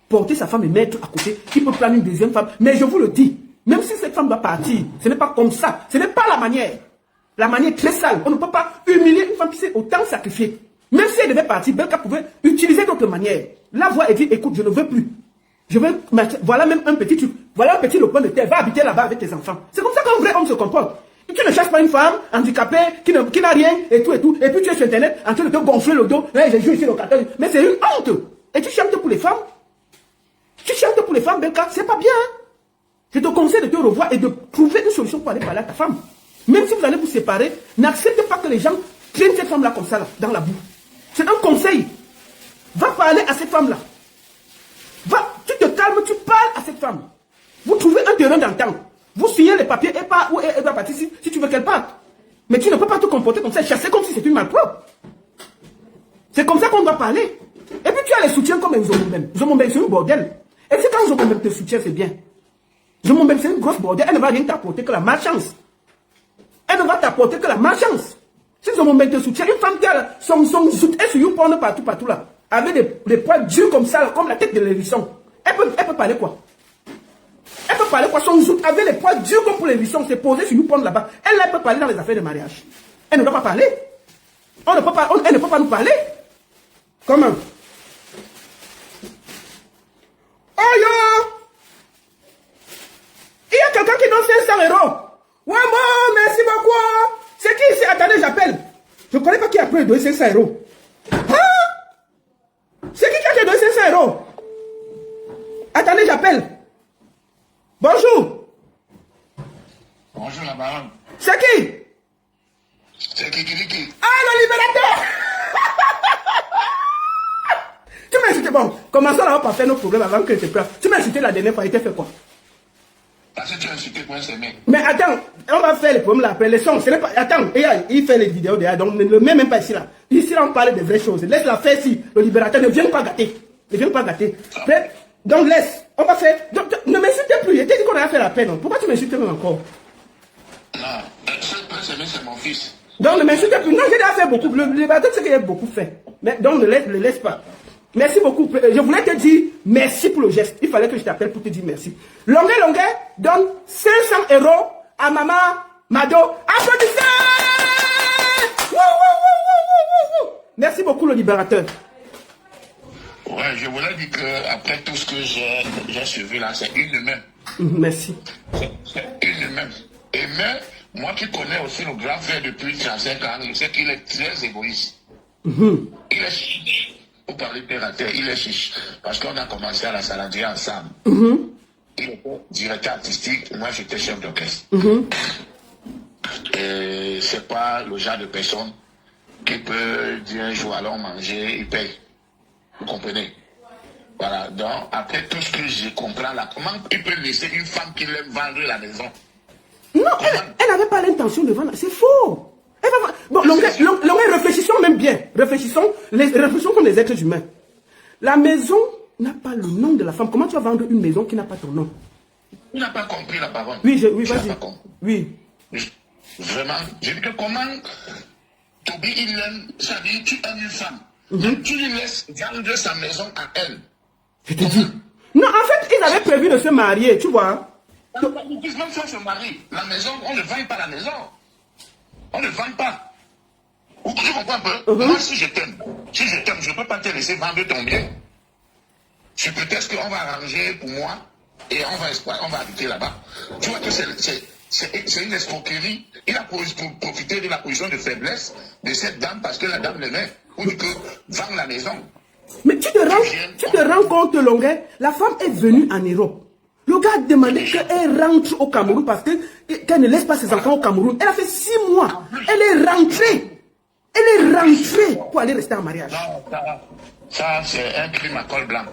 Porter sa femme et mettre à côté, il peut prendre une deuxième femme. Mais je vous le dis, même si cette femme doit partir, ce n'est pas comme ça. Ce n'est pas la manière. La manière est très sale. On ne peut pas humilier une femme qui s'est autant sacrifiée. Même si elle devait partir, Belka pouvait utiliser d'autres manières. La voix et dire, écoute, je ne veux plus. Je veux, voilà même un petit truc. Voilà un petit lopin de terre. Va habiter là-bas avec tes enfants. C'est comme ça qu'un vrai homme se comporte. Et tu ne cherches pas une femme handicapée, qui n'a rien, et tout, et tout. Et puis tu es sur Internet en train de te gonfler le dos. Hey, j'ai joué ici le 14. Mais c'est une honte. Et tu chantes pour les femmes. Tu chantes pour les femmes, Belka. C'est pas bien. Je te conseille de te revoir et de trouver une solution pour aller parler à ta femme. Même si vous allez vous séparer, n'acceptez pas que les gens traînent cette femme-là comme ça, là, dans la boue. C'est un conseil. Va parler à cette femme-là. Va, tu te calmes, tu parles à cette femme. Vous trouvez un terrain d'entente. Vous signez les papiers et pas où elle va partir si tu veux qu'elle parte. Mais tu ne peux pas te comporter comme ça, chasser comme si c'était une malpropre. C'est comme ça qu'on doit parler. Et puis tu as les soutiens comme Nzomombem. Nzomombem, c'est un bordel. Et c'est quand Nzomombem te soutient, c'est bien. Nzomombem, c'est une grosse bordel. Elle ne va rien t'apporter que la malchance. Elle ne va t'apporter que la malchance. Si Nzomombem te soutient, une femme qui a son soutien sur YouPorn partout là, avec des poils durs comme ça, là, comme la tête de l'hérisson. Elle peut parler quoi? Elle peut parler quoi? Son zout avec les poils durs comme pour l'hérisson, c'est posé sur YouPorn là-bas. Elle peut parler dans les affaires de mariage. Elle ne doit pas parler. Elle ne peut pas nous parler. Comment? Oh yo! Il y a quelqu'un qui donne 500 €. Ouais, bon, merci beaucoup. C'est qui ici? Attendez, j'appelle. Je ne connais pas qui a pris donner 500 €. Ah! C'est qui a donné 500 €? Attendez, j'appelle. Bonjour.
Bonjour la baronne.
C'est qui?
C'est qui?
Ah, le libérateur! Tu m'as insulté, bon, commençons là, on va pas faire nos problèmes avant que je te prenne. Tu m'as insulté la dernière fois, il t'a fait quoi?
Parce que tu as insulté pour un semer.
Mais attends, on va faire les problèmes là après, les sons, ce n'est pas... Attends, il fait les vidéos derrière, donc ne le mets même pas ici là. Ici là, on parle de vraies choses. Laisse la faire ici, le libérateur, ne viens pas gâter. Ne viens pas gâter. Donc laisse, on va faire... Donc, ne m'insulte plus, je t'ai dit qu'on allait faire la peine. Pourquoi tu m'insultes même encore?
Non, c'est mon fils.
Donc ne m'insulte plus. Non, j'ai déjà fait beaucoup. Le libérateur, c'est qu'il a beaucoup fait. Mais donc ne le laisse pas. Merci beaucoup. Je voulais te dire merci pour le geste. Il fallait que je t'appelle pour te dire merci. Longuet donne 500 € à maman Mado. Applaudissez! Merci beaucoup le libérateur.
Ouais, je voulais dire qu'après tout ce que j'ai suivi là, c'est une même.
Merci.
C'est une même. Et même, moi qui connais aussi le grand frère depuis 35 ans, je sais qu'il est très égoïste. Il est chiche. Pour parler terre à terre, il est chiche. Parce qu'on a commencé à la saladier ensemble.
il était directeur artistique, moi j'étais chef d'orchestre. Et c'est pas le genre de personne qui peut dire un jour allons manger, il paye. Vous comprenez? Voilà, donc après tout ce que je comprends là, comment il peut laisser une femme qui l'aime vendre la maison?
Non, elle n'avait pas l'intention de vendre, c'est faux. Elle va... Bon, Longuet, réfléchissons même bien. Réfléchissons comme les êtres humains. La maison n'a pas le nom de la femme. Comment tu vas vendre une maison qui n'a pas ton nom?
Tu n'as pas compris la parole.
Oui, vas-y. Oui.
Vraiment, je dis que comment Toby, il aime, ça veut dire tu aimes une femme. Tu lui laisses vendre sa maison à elle.
Je te dis. Non, en fait, ils avaient prévu de se marier, tu vois.
Ils disent même si on se marie, la maison, on ne vend pas la maison. On ne vend pas. Tu comprends un peu? Moi, si je t'aime, je ne peux pas te laisser vendre ton bien. C'est peut-être qu'on va arranger pour moi et on va habiter là-bas. Tu vois que c'est une escroquerie. Il a profité de la position de faiblesse de cette dame parce que la dame l'aimait pour dire que vendre la maison.
Mais tu te rends compte, Longuet, la femme est venue en Europe. Le gars a demandé qu'elle rentre au Cameroun parce qu'elle ne laisse pas ses enfants au Cameroun. Elle a fait 6 mois. Elle est rentrée. Elle est rentrée pour aller rester en mariage.
Non, ça c'est un crime à col blanc.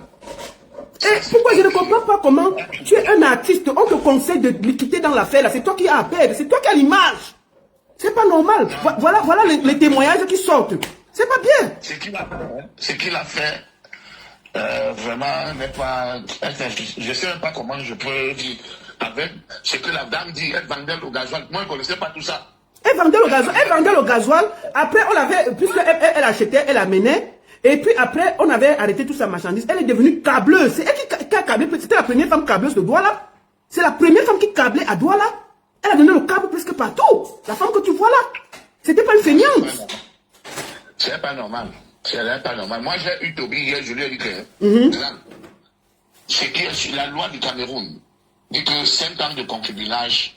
Et pourquoi je ne comprends pas comment tu es un artiste, on te conseille de quitter dans l'affaire, c'est toi qui as à perdre, c'est toi qui as l'image. C'est pas normal. Voilà les témoignages qui sortent. C'est pas bien.
Ce qu'il a fait, vraiment n'est pas... Je ne sais même pas comment je peux dire. Avec ce que la dame dit, elle vendait au gasoil. Moi, je ne connaissais pas tout ça.
Elle vendait le gasoil. Après, on l'avait, puisqu'elle achetait, elle amenait. Et puis après, on avait arrêté toute sa marchandise. Elle est devenue câbleuse. C'est elle qui a câblé. C'était la première femme câbleuse de Douala. C'est la première femme qui câblait à Douala. Elle a donné le câble presque partout. La femme que tu vois là. C'était pas une feignante.
C'est pas normal. C'est pas normal. Moi, j'ai eu Toby hier, je lui ai dit que c'est que la loi du Cameroun dit que 5 ans de concubinage,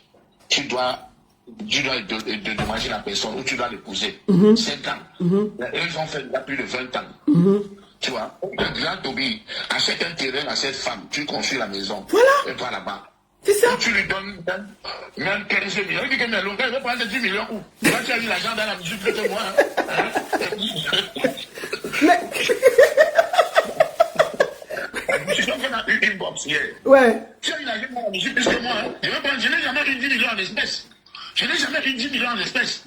tu dois dédommager la personne ou tu dois l'épouser. 5 ans. Et ils ont fait il y a plus de 20 ans. Tu vois, le grand Toby achète un terrain à cette femme, tu construis la maison.
Voilà.
Et toi là-bas.
C'est ça.
Tu lui donnes même 15 millions. Il dit que mais Longuet, il veut prendre 10 millions où? Toi, tu as eu l'argent dans la musique plus que moi.
Mais...
Je suis qu'on a eu une box hier.
Ouais.
Tu as eu l'argent dans la musique plus que moi. Je n'ai jamais eu 10 millions en espèces. Je n'ai jamais eu 10 millions en espèces.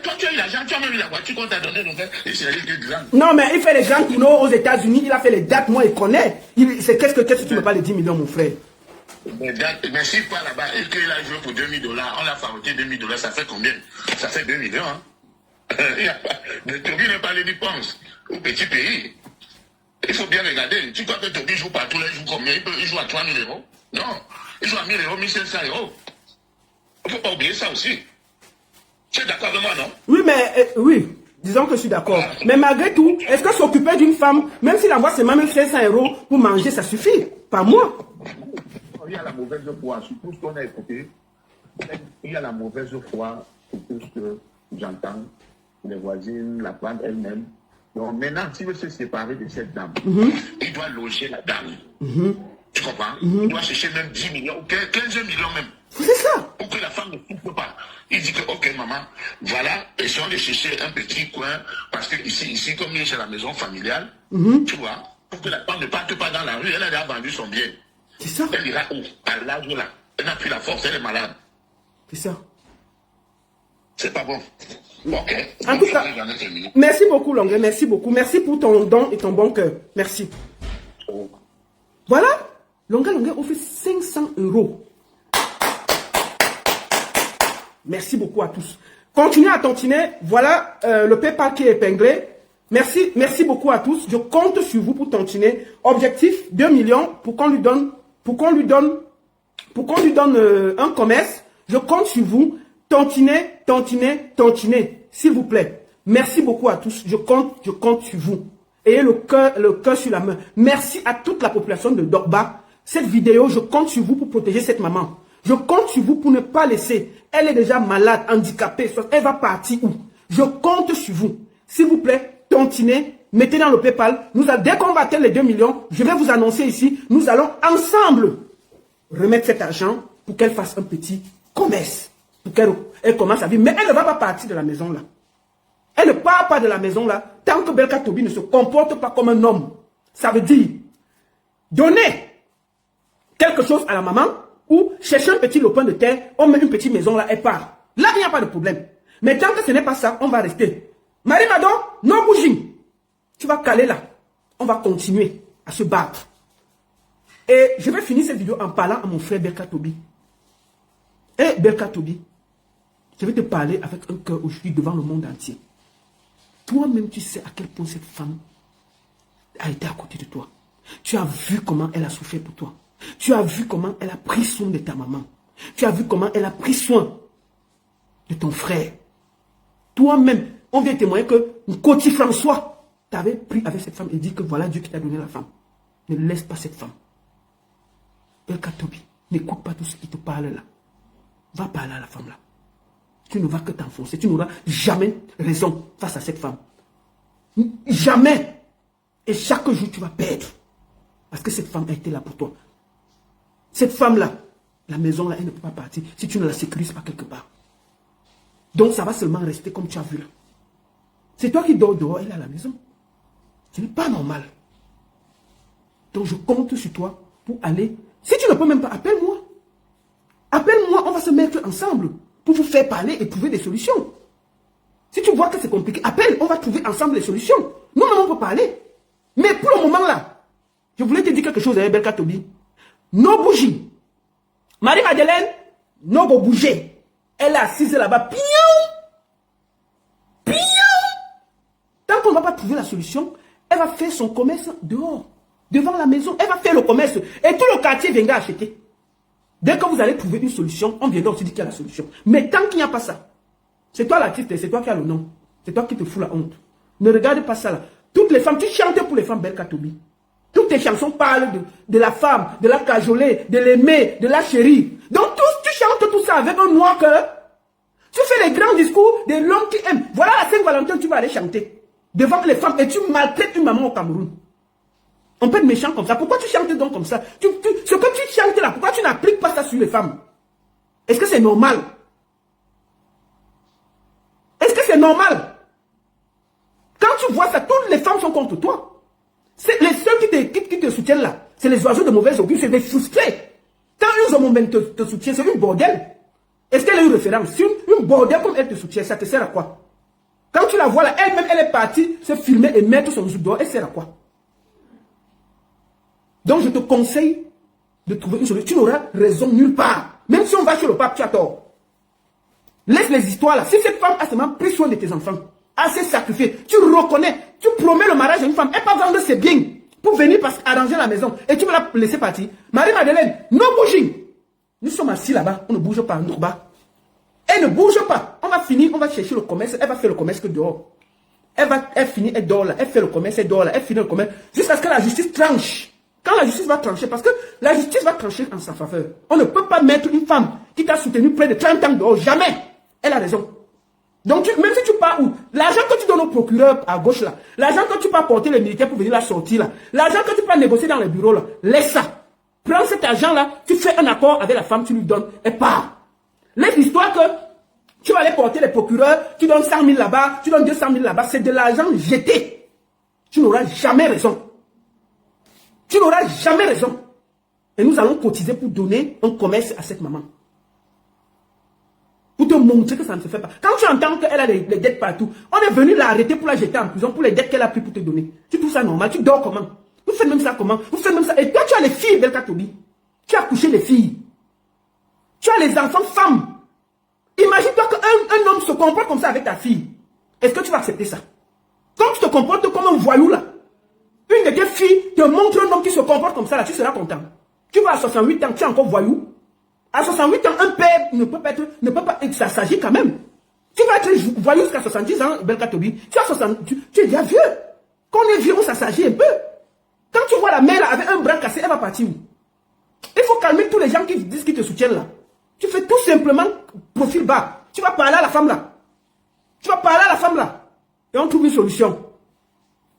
Toi, tu as eu l'argent, tu as même eu la voiture qu'on t'a donnée, donc c'est les grands. Non,
mais il fait les gens qui n'ont aux États-Unis, il a fait les dates, moi, il connaît. Qu'est-ce que tu me parles de 10 millions, mon frère?
Mais s'il part là-bas et qu'il a joué pour $2 000, on l'a fabriqué $2 000, ça fait combien? Ça fait 2 millions, hein? Mais Toby n'est pas les dépenses au petit pays. Il faut bien regarder. Tu crois que Toby joue pas tous les jours combien? Il joue à 3 000 euros? Non. Il joue à 1 000 euros, 1 500 euros. Il ne faut pas oublier ça aussi. Tu es d'accord avec moi, non? Oui,
mais oui, disons que je suis d'accord. Mais malgré tout, est-ce que s'occuper d'une femme, même s'il envoie seulement 1 500 euros pour manger, ça suffit? Pas moi.
Il y a la mauvaise foi, surtout ce qu'on a écouté. Il y a la mauvaise foi, surtout ce que j'entends, les voisines, la femme elle-même. Donc maintenant, s'il veut se séparer de cette dame, il doit loger la dame. Tu comprends? Il doit chercher même 10 millions, ou 15 millions même.
C'est ça.
Pour que la femme ne souffre pas. Il dit que, ok maman, voilà, essayons de chercher un petit coin, parce que ici comme il est chez la maison familiale, tu vois, pour que la femme ne parte pas dans la rue, elle a déjà vendu son bien.
C'est ça.
Elle ira où? À l'âge là. Elle n'a plus la force, elle est malade.
C'est ça.
C'est pas bon. Ok.
En tout cas, merci beaucoup, Longuet, merci beaucoup. Merci pour ton don et ton bon cœur. Merci.
Oh.
Voilà. Longuet offre 500 euros. Merci beaucoup à tous. Continuez à tontiner. Voilà le PayPal qui est épinglé. Merci beaucoup à tous. Je compte sur vous pour tontiner. Objectif 2 millions pour qu'on lui donne un commerce. Je compte sur vous. Tontiner. S'il vous plaît. Merci beaucoup à tous. Je compte sur vous. Ayez le cœur sur la main. Merci à toute la population de Dorba. Cette vidéo, je compte sur vous pour protéger cette maman. Je compte sur vous pour ne pas laisser. Elle est déjà malade, handicapée. Elle va partir où? Je compte sur vous. S'il vous plaît, tontinez, mettez dans le PayPal. Dès qu'on va atteindre les 2 millions, je vais vous annoncer ici, nous allons ensemble remettre cet argent pour qu'elle fasse un petit commerce. Pour qu'elle commence à vivre. Mais elle ne va pas partir de la maison là. Elle ne part pas de la maison là tant que Belka Tobi ne se comporte pas comme un homme. Ça veut dire donner quelque chose à la maman ou chercher un petit lopin de terre, on met une petite maison là, elle part. Là, il n'y a pas de problème. Mais tant que ce n'est pas ça, on va rester. Marie Madon, non bouging. Tu vas caler là. On va continuer à se battre. Et je vais finir cette vidéo en parlant à mon frère Belka Tobi. Et Belka Tobi, je vais te parler avec un cœur aujourd'hui devant le monde entier. Toi-même, tu sais à quel point cette femme a été à côté de toi. Tu as vu comment elle a souffert pour toi. Tu as vu comment elle a pris soin de ta maman. Tu as vu comment elle a pris soin de ton frère. Toi-même, on vient témoigner que Nkoti François t'avait pris avec cette femme et dit que voilà Dieu qui t'a donné la femme. Ne laisse pas cette femme. Belka Tobi, n'écoute pas tout ce qui te parle là. Va parler à la femme là. Tu ne vas que t'enfoncer. Tu n'auras jamais raison face à cette femme. Jamais. Et chaque jour, tu vas perdre. Parce que cette femme a été là pour toi. Cette femme-là, la maison là, elle ne peut pas partir si tu ne la sécurises pas quelque part. Donc, ça va seulement rester comme tu as vu là. C'est toi qui dors dehors, elle est à la maison. Ce n'est pas normal. Donc, je compte sur toi pour aller. Si tu ne peux même pas, appelle-moi. Appelle-moi, on va se mettre ensemble pour vous faire parler et trouver des solutions. Si tu vois que c'est compliqué, appelle, on va trouver ensemble les solutions. Nous-mêmes, on peut parler. Mais pour le moment là, je voulais te dire quelque chose avec Belka Tobi. No bougie. Marie-Madeleine, no go bouger. Elle est assise là-bas. Pion! Pion! Tant qu'on ne va pas trouver la solution, elle va faire son commerce dehors, devant la maison. Elle va faire le commerce et tout le quartier viendra acheter. Dès que vous allez trouver une solution, on viendra aussi dire qu'il y a la solution. Mais tant qu'il n'y a pas ça, c'est toi l'artiste, c'est toi qui as le nom. C'est toi qui te fous la honte. Ne regarde pas ça là. Toutes les femmes, tu chantes pour les femmes Belka Tobi. Toutes tes chansons parlent de la femme, de la cajoler, de l'aimer, de la chérie. Donc tu chantes tout ça avec un noir cœur. Tu fais les grands discours des l'homme qui aime. Voilà la Saint-Valentin, tu vas aller chanter devant les femmes et tu maltraites une maman au Cameroun. On peut être méchant comme ça. Pourquoi tu chantes donc comme ça? Ce que tu chantes là, pourquoi tu n'appliques pas ça sur les femmes? Est-ce que c'est normal? Est-ce que c'est normal? Quand tu vois ça, toutes les femmes sont contre toi. C'est les seuls qui te soutiennent là. C'est les oiseaux de mauvaise augure, c'est des frustrés. Quand une homme te soutient, c'est une bordel. Est-ce qu'elle a eu référence? Si une bordel comme elle te soutient, ça te sert à quoi? Quand tu la vois là, elle-même, elle est partie se filmer et mettre son joue dehors, elle sert à quoi? Donc je te conseille de trouver une solution. Tu n'auras raison nulle part. Même si on va chez le pape, tu as tort. Laisse les histoires là. Si cette femme a seulement pris soin de tes enfants, a s'est sacrifié, tu reconnais, tu promets le mariage à une femme, elle va vendre ses biens pour venir arranger la maison et tu vas la laisser partir. Marie-Madeleine, no bouging. Nous sommes assis là-bas, on ne bouge pas en bas. Elle ne bouge pas. On va finir, on va chercher le commerce, elle va faire le commerce que dehors. Elle finit, elle dort là, elle fait le commerce, elle dort là, elle finit le commerce, jusqu'à ce que la justice tranche. Quand la justice va trancher, parce que la justice va trancher en sa faveur. On ne peut pas mettre une femme qui t'a soutenu près de 30 ans dehors, jamais. Elle a raison. Donc, même si tu pars où, l'argent que tu donnes au procureur à gauche là, l'argent que tu pars porter les militaires pour venir la sortir là, l'argent que tu pars négocier dans les bureaux là, laisse ça. Prends cet argent là, tu fais un accord avec la femme, tu lui donnes, elle part. Laisse l'histoire que tu vas aller porter les procureurs, tu donnes 100 000 là-bas, tu donnes 200 000 là-bas, c'est de l'argent jeté. Tu n'auras jamais raison. Tu n'auras jamais raison. Et nous allons cotiser pour donner un commerce à cette maman. Pour te montrer que ça ne se fait pas. Quand tu entends qu'elle a des dettes partout, on est venu l'arrêter pour la jeter en prison pour les dettes qu'elle a pris pour te donner. Tu trouves ça normal? Tu dors comment? Vous faites même ça comment? Vous faites même ça. Et toi, tu as les filles, Belka Tobi. Tu as couché les filles. Tu as les enfants femmes. Imagine-toi qu'un homme se comporte comme ça avec ta fille. Est-ce que tu vas accepter ça? Quand tu te comportes comme un voyou là, une de tes filles te montre un homme qui se comporte comme ça là, tu seras content. Tu vas à 68 ans, tu es encore voyou. À 68 ans, un père ne peut pas, ça s'agit quand même. Tu vas être voyou jusqu'à 70 ans, Belka Tobi. Tu es déjà vieux. Quand on est vieux, ça s'agit un peu. Quand tu vois la mère là, avec un bras cassé, elle va partir où? Il faut calmer tous les gens qui disent qu'ils te soutiennent là. Tu fais tout simplement profil bas. Tu vas parler à la femme là. Tu vas parler à la femme là. Et on trouve une solution.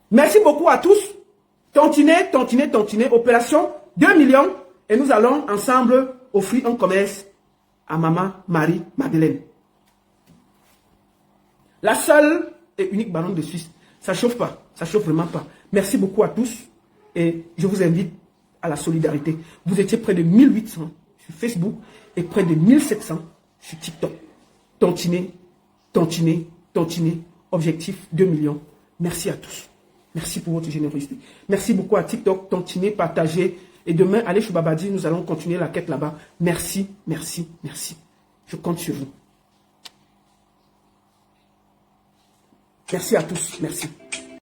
Merci beaucoup à tous. Tontiné. Opération 2 millions Et nous allons ensemble offrir un commerce à maman Marie-Madeleine. La seule et unique baronne de Suisse. Ça ne chauffe pas. Ça ne chauffe vraiment pas. Merci beaucoup à tous. Et je vous invite à la solidarité. Vous étiez près de 1800 sur Facebook et près de 1700 sur TikTok. Tantinez, tantinez, tantinez. Objectif 2 millions. Merci à tous. Merci pour votre générosité. Merci beaucoup à TikTok. Tantinez, partagez. Et demain, allez chez Babadi. Nous allons continuer la quête là-bas. Merci, merci, merci. Je compte sur vous. Merci à tous. Merci.